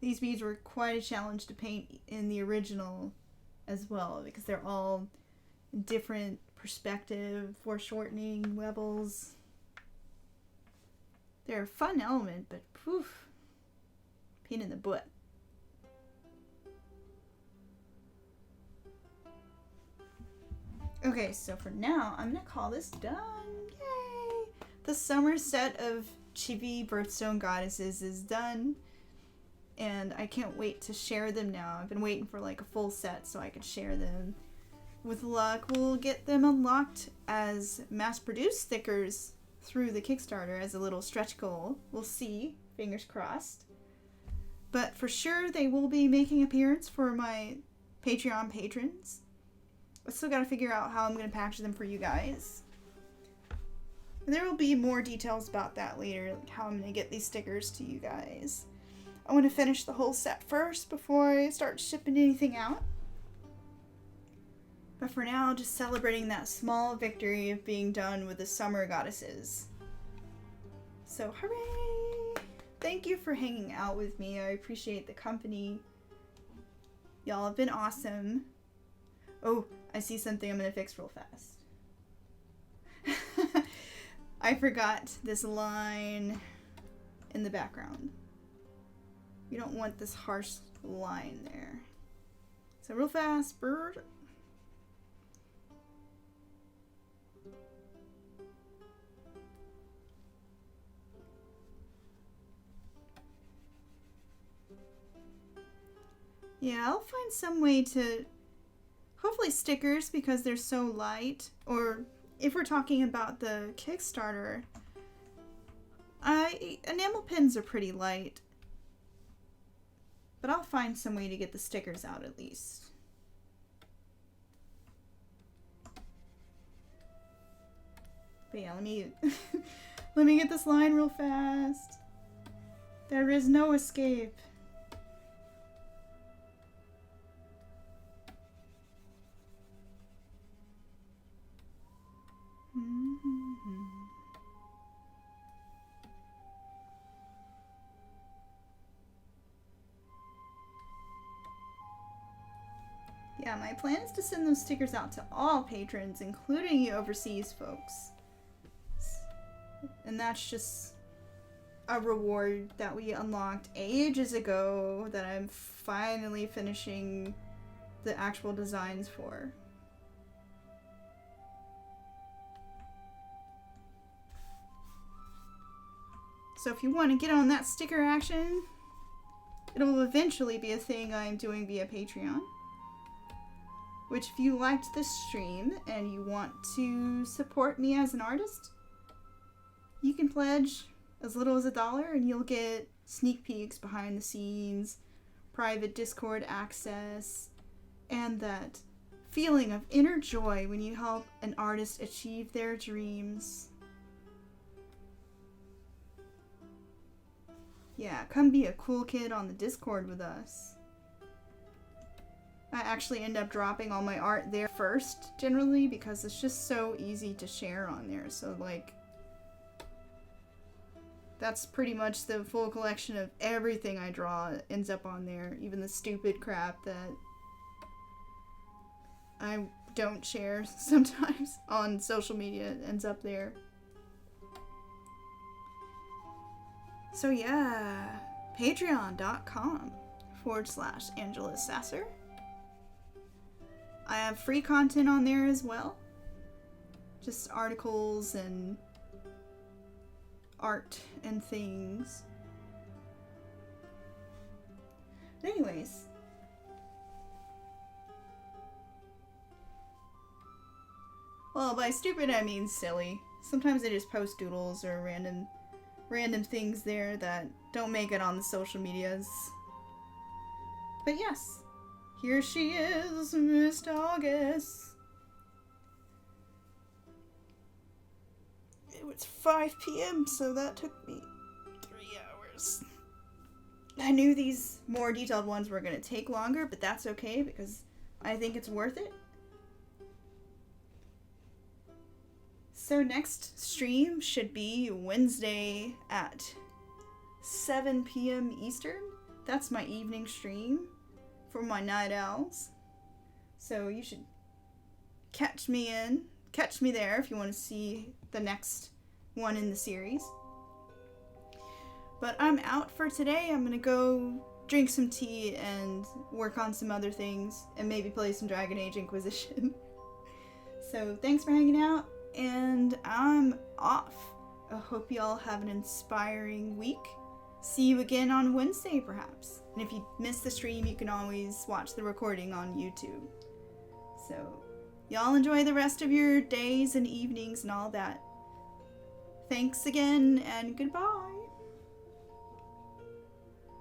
Speaker 1: These beads were quite a challenge to paint in the original as well, because they're all different perspective, foreshortening levels. They're a fun element, but poof, pain in the butt. Okay, so for now, I'm gonna call this done. Yay! The summer set of Chibi Birthstone Goddesses is done. And I can't wait to share them now. I've been waiting for like a full set so I could share them. With luck, we'll get them unlocked as mass-produced stickers through the Kickstarter as a little stretch goal. We'll see. Fingers crossed. But for sure, they will be making an appearance for my Patreon patrons. I still gotta figure out how I'm gonna package them for you guys. And there will be more details about that later, like how I'm gonna get these stickers to you guys. I want to finish the whole set first before I start shipping anything out. But for now, just celebrating that small victory of being done with the summer goddesses. So, hooray! Thank you for hanging out with me. I appreciate the company. Y'all have been awesome. Oh, I see something I'm going to fix real fast. I forgot this line in the background. You don't want this harsh line there. So real fast, bird. Yeah, I'll find some way to, hopefully stickers because they're so light, or if we're talking about the Kickstarter, enamel pins are pretty light, but I'll find some way to get the stickers out at least. But yeah, let me let me get this line real fast. There is no escape. Yeah, my plan is to send those stickers out to all patrons, including you overseas folks. And that's just a reward that we unlocked ages ago that I'm finally finishing the actual designs for. So if you want to get on that sticker action, it'll eventually be a thing I'm doing via Patreon. Which, if you liked this stream and you want to support me as an artist, you can pledge as little as $1 and you'll get sneak peeks behind the scenes, private Discord access, and that feeling of inner joy when you help an artist achieve their dreams. Yeah, come be a cool kid on the Discord with us. I actually end up dropping all my art there first, generally, because it's just so easy to share on there. So, like, that's pretty much the full collection of everything I draw ends up on there. Even the stupid crap that I don't share sometimes on social media ends up there. So yeah, patreon.com/Angela Sasser. I have free content on there as well. Just articles and art and things. But anyways. Well, by stupid I mean silly. Sometimes I just post doodles or random things there that don't make it on the social medias. But yes. Here she is, Miss August. It was 5 p.m., so that took me 3 hours. I knew these more detailed ones were going to take longer, but that's okay because I think it's worth it. So next stream should be Wednesday at 7 p.m. Eastern. That's my evening stream for my night owls. So you should catch me there if you want to see the next one in the series. But I'm out for today. I'm gonna go drink some tea and work on some other things and maybe play some Dragon Age Inquisition. So thanks for hanging out and I'm off. I hope y'all have an inspiring week. See you again on Wednesday, perhaps. And if you missed the stream, you can always watch the recording on YouTube. So, y'all enjoy the rest of your days and evenings and all that. Thanks again, and goodbye.